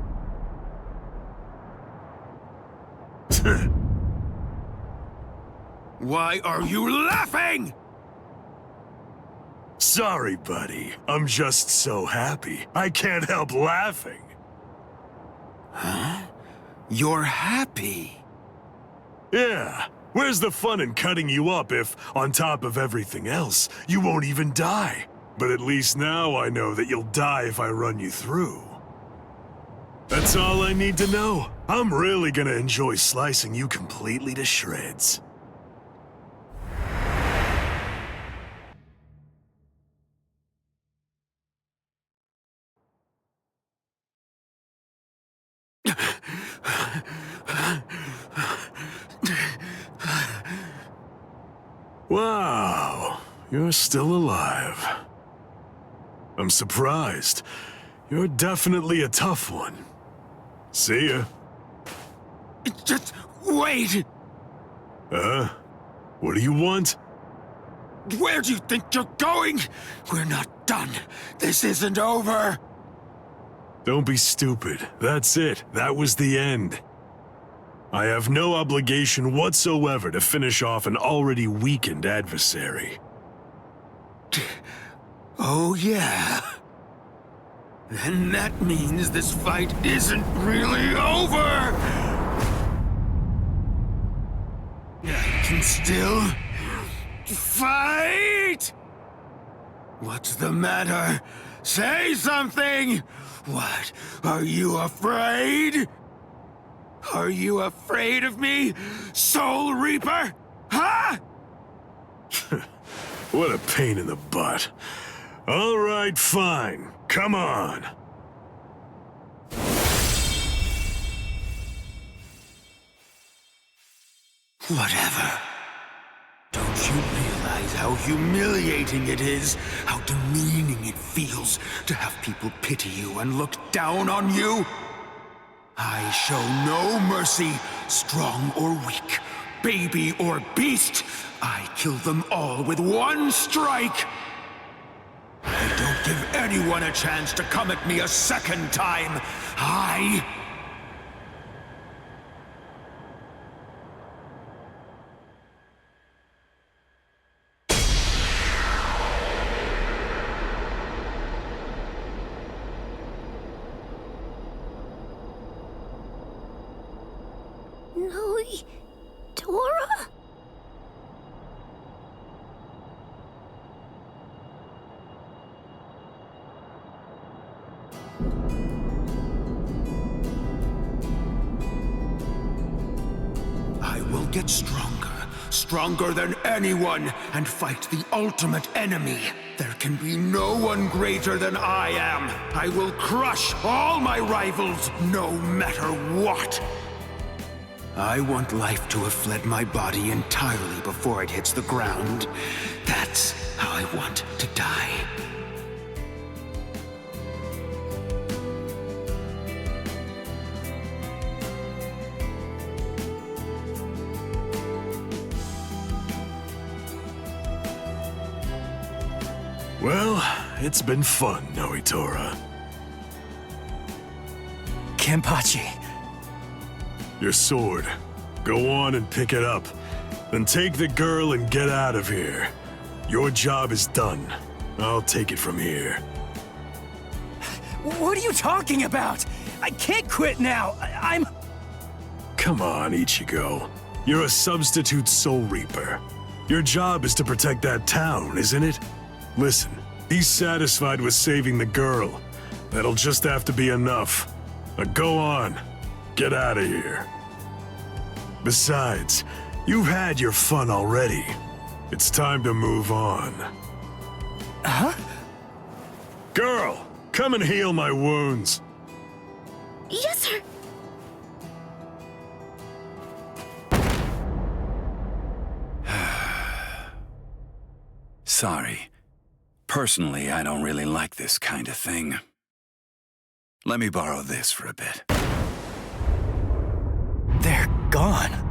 Why are you laughing? Sorry, buddy. I'm just so happy. I can't help laughing. Huh? You're happy? Yeah. Where's the fun in cutting you up if, on top of everything else, you won't even die? But at least now I know that you'll die if I run you through. That's all I need to know. I'm really gonna enjoy slicing you completely to shreds. Wow, you're still alive. I'm surprised. You're definitely a tough one. See ya. Just wait! What do you want? Where do you think you're going? We're not done. This isn't over. Don't be stupid. That's it. That was the end. I have no obligation whatsoever to finish off an already weakened adversary. Oh, yeah. Then that means this fight isn't really over! I can still fight! What's the matter? Say something! What? Are you afraid? Are you afraid of me, Soul Reaper? Huh? What a pain in the butt. All right, fine. Come on. Whatever. Don't you realize how humiliating it is, how demeaning it feels to have people pity you and look down on you? I show no mercy, strong or weak, baby or beast. I kill them all with one strike. I don't give anyone a chance to come at me a second time. Tora? I will get stronger, stronger than anyone, and fight the ultimate enemy. There can be no one greater than I am. I will crush all my rivals, no matter what. I want life to have fled my body entirely before it hits the ground. That's how I want to die. Well, it's been fun, Noitora. Kenpachi. Your sword. Go on and pick it up. Then take the girl and get out of here. Your job is done. I'll take it from here. What are you talking about? I can't quit now. I'm... Come on, Ichigo. You're a substitute Soul Reaper. Your job is to protect that town, isn't it? Listen, he's satisfied with saving the girl. That'll just have to be enough. Now go on. Get out of here. Besides, you've had your fun already. It's time to move on. Huh? Girl, come and heal my wounds. Yes, sir. Sorry. Personally, I don't really like this kind of thing. Let me borrow this for a bit. They're gone.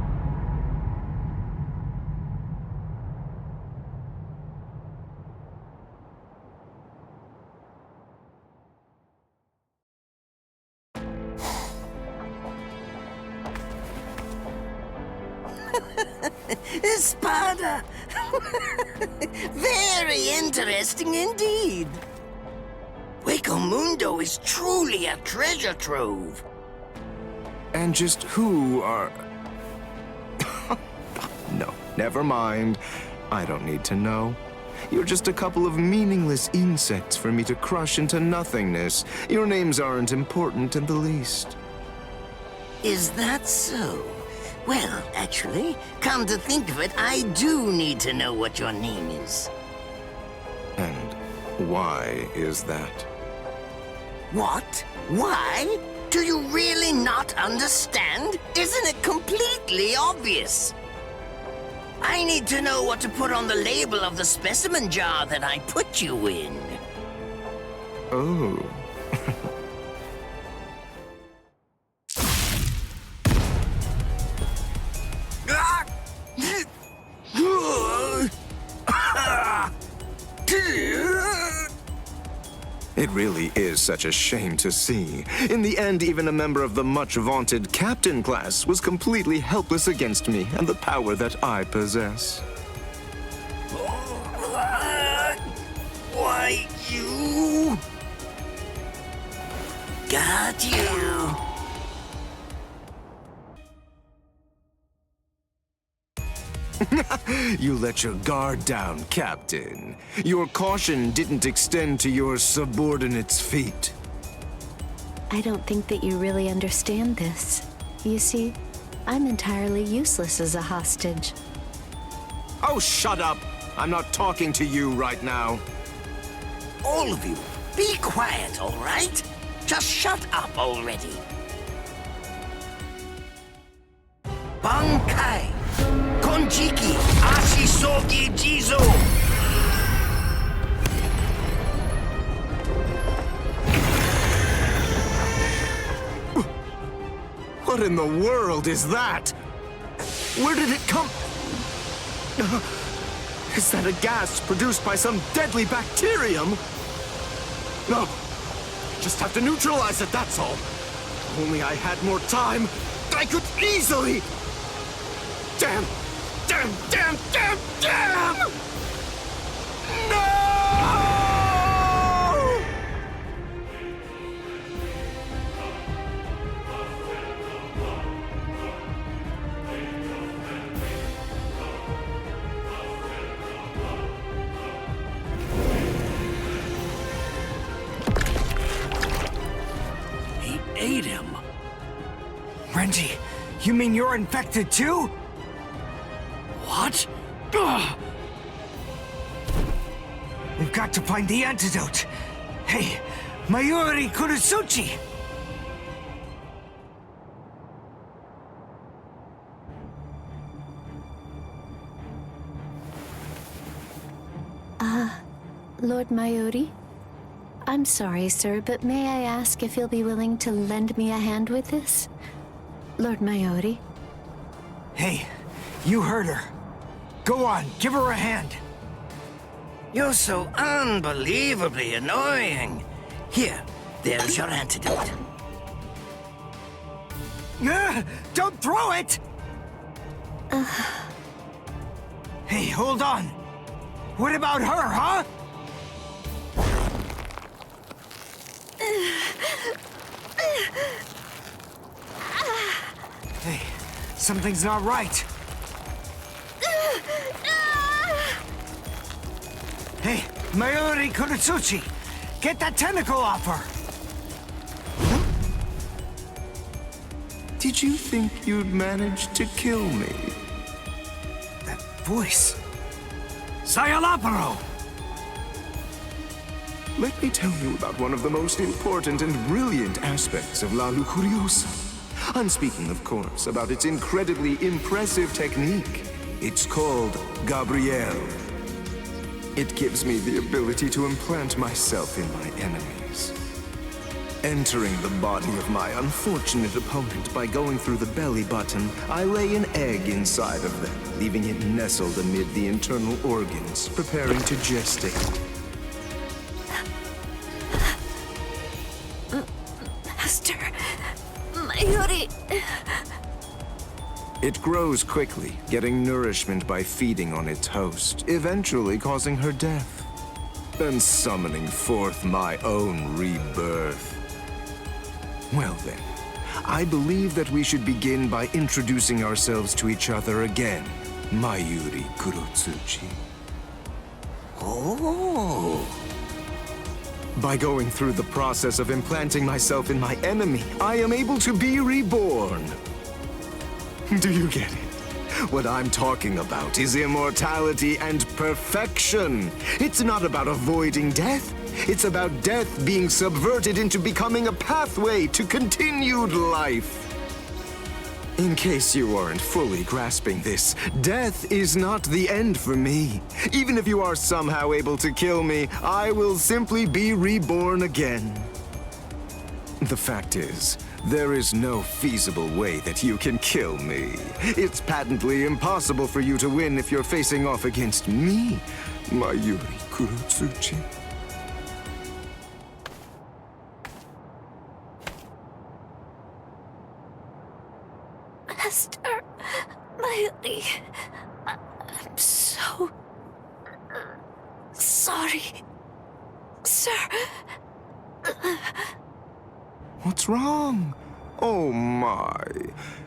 Espada! Very interesting indeed. Hueco Mundo is truly a treasure trove. And just who are... No, never mind. I don't need to know. You're just a couple of meaningless insects for me to crush into nothingness. Your names aren't important in the least. Is that so? Well, actually, come to think of it, I do need to know what your name is. And why is that? What? Why? Do you really not understand? Isn't it completely obvious? I need to know what to put on the label of the specimen jar that I put you in. Oh. It really is such a shame to see. In the end, even a member of the much-vaunted captain class was completely helpless against me and the power that I possess. Why, you... Got you. You let your guard down, Captain. Your caution didn't extend to your subordinates' feet. I don't think that you really understand this. You see, I'm entirely useless as a hostage. Oh, shut up! I'm not talking to you right now. All of you, be quiet, all right? Just shut up already. Bankai! Konjiki! Ashisogi Jizo! What in the world is that? Where did it come? Is that a gas produced by some deadly bacterium? No. Just have to neutralize it, that's all. If only I had more time, I could easily... Damn! Damn! Damn! Damn! Damn! No! He ate him. Renji, you mean you're infected too? What? Ugh. We've got to find the antidote. Hey, Mayuri Kurosuchi! Lord Mayuri? I'm sorry, sir, but may I ask if you'll be willing to lend me a hand with this? Lord Mayuri? Hey, you heard her. Go on, give her a hand. You're so unbelievably annoying. Here, there's your antidote. Don't throw it! Hey, hold on. What about her, huh? Hey, something's not right. Mayuri Kurotsuchi! Get that tentacle off her! Did you think you'd manage to kill me? That voice... Sayalaparo! Let me tell you about one of the most important and brilliant aspects of La Lucuriosa. I'm speaking, of course, about its incredibly impressive technique. It's called Gabrielle. It gives me the ability to implant myself in my enemies. Entering the body of my unfortunate opponent by going through the belly button, I lay an egg inside of them, leaving it nestled amid the internal organs, preparing to gestate. Master... Mayuri... It grows quickly, getting nourishment by feeding on its host, eventually causing her death, then summoning forth my own rebirth. Well then, I believe that we should begin by introducing ourselves to each other again, Mayuri Kurotsuchi. Oh! By going through the process of implanting myself in my enemy, I am able to be reborn. Do you get it? What I'm talking about is immortality and perfection. It's not about avoiding death. It's about death being subverted into becoming a pathway to continued life. In case you aren't fully grasping this, death is not the end for me. Even if you are somehow able to kill me, I will simply be reborn again. The fact is, there is no feasible way that you can kill me. It's patently impossible for you to win if you're facing off against me, Mayuri Kurotsuchi. Master... Mayuri... I'm so... sorry... Sir... What's wrong? Oh my.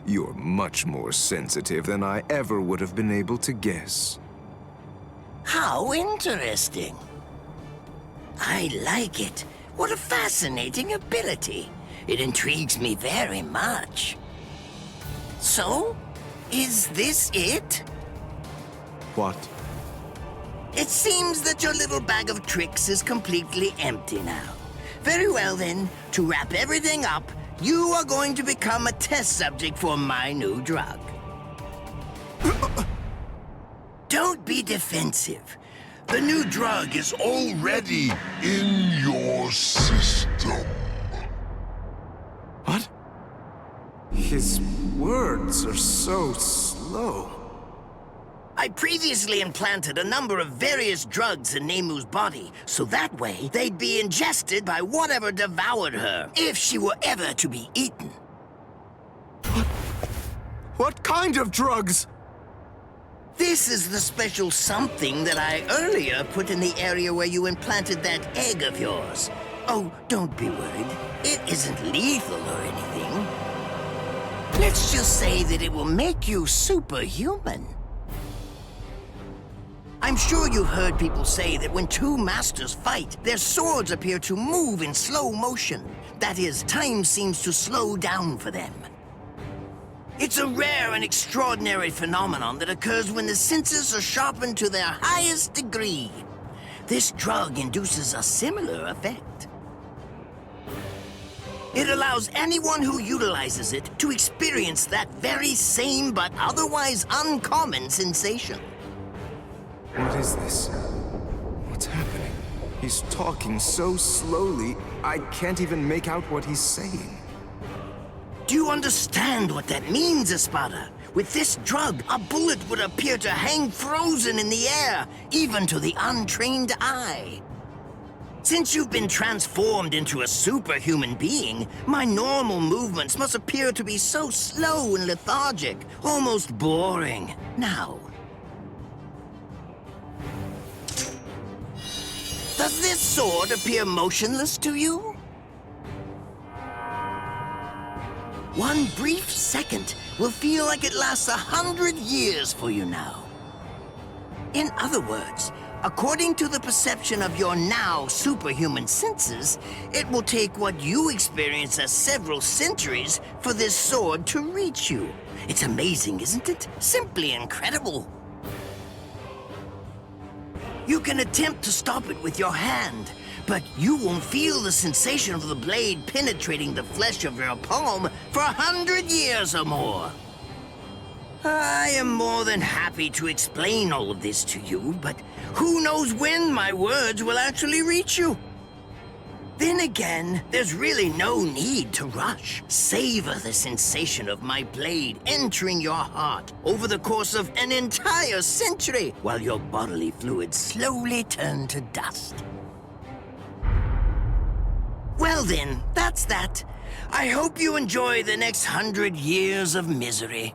You're much more sensitive than I ever would have been able to guess. How interesting. I like it. What a fascinating ability. It intrigues me very much. So, is this it? What? It seems that your little bag of tricks is completely empty now. Very well then, to wrap everything up, you are going to become a test subject for my new drug. Don't be defensive. The new drug is already in your system. What? His words are so slow. I previously implanted a number of various drugs in Nemu's body, so that way they'd be ingested by whatever devoured her, if she were ever to be eaten. What kind of drugs? This is the special something that I earlier put in the area where you implanted that egg of yours. Oh, don't be worried. It isn't lethal or anything. Let's just say that it will make you superhuman. I'm sure you've heard people say that when two masters fight, their swords appear to move in slow motion. That is, time seems to slow down for them. It's a rare and extraordinary phenomenon that occurs when the senses are sharpened to their highest degree. This drug induces a similar effect. It allows anyone who utilizes it to experience that very same but otherwise uncommon sensation. What is this? What's happening? He's talking so slowly, I can't even make out what he's saying. Do you understand what that means, Espada? With this drug, a bullet would appear to hang frozen in the air, even to the untrained eye. Since you've been transformed into a superhuman being, my normal movements must appear to be so slow and lethargic, almost boring. Now, does this sword appear motionless to you? One brief second will feel like it lasts 100 years for you now. In other words, According to the perception of your now superhuman senses, it will take what you experience as several centuries for this sword to reach you. It's amazing, isn't it? Simply incredible. You can attempt to stop it with your hand, but you won't feel the sensation of the blade penetrating the flesh of your palm for 100 years or more. I am more than happy to explain all of this to you, but who knows when my words will actually reach you? Then again, there's really no need to rush. Savor the sensation of my blade entering your heart over the course of an entire century, while your bodily fluids slowly turn to dust. Well then, that's that. I hope you enjoy the next 100 years of misery.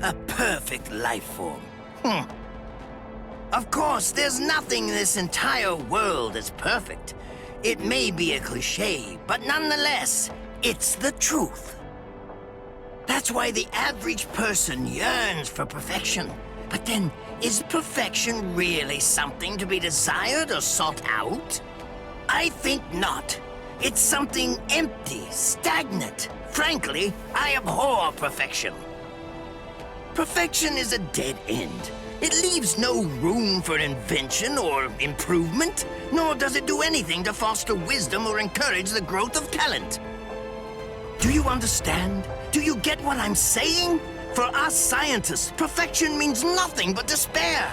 A perfect life form. Of course, there's nothing in this entire world that's perfect. It may be a cliché, but nonetheless, it's the truth. That's why the average person yearns for perfection. But then, is perfection really something to be desired or sought out? I think not. It's something empty, stagnant. Frankly, I abhor perfection. Perfection is a dead end. It leaves no room for invention or improvement, nor does it do anything to foster wisdom or encourage the growth of talent. Do you understand? Do you get what I'm saying? For us scientists, perfection means nothing but despair.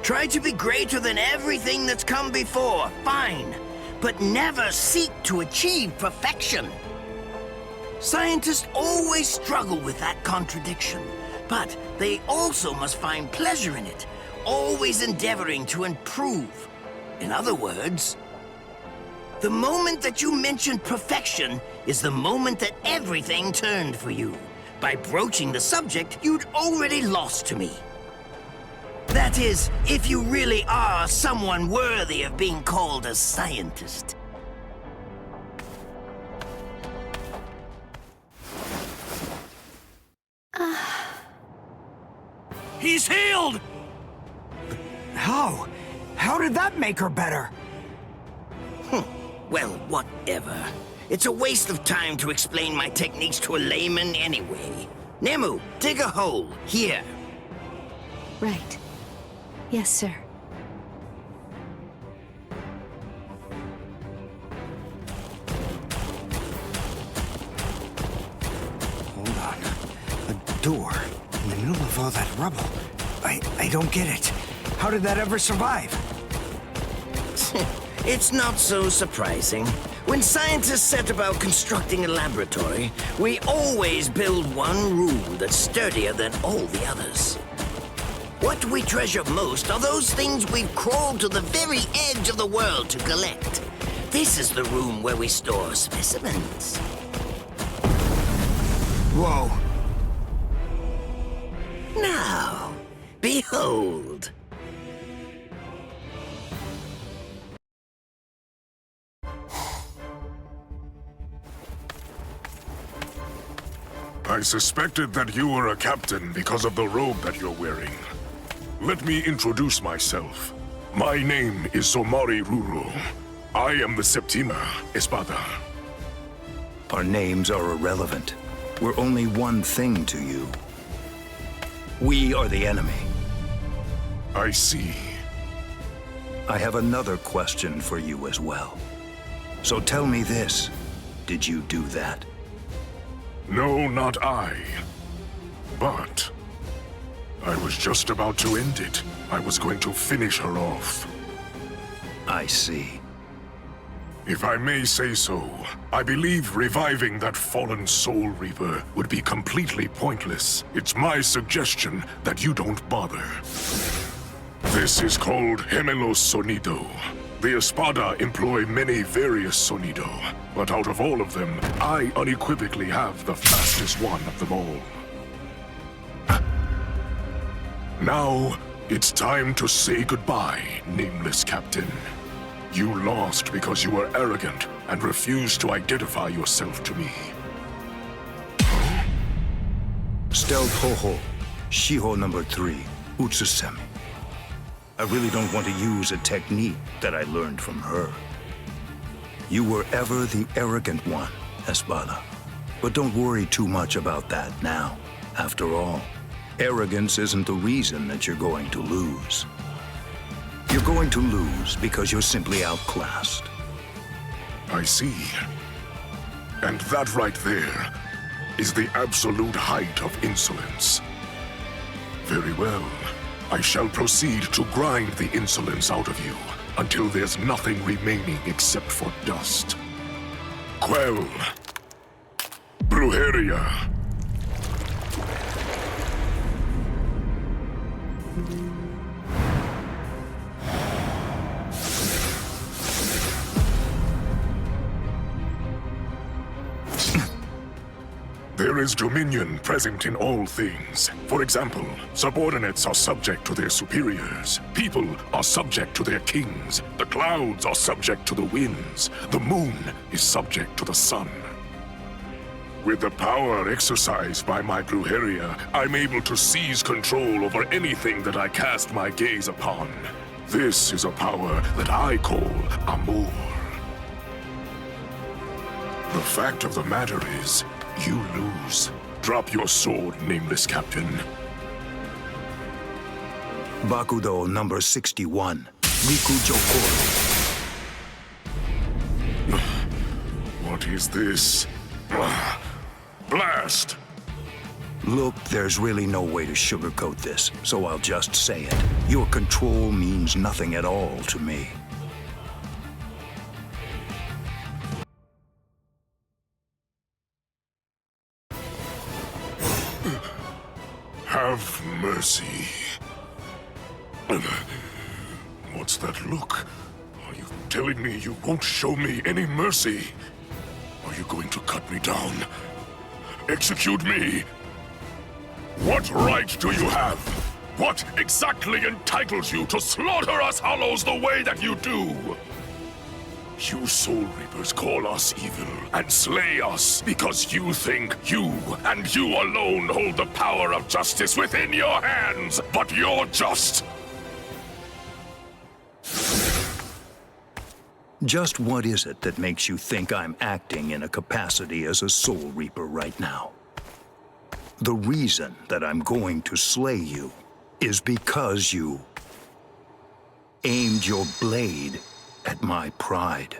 Try to be greater than everything that's come before, fine, but never seek to achieve perfection. Scientists always struggle with that contradiction, but they also must find pleasure in it, always endeavoring to improve. In other words, the moment that you mentioned perfection is the moment that everything turned for you. By broaching the subject, you'd already lost to me. That is, if you really are someone worthy of being called a scientist. He's healed! How? How did that make her better? Well, whatever. It's a waste of time to explain my techniques to a layman anyway. Nemu, dig a hole, here. Right. Yes, sir. Hold on. A door in the middle of all that rubble. I don't get it. How did that ever survive? It's not so surprising. When scientists set about constructing a laboratory, we always build one room that's sturdier than all the others. What we treasure most are those things we've crawled to the very edge of the world to collect. This is the room where we store specimens. Whoa. Now, behold. I suspected that you were a captain because of the robe that you're wearing. Let me introduce myself. My name is Somari Ruru. I am the Septima Espada. Our names are irrelevant. We're only one thing to you. We are the enemy. I see. I have another question for you as well. So tell me this. Did you do that? No, not I. But I was just about to end it. I was going to finish her off. I see. If I may say so, I believe reviving that fallen Soul Reaper would be completely pointless. It's my suggestion that you don't bother. This is called Gemelo Sonido. The Espada employ many various Sonido, but out of all of them, I unequivocally have the fastest one of them all. Now, it's time to say goodbye, nameless captain. You lost because you were arrogant and refused to identify yourself to me. Stel Poho, Shiho number 3, Utsusemi. I really don't want to use a technique that I learned from her. You were ever the arrogant one, Espada. But don't worry too much about that now. After all, arrogance isn't the reason that you're going to lose. You're going to lose because you're simply outclassed. I see. And that right there is the absolute height of insolence. Very well. I shall proceed to grind the insolence out of you until there's nothing remaining except for dust. Quell. Brujeria. There is dominion present in all things. For example, subordinates are subject to their superiors. People are subject to their kings. The clouds are subject to the winds. The moon is subject to the sun. With the power exercised by my Brujeria, I'm able to seize control over anything that I cast my gaze upon. This is a power that I call Amour. The fact of the matter is, you lose. Drop your sword, nameless captain. Bakudo number 61, Riku Jokoro. What is this? Blast! Look, there's really no way to sugarcoat this, so I'll just say it. Your control means nothing at all to me. Have mercy. What's that look? Are you telling me you won't show me any mercy? Are you going to cut me down? Execute me? What right do you have? What exactly entitles you to slaughter us Hollows the way that you do? You Soul Reapers call us evil and slay us because you think you and you alone hold the power of justice within your hands, but you're just... Just what is it that makes you think I'm acting in a capacity as a Soul Reaper right now? The reason that I'm going to slay you is because you aimed your blade at my pride.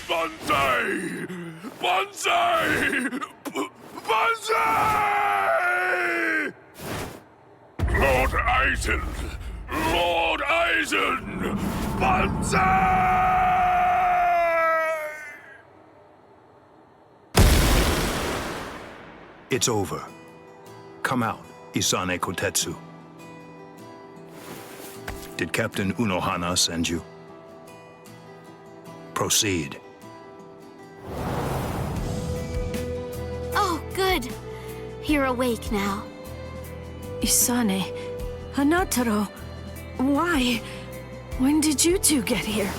Banzai! Banzai! Banzai! Lord Eisen! Lord Eisen! Banzai! It's over. Come out, Isane Kotetsu. Did Captain Unohana send you? Proceed. Oh, good. You're awake now. Isane, Hanataro, why? When did you two get here?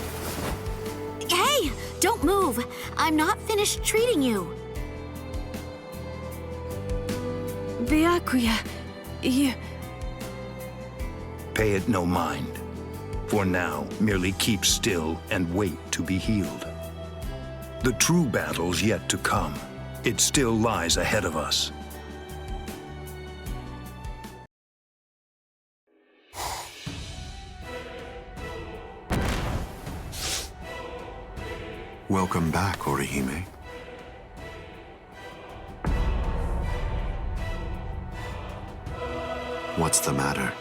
Hey, don't move. I'm not finished treating you. Byakuya, you... Pay it no mind. For now, merely keep still and wait to be healed. The true battle's yet to come. It still lies ahead of us. Welcome back, Orihime. What's the matter?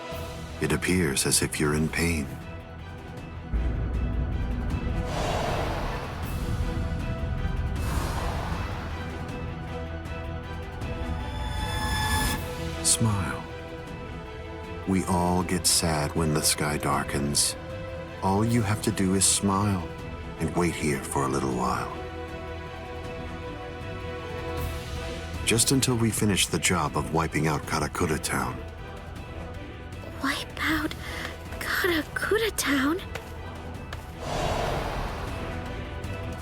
It appears as if you're in pain. Smile. We all get sad when the sky darkens. All you have to do is smile and wait here for a little while. Just until we finish the job of wiping out Karakura Town. Wipe out Karakura Town?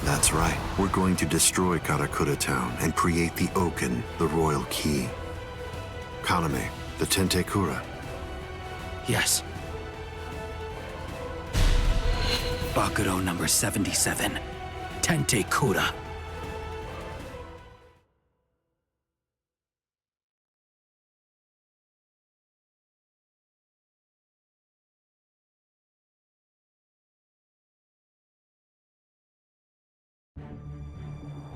That's That's right. We're going to destroy Karakura Town and create the Oken, the royal key. Kaname, the Tente Kura. Yes. Bakuro number 77. Tente Kura.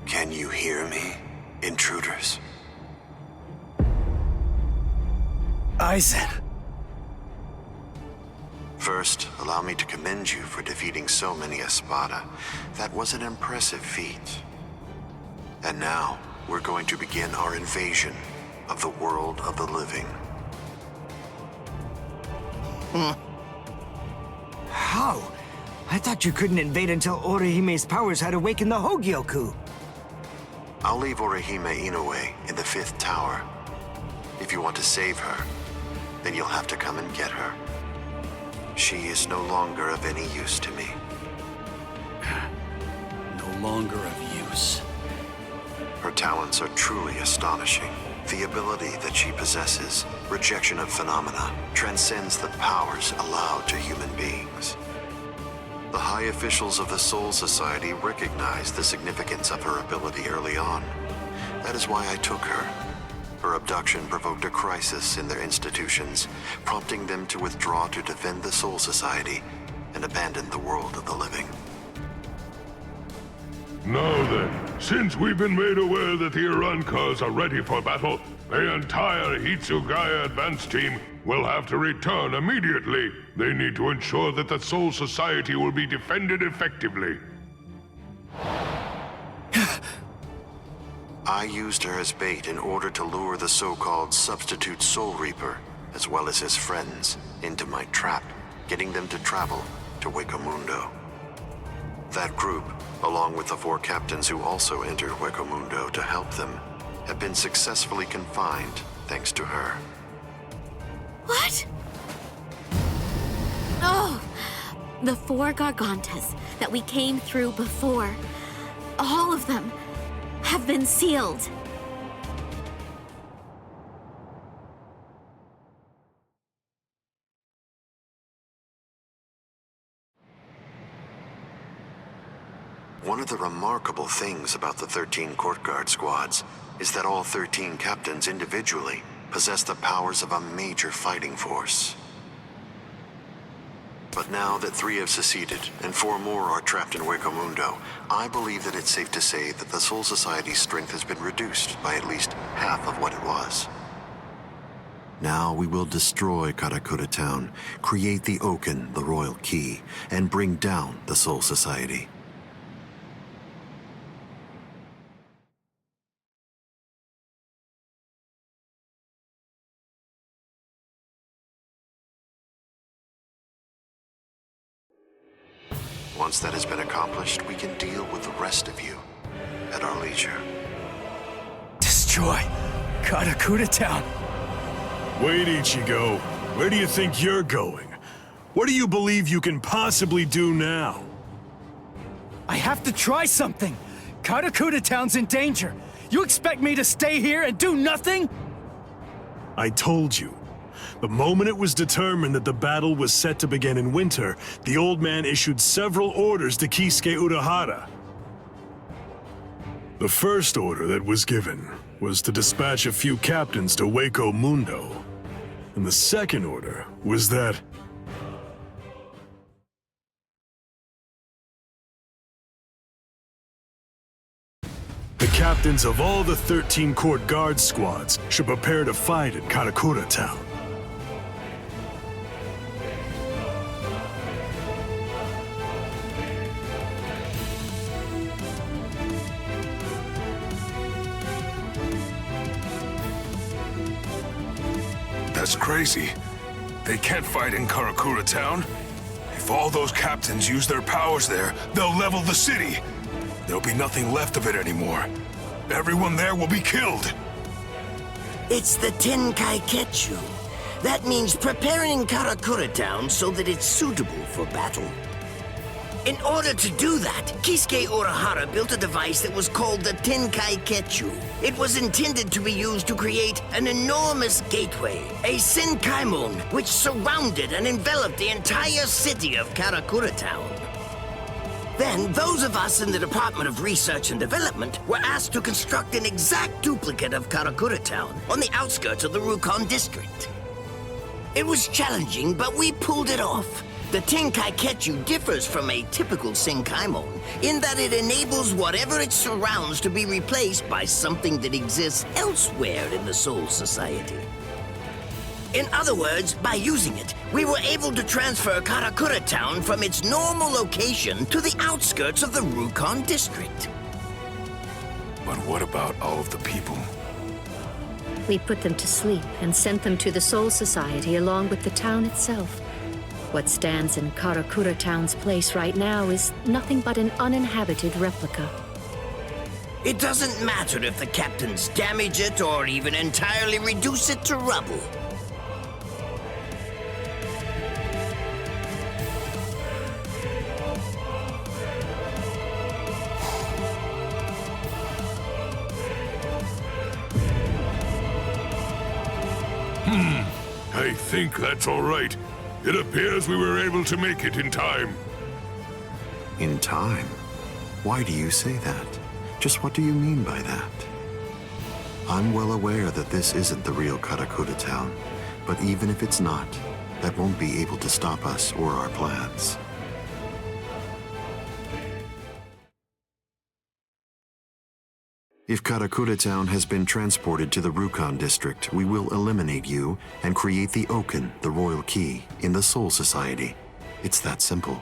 Can you hear me, intruders? Aizen. First, allow me to commend you for defeating so many Espada. That was an impressive feat. And now, we're going to begin our invasion of the world of the living. How? I thought you couldn't invade until Orihime's powers had awakened the Hogyoku. I'll leave Orihime Inoue in the 5th tower. If you want to save her, then you'll have to come and get her. She is no longer of any use to me. No longer of use. Her talents are truly astonishing. The ability that she possesses, rejection of phenomena, transcends the powers allowed to human beings. The high officials of the Soul Society recognized the significance of her ability early on. That is why I took her. Her abduction provoked a crisis in their institutions, prompting them to withdraw to defend the Soul Society and abandon the world of the living. Now then, since we've been made aware that the Arancars are ready for battle, the entire Hitsugaya advance team will have to return immediately. They need to ensure that the Soul Society will be defended effectively. I used her as bait in order to lure the so-called substitute Soul Reaper, as well as his friends, into my trap, getting them to travel to Hueco Mundo. That group, along with the 4 captains who also entered Hueco Mundo to help them, have been successfully confined thanks to her. What? Oh, the 4 Gargantas that we came through before, all of them have been sealed. One of the remarkable things about the 13 Court Guard squads is that all 13 captains individually possess the powers of a major fighting force. But now that 3 have seceded and 4 more are trapped in Hueco Mundo, I believe that it's safe to say that the Soul Society's strength has been reduced by at least half of what it was. Now we will destroy Karakura Town, create the Oken, the royal key, and bring down the Soul Society. Once that has been accomplished, we can deal with the rest of you at our leisure. Destroy Karakura Town. Wait, Ichigo. Where do you think you're going? What do you believe you can possibly do now? I have to try something. Karakura Town's in danger. You expect me to stay here and do nothing? I told you. The moment it was determined that the battle was set to begin in winter, the old man issued several orders to Kisuke Urahara. The first order that was given was to dispatch a few captains to Hueco Mundo. And the second order was that the captains of all the 13 Court Guard squads should prepare to fight at Karakura Town. That's crazy. They can't fight in Karakura Town. If all those captains use their powers there, they'll level the city. There'll be nothing left of it anymore. Everyone there will be killed. It's the Tenkai-Ketchu. That means preparing Karakura Town so that it's suitable for battle. In order to do that, Kisuke Urahara built a device that was called the Tenkai Ketchu. It was intended to be used to create an enormous gateway, a Senkaimon, which surrounded and enveloped the entire city of Karakura Town. Then, those of us in the Department of Research and Development were asked to construct an exact duplicate of Karakura Town on the outskirts of the Rukon district. It was challenging, but we pulled it off. The Tenkai Ketchu differs from a typical Senkaimon in that it enables whatever it surrounds to be replaced by something that exists elsewhere in the Soul Society. In other words, by using it, we were able to transfer Karakura Town from its normal location to the outskirts of the Rukon district. But what about all of the people? We put them to sleep and sent them to the Soul Society along with the town itself. What stands in Karakura Town's place right now is nothing but an uninhabited replica. It doesn't matter if the captains damage it or even entirely reduce it to rubble. I think that's all right. It appears we were able to make it in time. In time? Why do you say that? Just what do you mean by that? I'm well aware that this isn't the real Karakura Town, but even if it's not, that won't be able to stop us or our plans. If Karakura Town has been transported to the Rukon district, we will eliminate you and create the Oken, the royal key, in the Soul Society. It's that simple.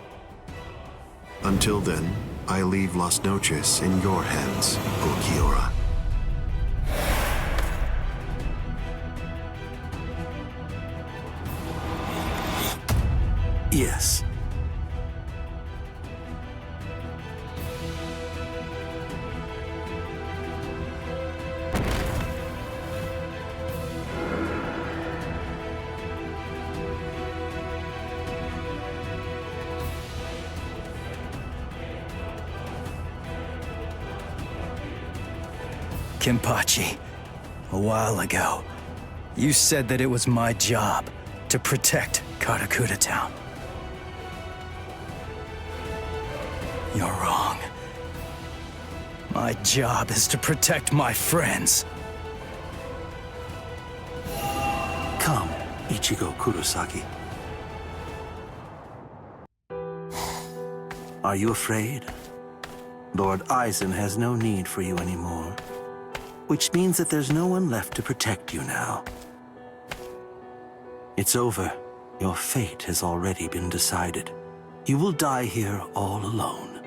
Until then, I leave Las Noches in your hands, Ulquiorra. Yes. Kenpachi, a while ago, you said that it was my job to protect Karakura Town. You're wrong. My job is to protect my friends. Come, Ichigo Kurosaki. Are you afraid? Lord Aizen has no need for you anymore, which means that there's no one left to protect you now. It's over. Your fate has already been decided. You will die here all alone,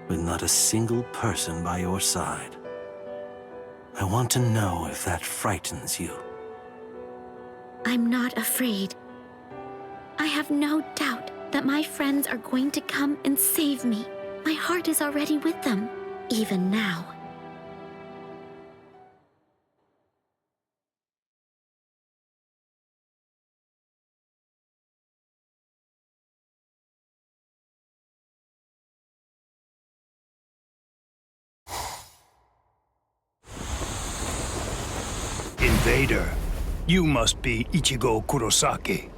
with not a single person by your side. I want to know if that frightens you. I'm not afraid. I have no doubt that my friends are going to come and save me. My heart is already with them, even now. Invader, you must be Ichigo Kurosaki.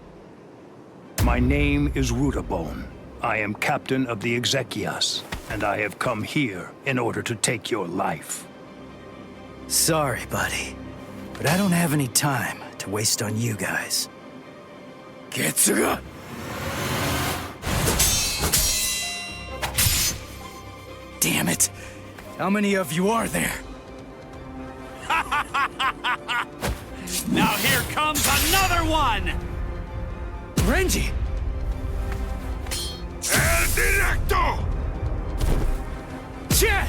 My name is Rutabone. I am captain of the Exequias, and I have come here in order to take your life. Sorry, buddy, but I don't have any time to waste on you guys. Getsuga! Damn it! How many of you are there? Now here comes another one! Renji! El Directo! Chad!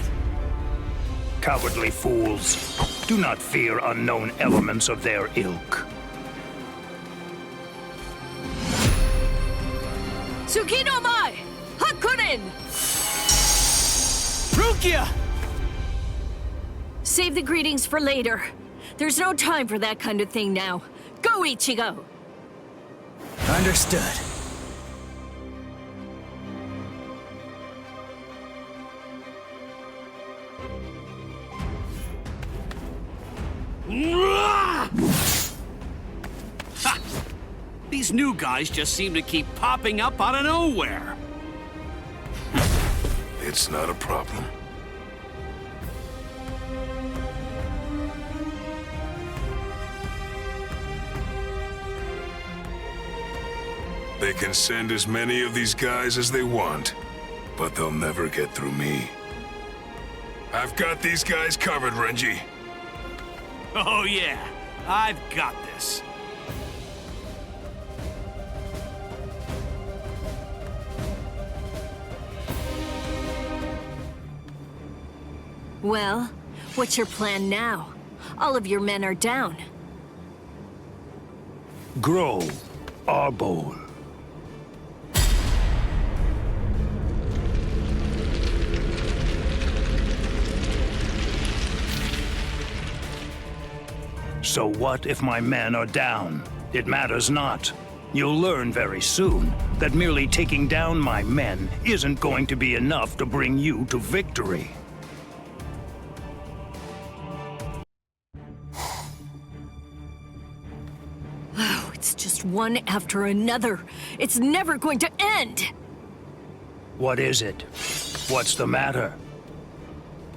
Cowardly fools. Do not fear unknown elements of their ilk. Tsukino Mai! Hakurin! Rukia! Save the greetings for later. There's no time for that kind of thing now. Go, Ichigo! Understood. These new guys just seem to keep popping up out of nowhere. It's not a problem. They can send as many of these guys as they want, but they'll never get through me. I've got these guys covered, Renji. Oh yeah, I've got this. Well, what's your plan now? All of your men are down. Grow, Arbol. So what if my men are down? It matters not. You'll learn very soon that merely taking down my men isn't going to be enough to bring you to victory. Oh, it's just one after another. It's never going to end! What is it? What's the matter?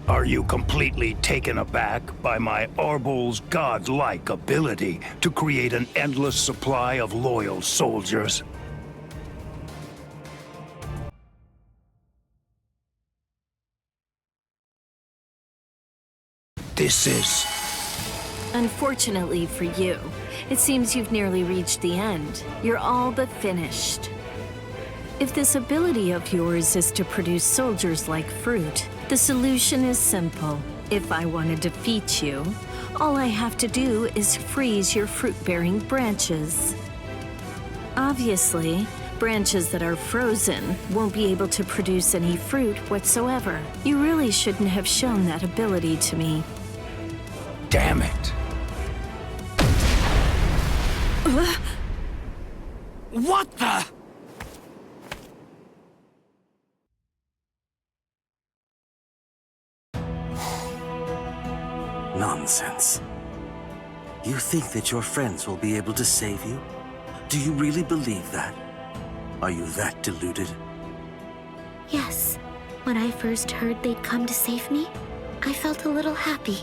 Are you completely taken aback by my Arbol's godlike ability to create an endless supply of loyal soldiers? This is... Unfortunately for you, it seems you've nearly reached the end. You're all but finished. If this ability of yours is to produce soldiers like fruit, the solution is simple. If I want to defeat you, all I have to do is freeze your fruit-bearing branches. Obviously, branches that are frozen won't be able to produce any fruit whatsoever. You really shouldn't have shown that ability to me. Damn it! What the? Nonsense. You think that your friends will be able to save you? Do you really believe that? Are you that deluded? Yes. When I first heard they'd come to save me, I felt a little happy.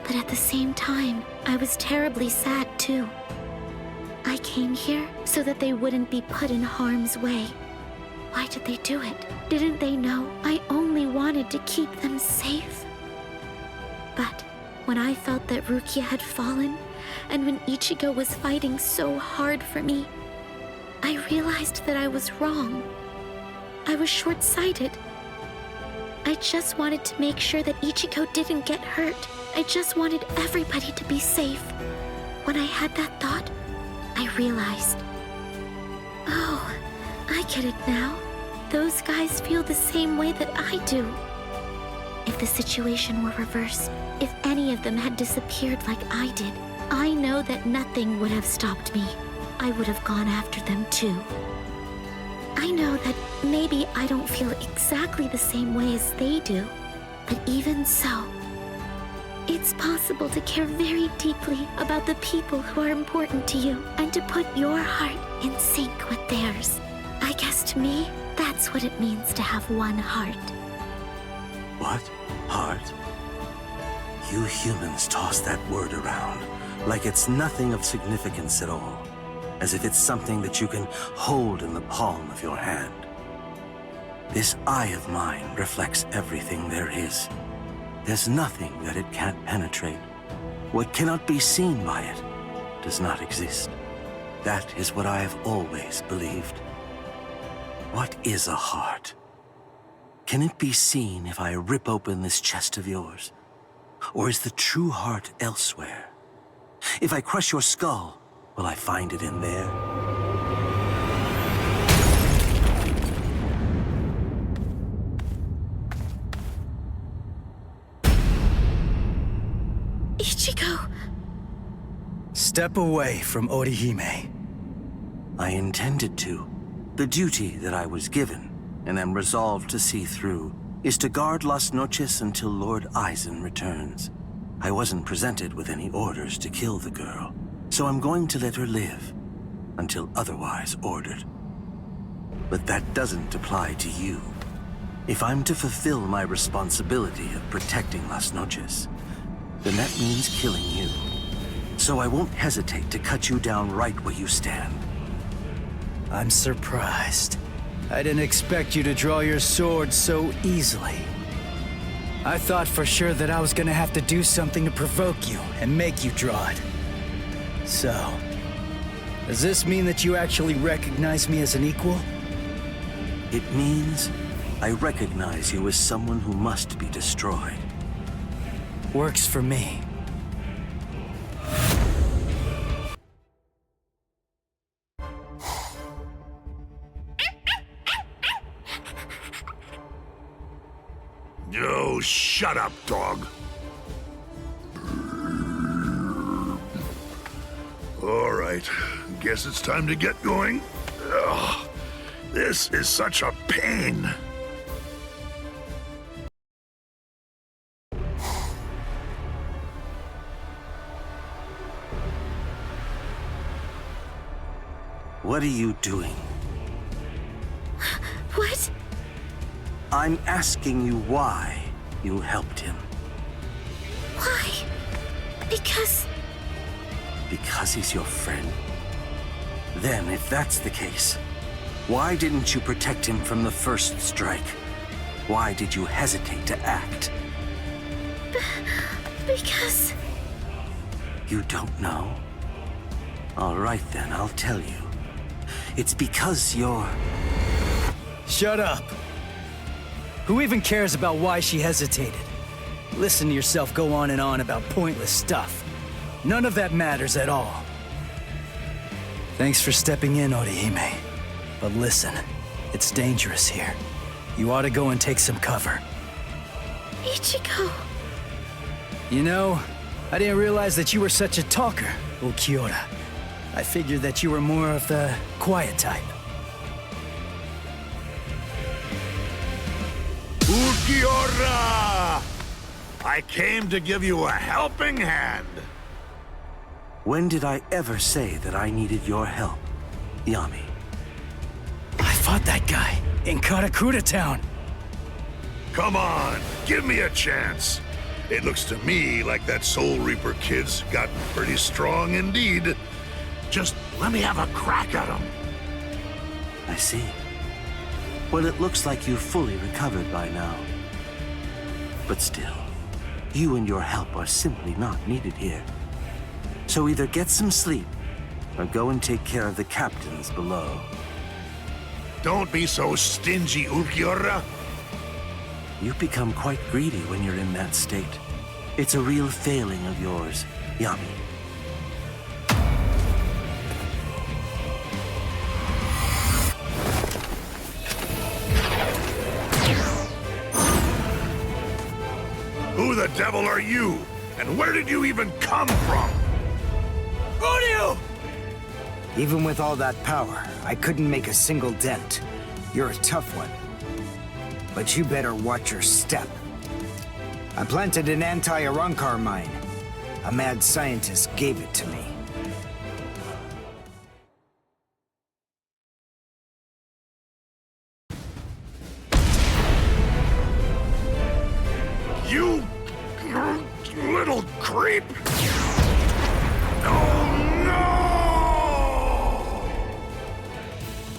But at the same time, I was terribly sad too. I came here so that they wouldn't be put in harm's way. Why did they do it? Didn't they know I only wanted to keep them safe? But when I felt that Rukia had fallen, and when Ichigo was fighting so hard for me, I realized that I was wrong. I was short-sighted. I just wanted to make sure that Ichigo didn't get hurt. I just wanted everybody to be safe. When I had that thought, I realized. Oh, I get it now. Those guys feel the same way that I do. If the situation were reversed, if any of them had disappeared like I did, I know that nothing would have stopped me. I would have gone after them too. I know that maybe I don't feel exactly the same way as they do, but even so, it's possible to care very deeply about the people who are important to you and to put your heart in sync with theirs. I guess to me, that's what it means to have one heart. What? Heart? You humans toss that word around like it's nothing of significance at all, as if it's something that you can hold in the palm of your hand. This eye of mine reflects everything there is. There's nothing that it can't penetrate. What cannot be seen by it does not exist. That is what I have always believed. What is a heart? Can it be seen if I rip open this chest of yours? Or is the true heart elsewhere? If I crush your skull, will I find it in there? Ichigo! Step away from Orihime. I intended to. The duty that I was given, and am resolved to see through, is to guard Las Noches until Lord Aizen returns. I wasn't presented with any orders to kill the girl, so I'm going to let her live. until otherwise ordered. But that doesn't apply to you. If I'm to fulfill my responsibility of protecting Las Noches, then that means killing you. So I won't hesitate to cut you down right where you stand. I'm surprised. I didn't expect you to draw your sword so easily. I thought for sure that I was gonna have to do something to provoke you and make you draw it. So, does this mean that you actually recognize me as an equal? It means I recognize you as someone who must be destroyed. Works for me. Oh, shut up, dog. All right, guess it's time to get going. Ugh, this is such a pain. What are you doing? What? I'm asking you why you helped him. Why? Because he's your friend? Then, if that's the case, why didn't you protect him from the first strike? Why did you hesitate to act? Because... You don't know? All right then, I'll tell you. It's because you're... Shut up! Who even cares about why she hesitated? Listen to yourself go on and on about pointless stuff. None of that matters at all. Thanks for stepping in, Orihime. But listen, it's dangerous here. You ought to go and take some cover. Ichigo... You know, I didn't realize that you were such a talker, Ulquiorra. I figured that you were more of the quiet type. Ulquiorra! I came to give you a helping hand. When did I ever say that I needed your help, Yami? I fought that guy in Karakura Town. Come on, give me a chance. It looks to me like that Soul Reaper kid's gotten pretty strong indeed. Just let me have a crack at him. I see. Well, it looks like you've fully recovered by now. But still, you and your help are simply not needed here. So either get some sleep, or go and take care of the captains below. Don't be so stingy, Ulquiorra. You become quite greedy when you're in that state. It's a real failing of yours, Yami. Who the devil are you? And where did you even come from? Rodeo! Even with all that power, I couldn't make a single dent. You're a tough one. But you better watch your step. I planted an anti-Arankar mine. A mad scientist gave it to me. You little creep! Oh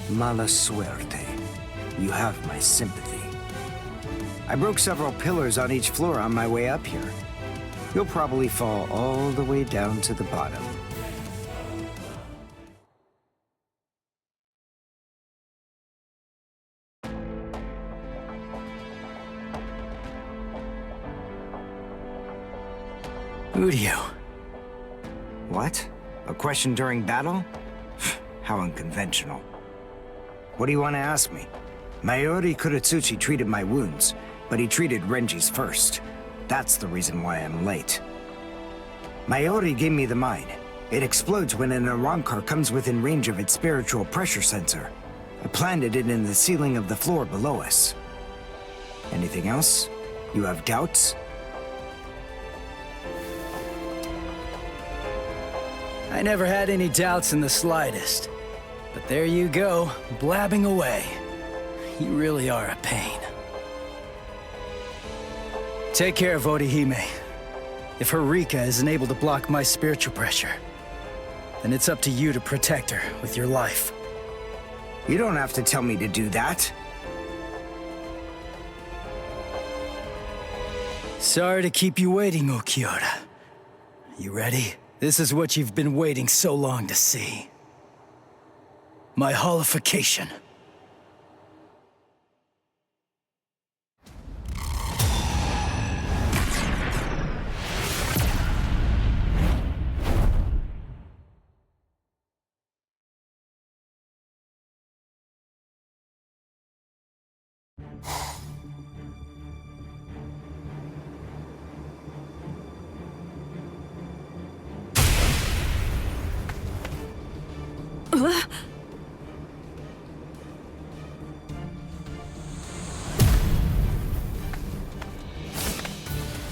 no! Mala suerte. You have my sympathy. I broke several pillars on each floor on my way up here. You'll probably fall all the way down to the bottom. Udio. What? A question during battle? How unconventional. What do you want to ask me? Mayuri Kuratsuchi treated my wounds, but he treated Renji's first. That's the reason why I'm late. Mayuri gave me the mine. It explodes when an Arankar comes within range of its spiritual pressure sensor. I planted it in the ceiling of the floor below us. Anything else? You have doubts? I never had any doubts in the slightest. But there you go, blabbing away. You really are a pain. Take care of Orihime. If her Rika isn't able to block my spiritual pressure, then it's up to you to protect her with your life. You don't have to tell me to do that. Sorry to keep you waiting, Okiura. You ready? This is what you've been waiting so long to see. My holification.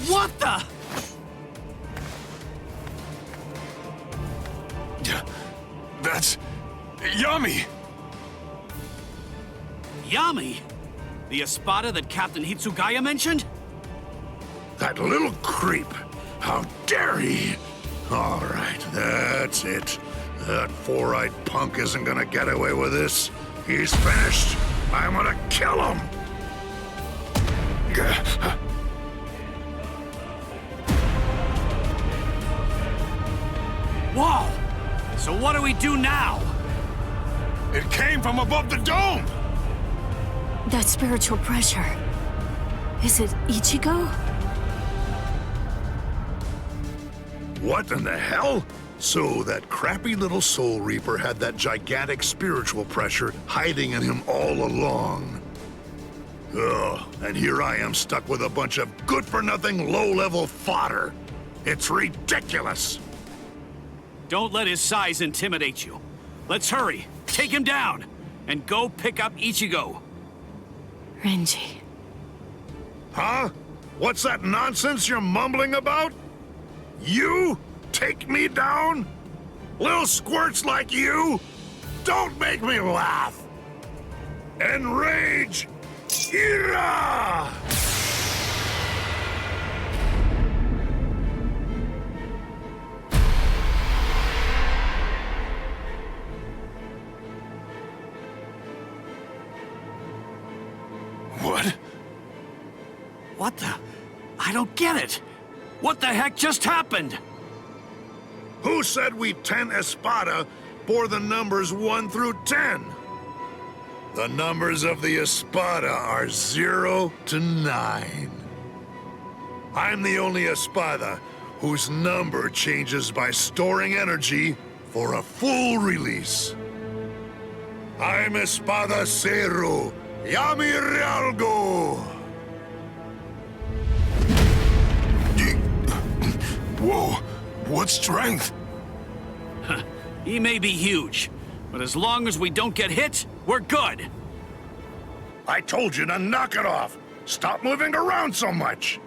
What the? That's... Yami! Yami? The Espada that Captain Hitsugaya mentioned? That little creep! How dare he! All right, that's it. That four-eyed punk isn't gonna get away with this. He's finished. I'm gonna kill him! Whoa! So what do we do now? It came from above the dome! That spiritual pressure. Is it Ichigo? What in the hell? So that crappy little Soul Reaper had that gigantic spiritual pressure hiding in him all along. Ugh, and here I am stuck with a bunch of good-for-nothing, low-level fodder. It's ridiculous! Don't let his size intimidate you. Let's hurry, take him down, and go pick up Ichigo. Renji. Huh? What's that nonsense you're mumbling about? You? Take me down? Little squirts like you? Don't make me laugh! Enrage! Ira! What? What the? I don't get it. What the heck just happened? Who said we 10 Espada bore the numbers 1 through 10? The numbers of the Espada are 0 to 9. I'm the only Espada whose number changes by storing energy for a full release. I'm Espada Zero, Yami Realgo! Whoa, what strength? He may be huge, but as long as we don't get hit, we're good. I told you to knock it off! Stop moving around so much!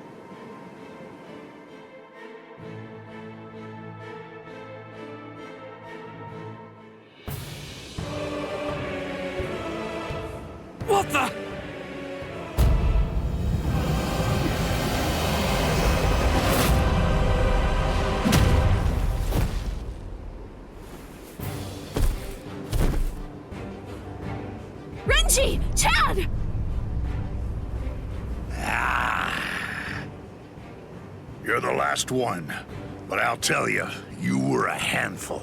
What the? Renji! Chad! You're the last one, but I'll tell you, you were a handful.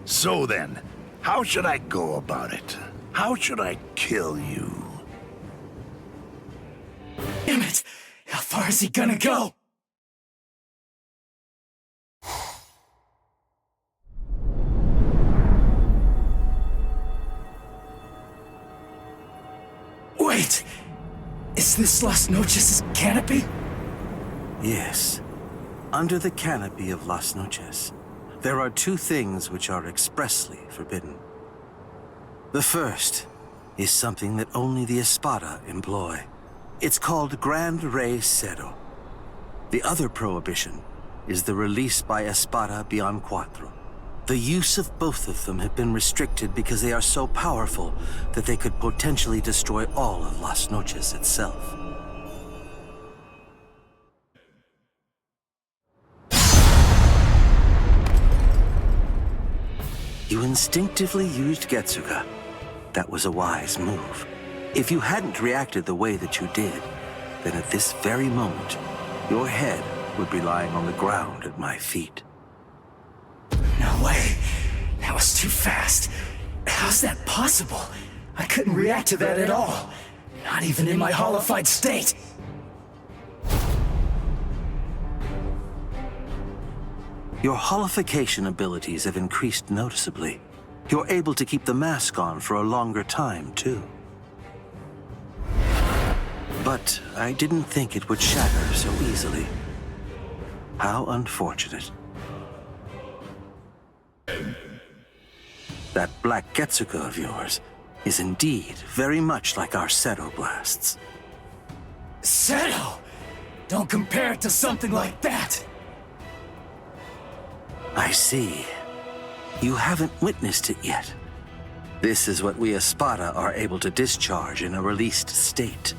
So then, how should I go about it? How should I kill you? Damn it! How far is he gonna go? Wait! Is this Las Noches' canopy? Yes. Under the canopy of Las Noches, there are 2 things which are expressly forbidden. The first is something that only the Espada employ. It's called Grand Rey Cero. The other prohibition is the release by Espada Beyond Cuatro. The use of both of them have been restricted because they are so powerful that they could potentially destroy all of Las Noches itself. You instinctively used Getsuga. That was a wise move. If you hadn't reacted the way that you did, then at this very moment, your head would be lying on the ground at my feet. No way. That was too fast. How's that possible? I couldn't react to that at all. Not even in my hollified state. Your holification abilities have increased noticeably. You're able to keep the mask on for a longer time, too. But I didn't think it would shatter so easily. How unfortunate. That black Getsuga of yours is indeed very much like our Seto blasts. Seto! Don't compare it to something like that! I see. You haven't witnessed it yet. This is what we Espada are able to discharge in a released state.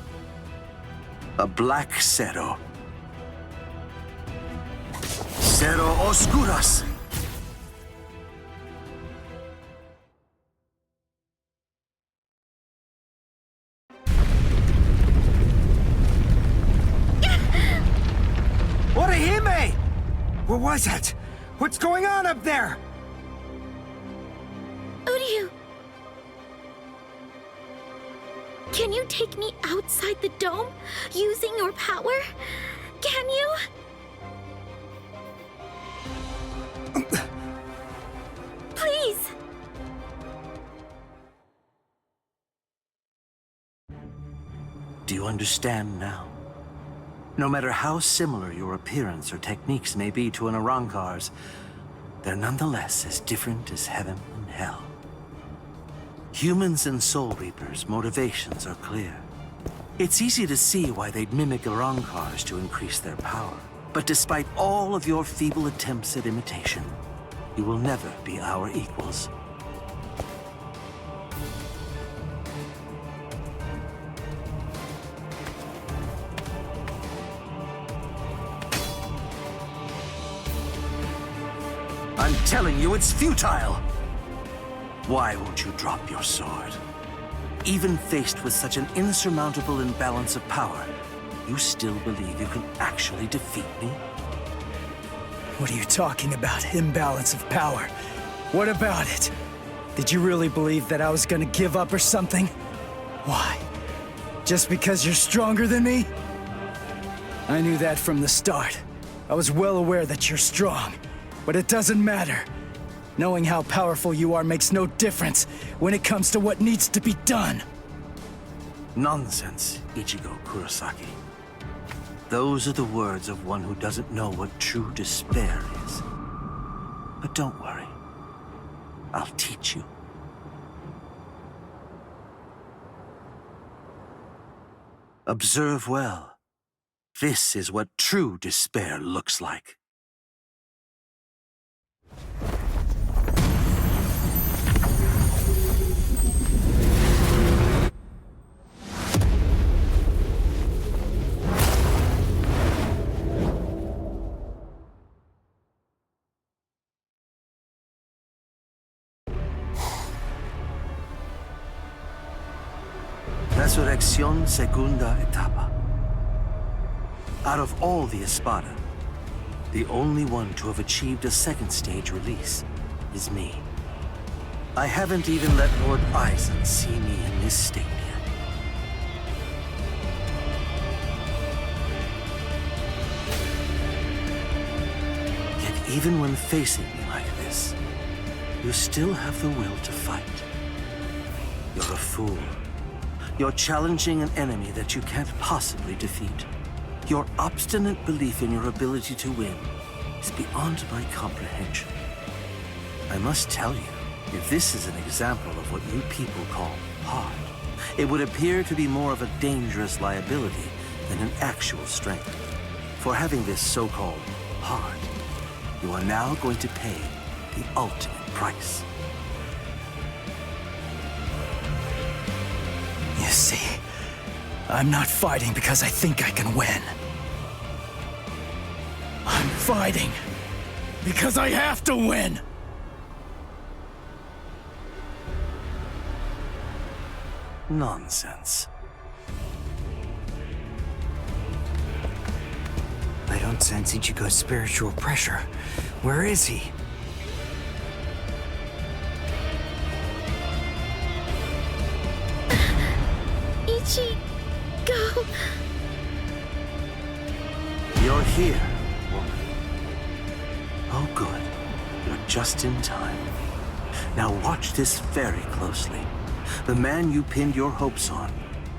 A black Seto. Seto Oscuras! Orihime! What was that? What's going on up there? Uryu! Can you take me outside the dome, using your power? Can you? Please! Do you understand now? No matter how similar your appearance or techniques may be to an Arrancar's, they're nonetheless as different as heaven and hell. Humans and Soul Reapers' motivations are clear. It's easy to see why they'd mimic Arrancar's to increase their power. But despite all of your feeble attempts at imitation, you will never be our equals. I'm telling you, it's futile! Why won't you drop your sword? Even faced with such an insurmountable imbalance of power, you still believe you can actually defeat me? What are you talking about, imbalance of power? What about it? Did you really believe that I was gonna give up or something? Why? Just because you're stronger than me? I knew that from the start. I was well aware that you're strong. But it doesn't matter. Knowing how powerful you are makes no difference when it comes to what needs to be done. Nonsense, Ichigo Kurosaki. Those are the words of one who doesn't know what true despair is. But don't worry. I'll teach you. Observe well. This is what true despair looks like. Resurrección Segunda Etapa. Out of all the Espada, the only one to have achieved a second stage release is me. I haven't even let Lord Aizen see me in this state yet. Yet even when facing me like this, you still have the will to fight. You're a fool. You're challenging an enemy that you can't possibly defeat. Your obstinate belief in your ability to win is beyond my comprehension. I must tell you, if this is an example of what you people call hard, it would appear to be more of a dangerous liability than an actual strength. For having this so-called hard, you are now going to pay the ultimate price. You see, I'm not fighting because I think I can win. I'm fighting because I have to win! Nonsense. I don't sense Ichigo's spiritual pressure. Where is he? Ichigo! You're here, woman. Oh, good. You're just in time. Now watch this very closely. The man you pinned your hopes on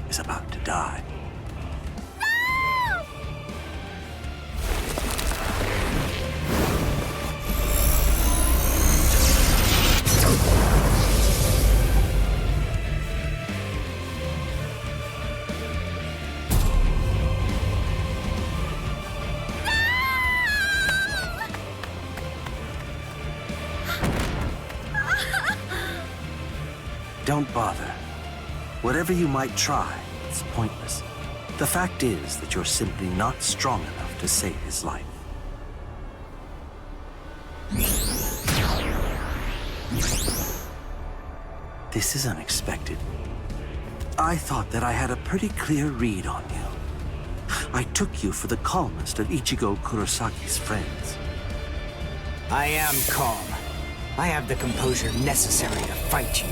is about to die. Don't bother. Whatever you might try, it's pointless. The fact is that you're simply not strong enough to save his life. This is unexpected. I thought that I had a pretty clear read on you. I took you for the calmest of Ichigo Kurosaki's friends. I am calm. I have the composure necessary to fight you.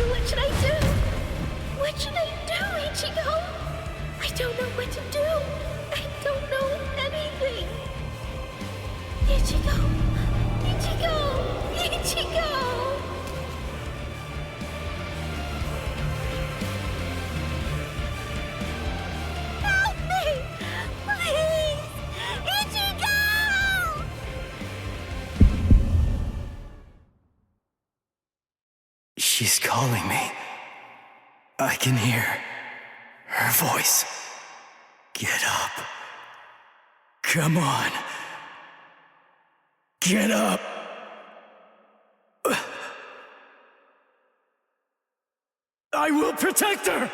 What should I do? What should I do, Ichigo? I don't know what to do. I don't know anything. Ichigo! Ichigo! Ichigo! Help me! Please! Ichigo! She's calling me. I can hear her voice. Get up. Come on. Get up. I will protect her!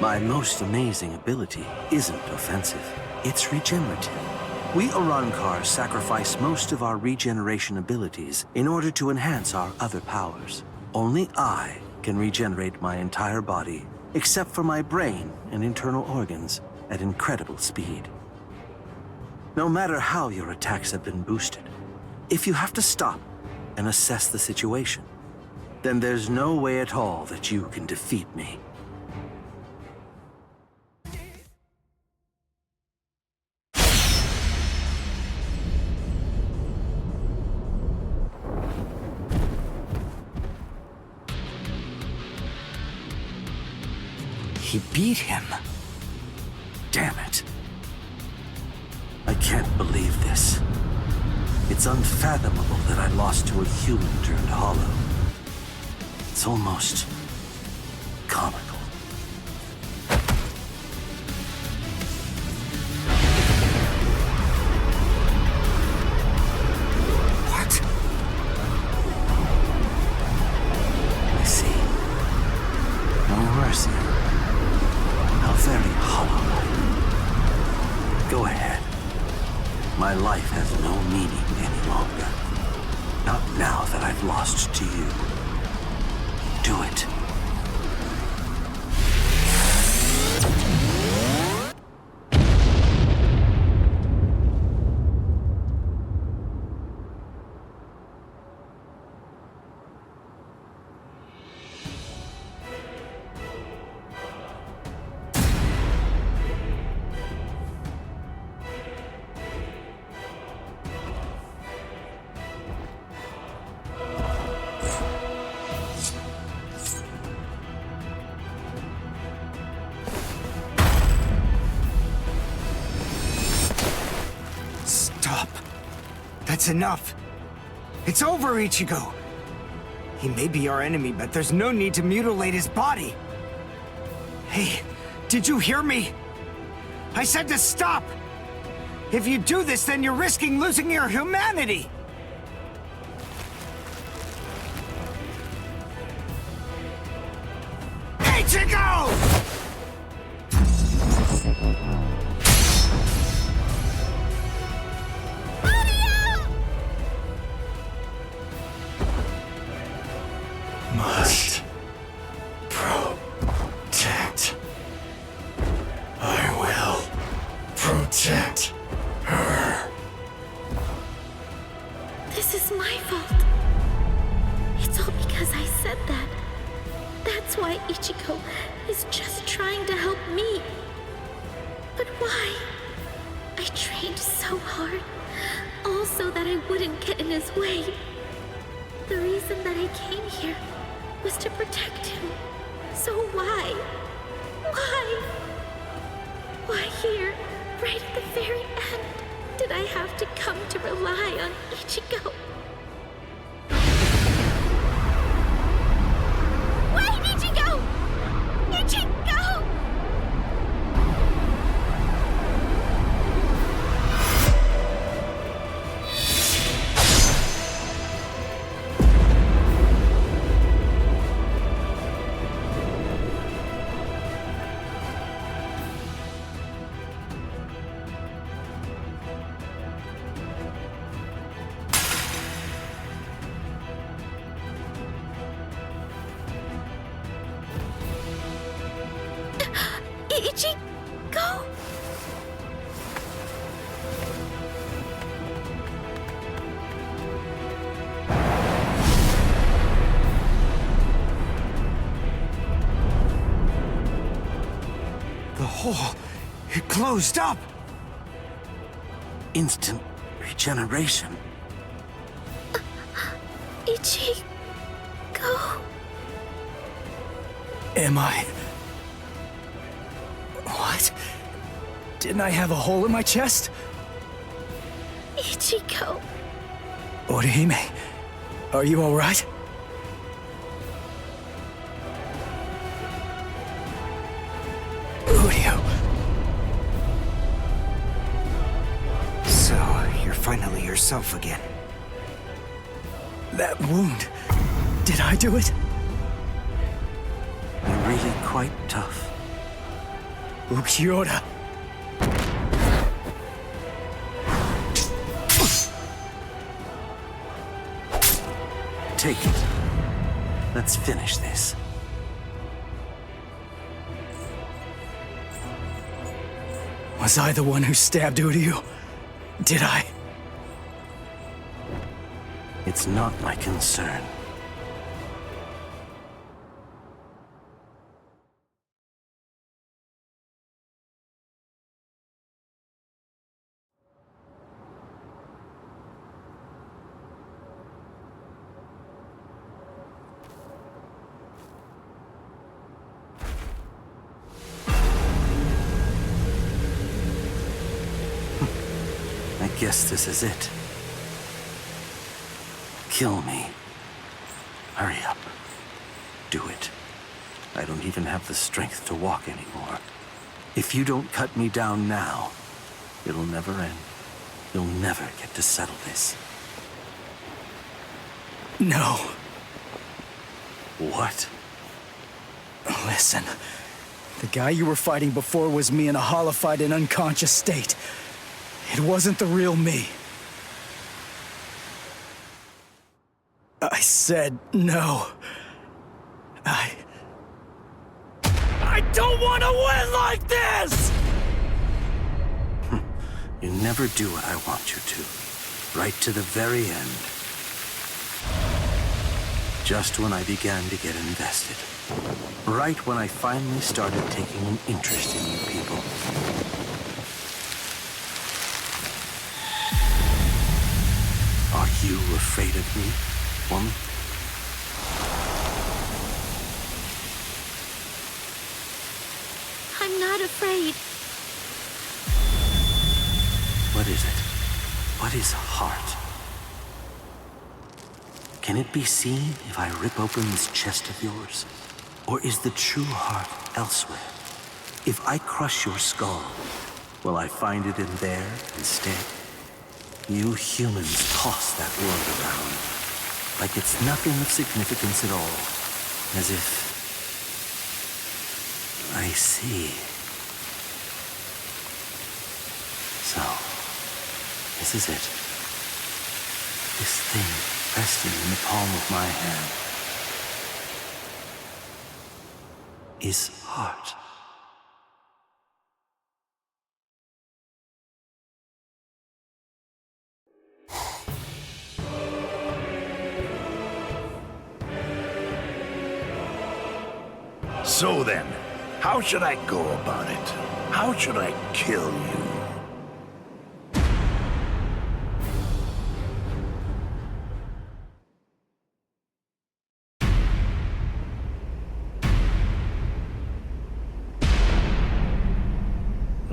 My most amazing ability isn't offensive. It's regenerative. We Arankars sacrifice most of our regeneration abilities in order to enhance our other powers. Only I can regenerate my entire body, except for my brain and internal organs, at incredible speed. No matter how your attacks have been boosted, if you have to stop and assess the situation, then there's no way at all that you can defeat me. He beat him. Damn it. I can't believe this. It's unfathomable that I lost to a human turned hollow. It's almost comical. What? I see. No mercy. How very hollow. Go ahead. My life has no meaning any longer. Not now that I've lost to you. Do it. That's enough. It's over, Ichigo. He may be our enemy, but there's no need to mutilate his body. Hey, did you hear me? I said to stop! If you do this, then you're risking losing your humanity! Ichigo! Must protect. I will protect her. This is my fault. It's all because I said that. That's why Ichigo is just trying to help me. But why? I trained so hard, all so that I wouldn't get in his way. The reason that I came here was to protect him. So why? Why? Why here, right at the very end, did I have to come to rely on Ichigo? Wait, Ichigo! Ichigo! Ichigo? The hole, it closed up! Instant regeneration. Ichigo? Am I... What? Didn't I have a hole in my chest? Ichigo. Orihime, are you alright? Uryu. So, you're finally yourself again. That wound, did I do it? You're really quite tough. Ukiura. Take it. Let's finish this. Was I the one who stabbed Uryu? Did I? It's not my concern. I guess this is it. Kill me. Hurry up. Do it. I don't even have the strength to walk anymore. If you don't cut me down now, it'll never end. You'll never get to settle this. No. What? Listen. The guy you were fighting before was me in a holified and unconscious state. It wasn't the real me. I said no. I don't want to win like this! You never do what I want you to. Right to the very end. Just when I began to get invested. Right when I finally started taking an interest in you people. Are you afraid of me, woman? I'm not afraid. What is it? What is heart? Can it be seen if I rip open this chest of yours? Or is the true heart elsewhere? If I crush your skull, will I find it in there instead? You humans toss that world around, like it's nothing of significance at all, as if... I see. So, this is it. This thing resting in the palm of my hand is heart. So then, how should I go about it? How should I kill you?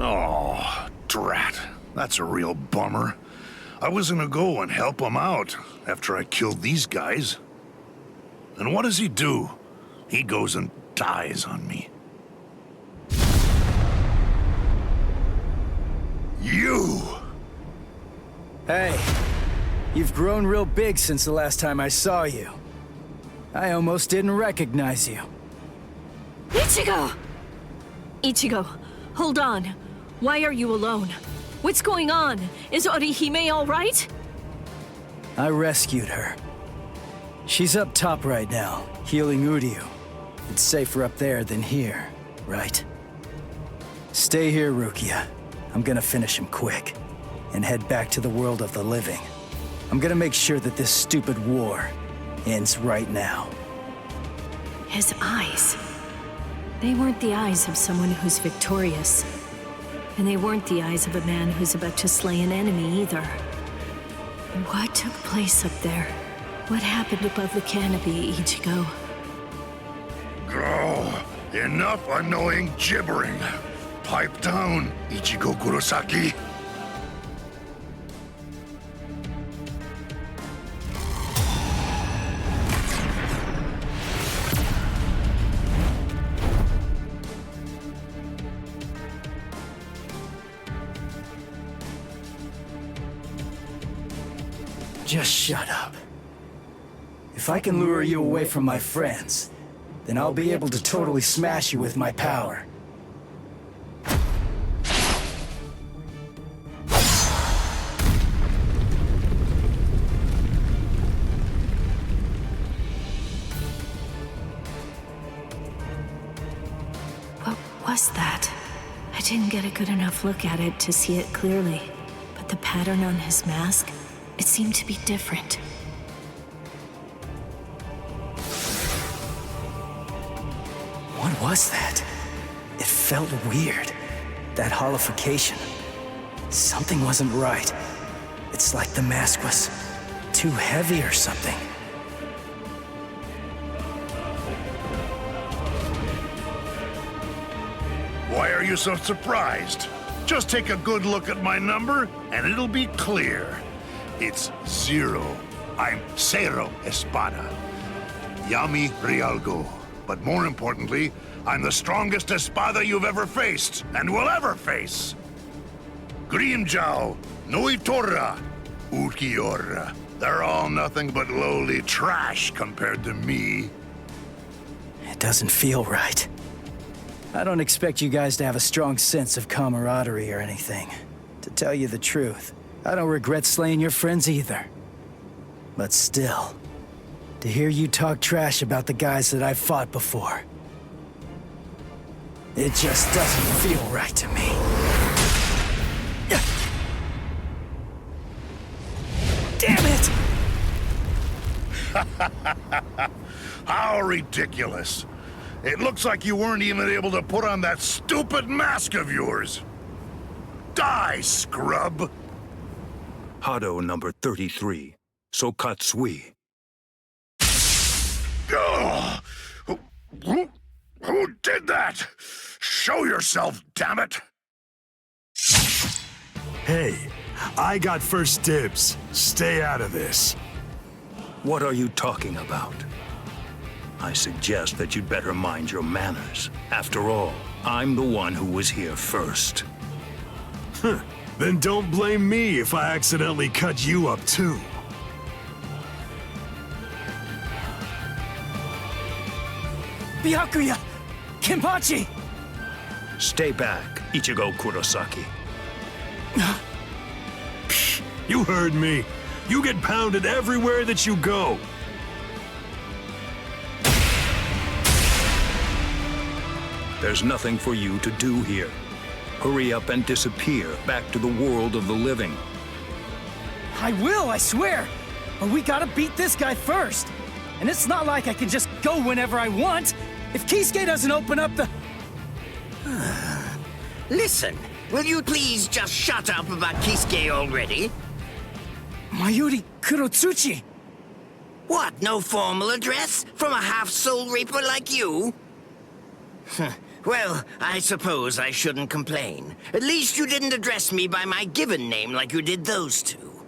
Oh, drat. That's a real bummer. I was gonna go and help him out after I killed these guys. And what does he do? He goes and dies on me. You! Hey, you've grown real big since the last time I saw you. I almost didn't recognize you. Ichigo! Ichigo, hold on. Why are you alone? What's going on? Is Orihime all right? I rescued her. She's up top right now, healing Uryu. It's safer up there than here, right? Stay here, Rukia. I'm gonna finish him quick, and head back to the world of the living. I'm gonna make sure that this stupid war ends right now. His eyes. They weren't the eyes of someone who's victorious. And they weren't the eyes of a man who's about to slay an enemy either. What took place up there? What happened above the canopy, Ichigo? Oh, enough annoying gibbering. Pipe down, Ichigo Kurosaki. Just shut up. If I can lure you away from my friends, then I'll be able to totally smash you with my power. What was that? I didn't get a good enough look at it to see it clearly, but the pattern on his mask, it seemed to be different. What was that? It felt weird. That holification. Something wasn't right. It's like the mask was too heavy or something. Why are you so surprised? Just take a good look at my number, and it'll be clear. It's 0. I'm Cero Espada. Yami Realgo. But more importantly, I'm the strongest Espada you've ever faced, and will ever face. Grimjao, Nuitora, Ukiora. They're all nothing but lowly trash compared to me. It doesn't feel right. I don't expect you guys to have a strong sense of camaraderie or anything. To tell you the truth, I don't regret slaying your friends either. But still, to hear you talk trash about the guys that I've fought before, it just doesn't feel right to me. Damn it! How ridiculous. It looks like you weren't even able to put on that stupid mask of yours. Die, scrub! Hado number 33, Sokatsui. Ugh! Who did that? Show yourself, damn it! Hey, I got first dibs. Stay out of this. What are you talking about? I suggest that you'd better mind your manners. After all, I'm the one who was here first. Then don't blame me if I accidentally cut you up too. Byakuya! Kenpachi! Stay back, Ichigo Kurosaki. You heard me. You get pounded everywhere that you go. There's nothing for you to do here. Hurry up and disappear back to the world of the living. I will, I swear! But we gotta beat this guy first! And it's not like I can just go whenever I want! If Kisuke doesn't open up the... Listen, will you please just shut up about Kisuke already? Mayuri Kurotsuchi! What, no formal address? From a half-soul reaper like you? Well, I suppose I shouldn't complain. At least you didn't address me by my given name like you did those two.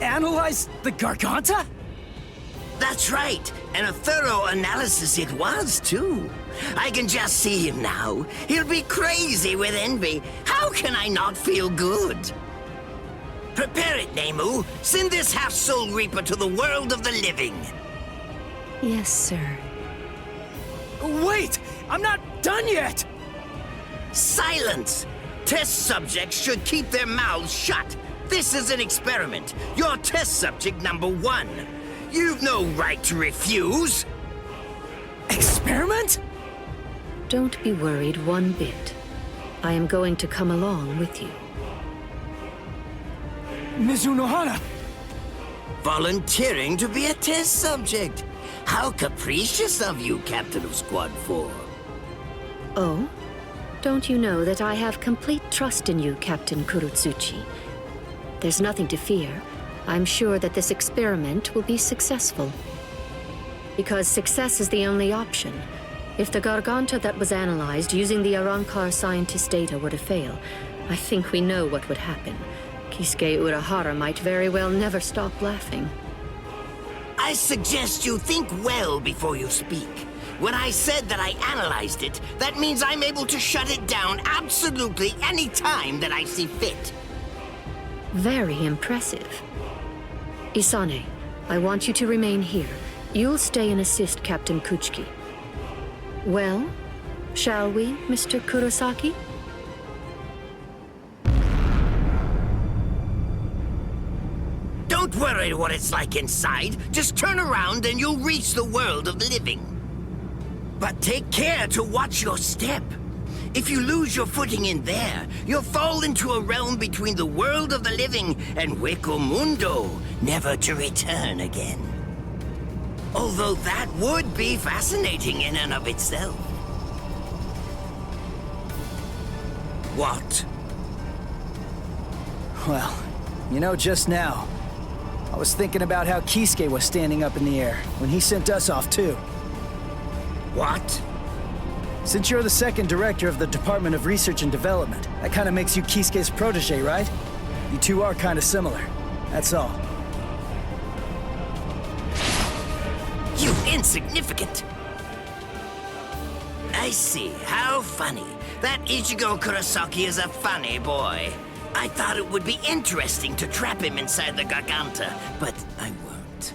Analyze the Garganta? That's right, and a thorough analysis it was, too. I can just see him now. He'll be crazy with envy. How can I not feel good? Prepare it, Nemu. Send this half-soul reaper to the world of the living. Yes, sir. Wait! I'm not done yet! Silence! Test subjects should keep their mouths shut. This is an experiment. You're test subject number 1. You've no right to refuse. Experiment? Don't be worried one bit. I am going to come along with you. Mizunohara! Volunteering to be a test subject. How capricious of you, Captain of Squad 4. Oh? Don't you know that I have complete trust in you, Captain Kurotsuchi? There's nothing to fear. I'm sure that this experiment will be successful. Because success is the only option. If the Garganta that was analyzed using the Arrancar scientist data were to fail, I think we know what would happen. Kisuke Urahara might very well never stop laughing. I suggest you think well before you speak. When I said that I analyzed it, that means I'm able to shut it down absolutely any time that I see fit. Very impressive. Isane, I want you to remain here. You'll stay and assist Captain Kuchiki. Well, shall we, Mr. Kurosaki? Don't worry what it's like inside. Just turn around and you'll reach the world of the living. But take care to watch your step. If you lose your footing in there, you'll fall into a realm between the world of the living and Hueco Mundo, never to return again. Although that would be fascinating in and of itself. What? Well, you know, just now, I was thinking about how Kisuke was standing up in the air when he sent us off too. What? Since you're the second director of the Department of Research and Development, that kind of makes you Kisuke's protege, right? You two are kind of similar. That's all. You insignificant! I see. How funny. That Ichigo Kurosaki is a funny boy. I thought it would be interesting to trap him inside the Garganta, but I won't.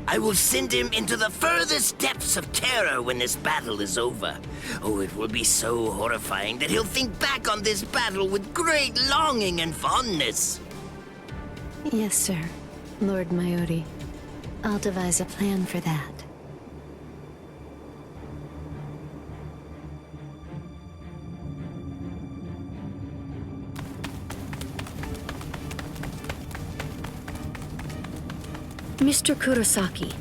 I will send him into the furthest depths of terror when this battle is over. Oh, it will be so horrifying that he'll think back on this battle with great longing and fondness. Yes, sir. Lord Mayuri. I'll devise a plan for that. Mr. Kurosaki,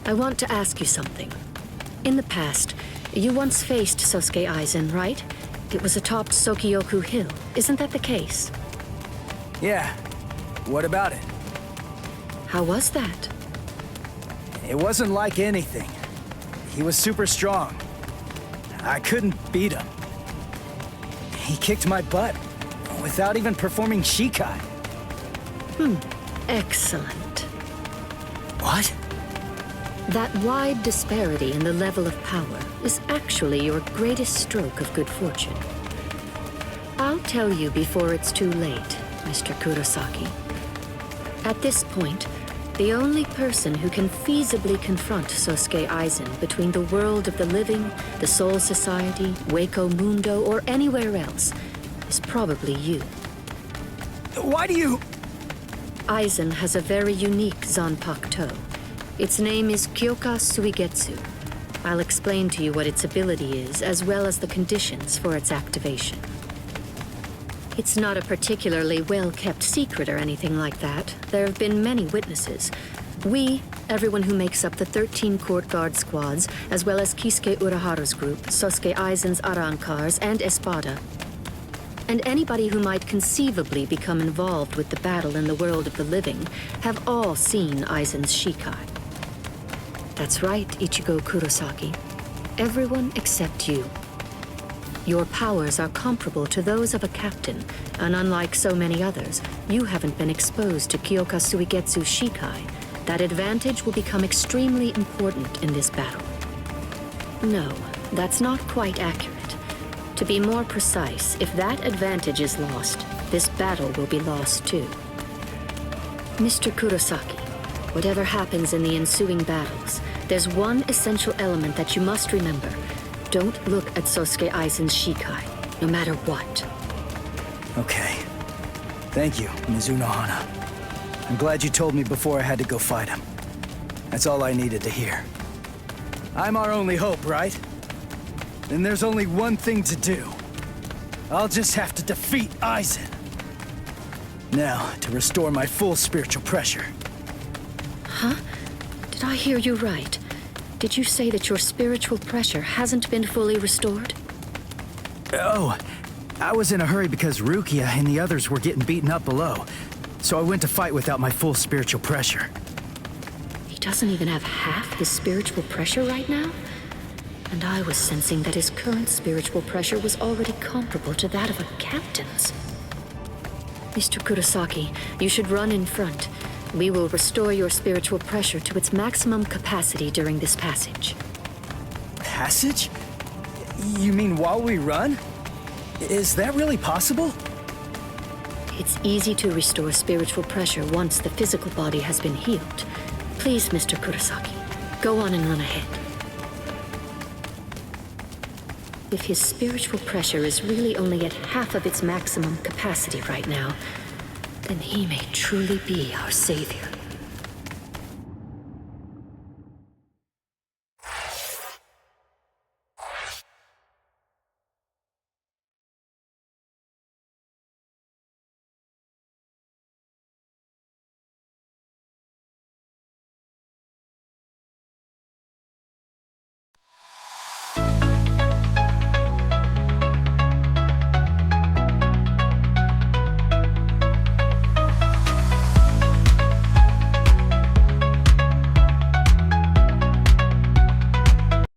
I want to ask you something. In the past, you once faced Sosuke Aizen, right? It was atop Sokyoku Hill. Isn't that the case? Yeah. What about it? How was that? It wasn't like anything. He was super strong. I couldn't beat him. He kicked my butt without even performing Shikai. Excellent. What? That wide disparity in the level of power is actually your greatest stroke of good fortune. I'll tell you before it's too late, Mr. Kurosaki. At this point, the only person who can feasibly confront Sosuke Aizen between the world of the living, the Soul Society, Hueco Mundo, or anywhere else is probably you. Why do you... Aizen has a very unique Zanpakuto. Its name is Kyoka Suigetsu. I'll explain to you what its ability is, as well as the conditions for its activation. It's not a particularly well-kept secret or anything like that. There have been many witnesses. We, everyone who makes up the 13 court guard squads, as well as Kisuke Uraharu's group, Sosuke Aizen's Arrancars, and Espada, and anybody who might conceivably become involved with the battle in the world of the living, have all seen Aizen's Shikai. That's right, Ichigo Kurosaki. Everyone except you. Your powers are comparable to those of a captain, and unlike so many others, you haven't been exposed to Kyoka Suigetsu's Shikai. That advantage will become extremely important in this battle. No, that's not quite accurate. To be more precise, if that advantage is lost, this battle will be lost too. Mr. Kurosaki, whatever happens in the ensuing battles, there's one essential element that you must remember. Don't look at Sosuke Aizen's Shikai, no matter what. Okay. Thank you, Mizuno Hana. I'm glad you told me before I had to go fight him. That's all I needed to hear. I'm our only hope, right? Then there's only one thing to do. I'll just have to defeat Aizen. Now, to restore my full spiritual pressure. Huh? Did I hear you right? Did you say that your spiritual pressure hasn't been fully restored? Oh, I was in a hurry because Rukia and the others were getting beaten up below. So I went to fight without my full spiritual pressure. He doesn't even have half his spiritual pressure right now? And I was sensing that his current spiritual pressure was already comparable to that of a captain's. Mr. Kurosaki, you should run in front. We will restore your spiritual pressure to its maximum capacity during this passage. Passage? You mean while we run? Is that really possible? It's easy to restore spiritual pressure once the physical body has been healed. Please, Mr. Kurosaki, go on and run ahead. If his spiritual pressure is really only at half of its maximum capacity right now, then he may truly be our savior.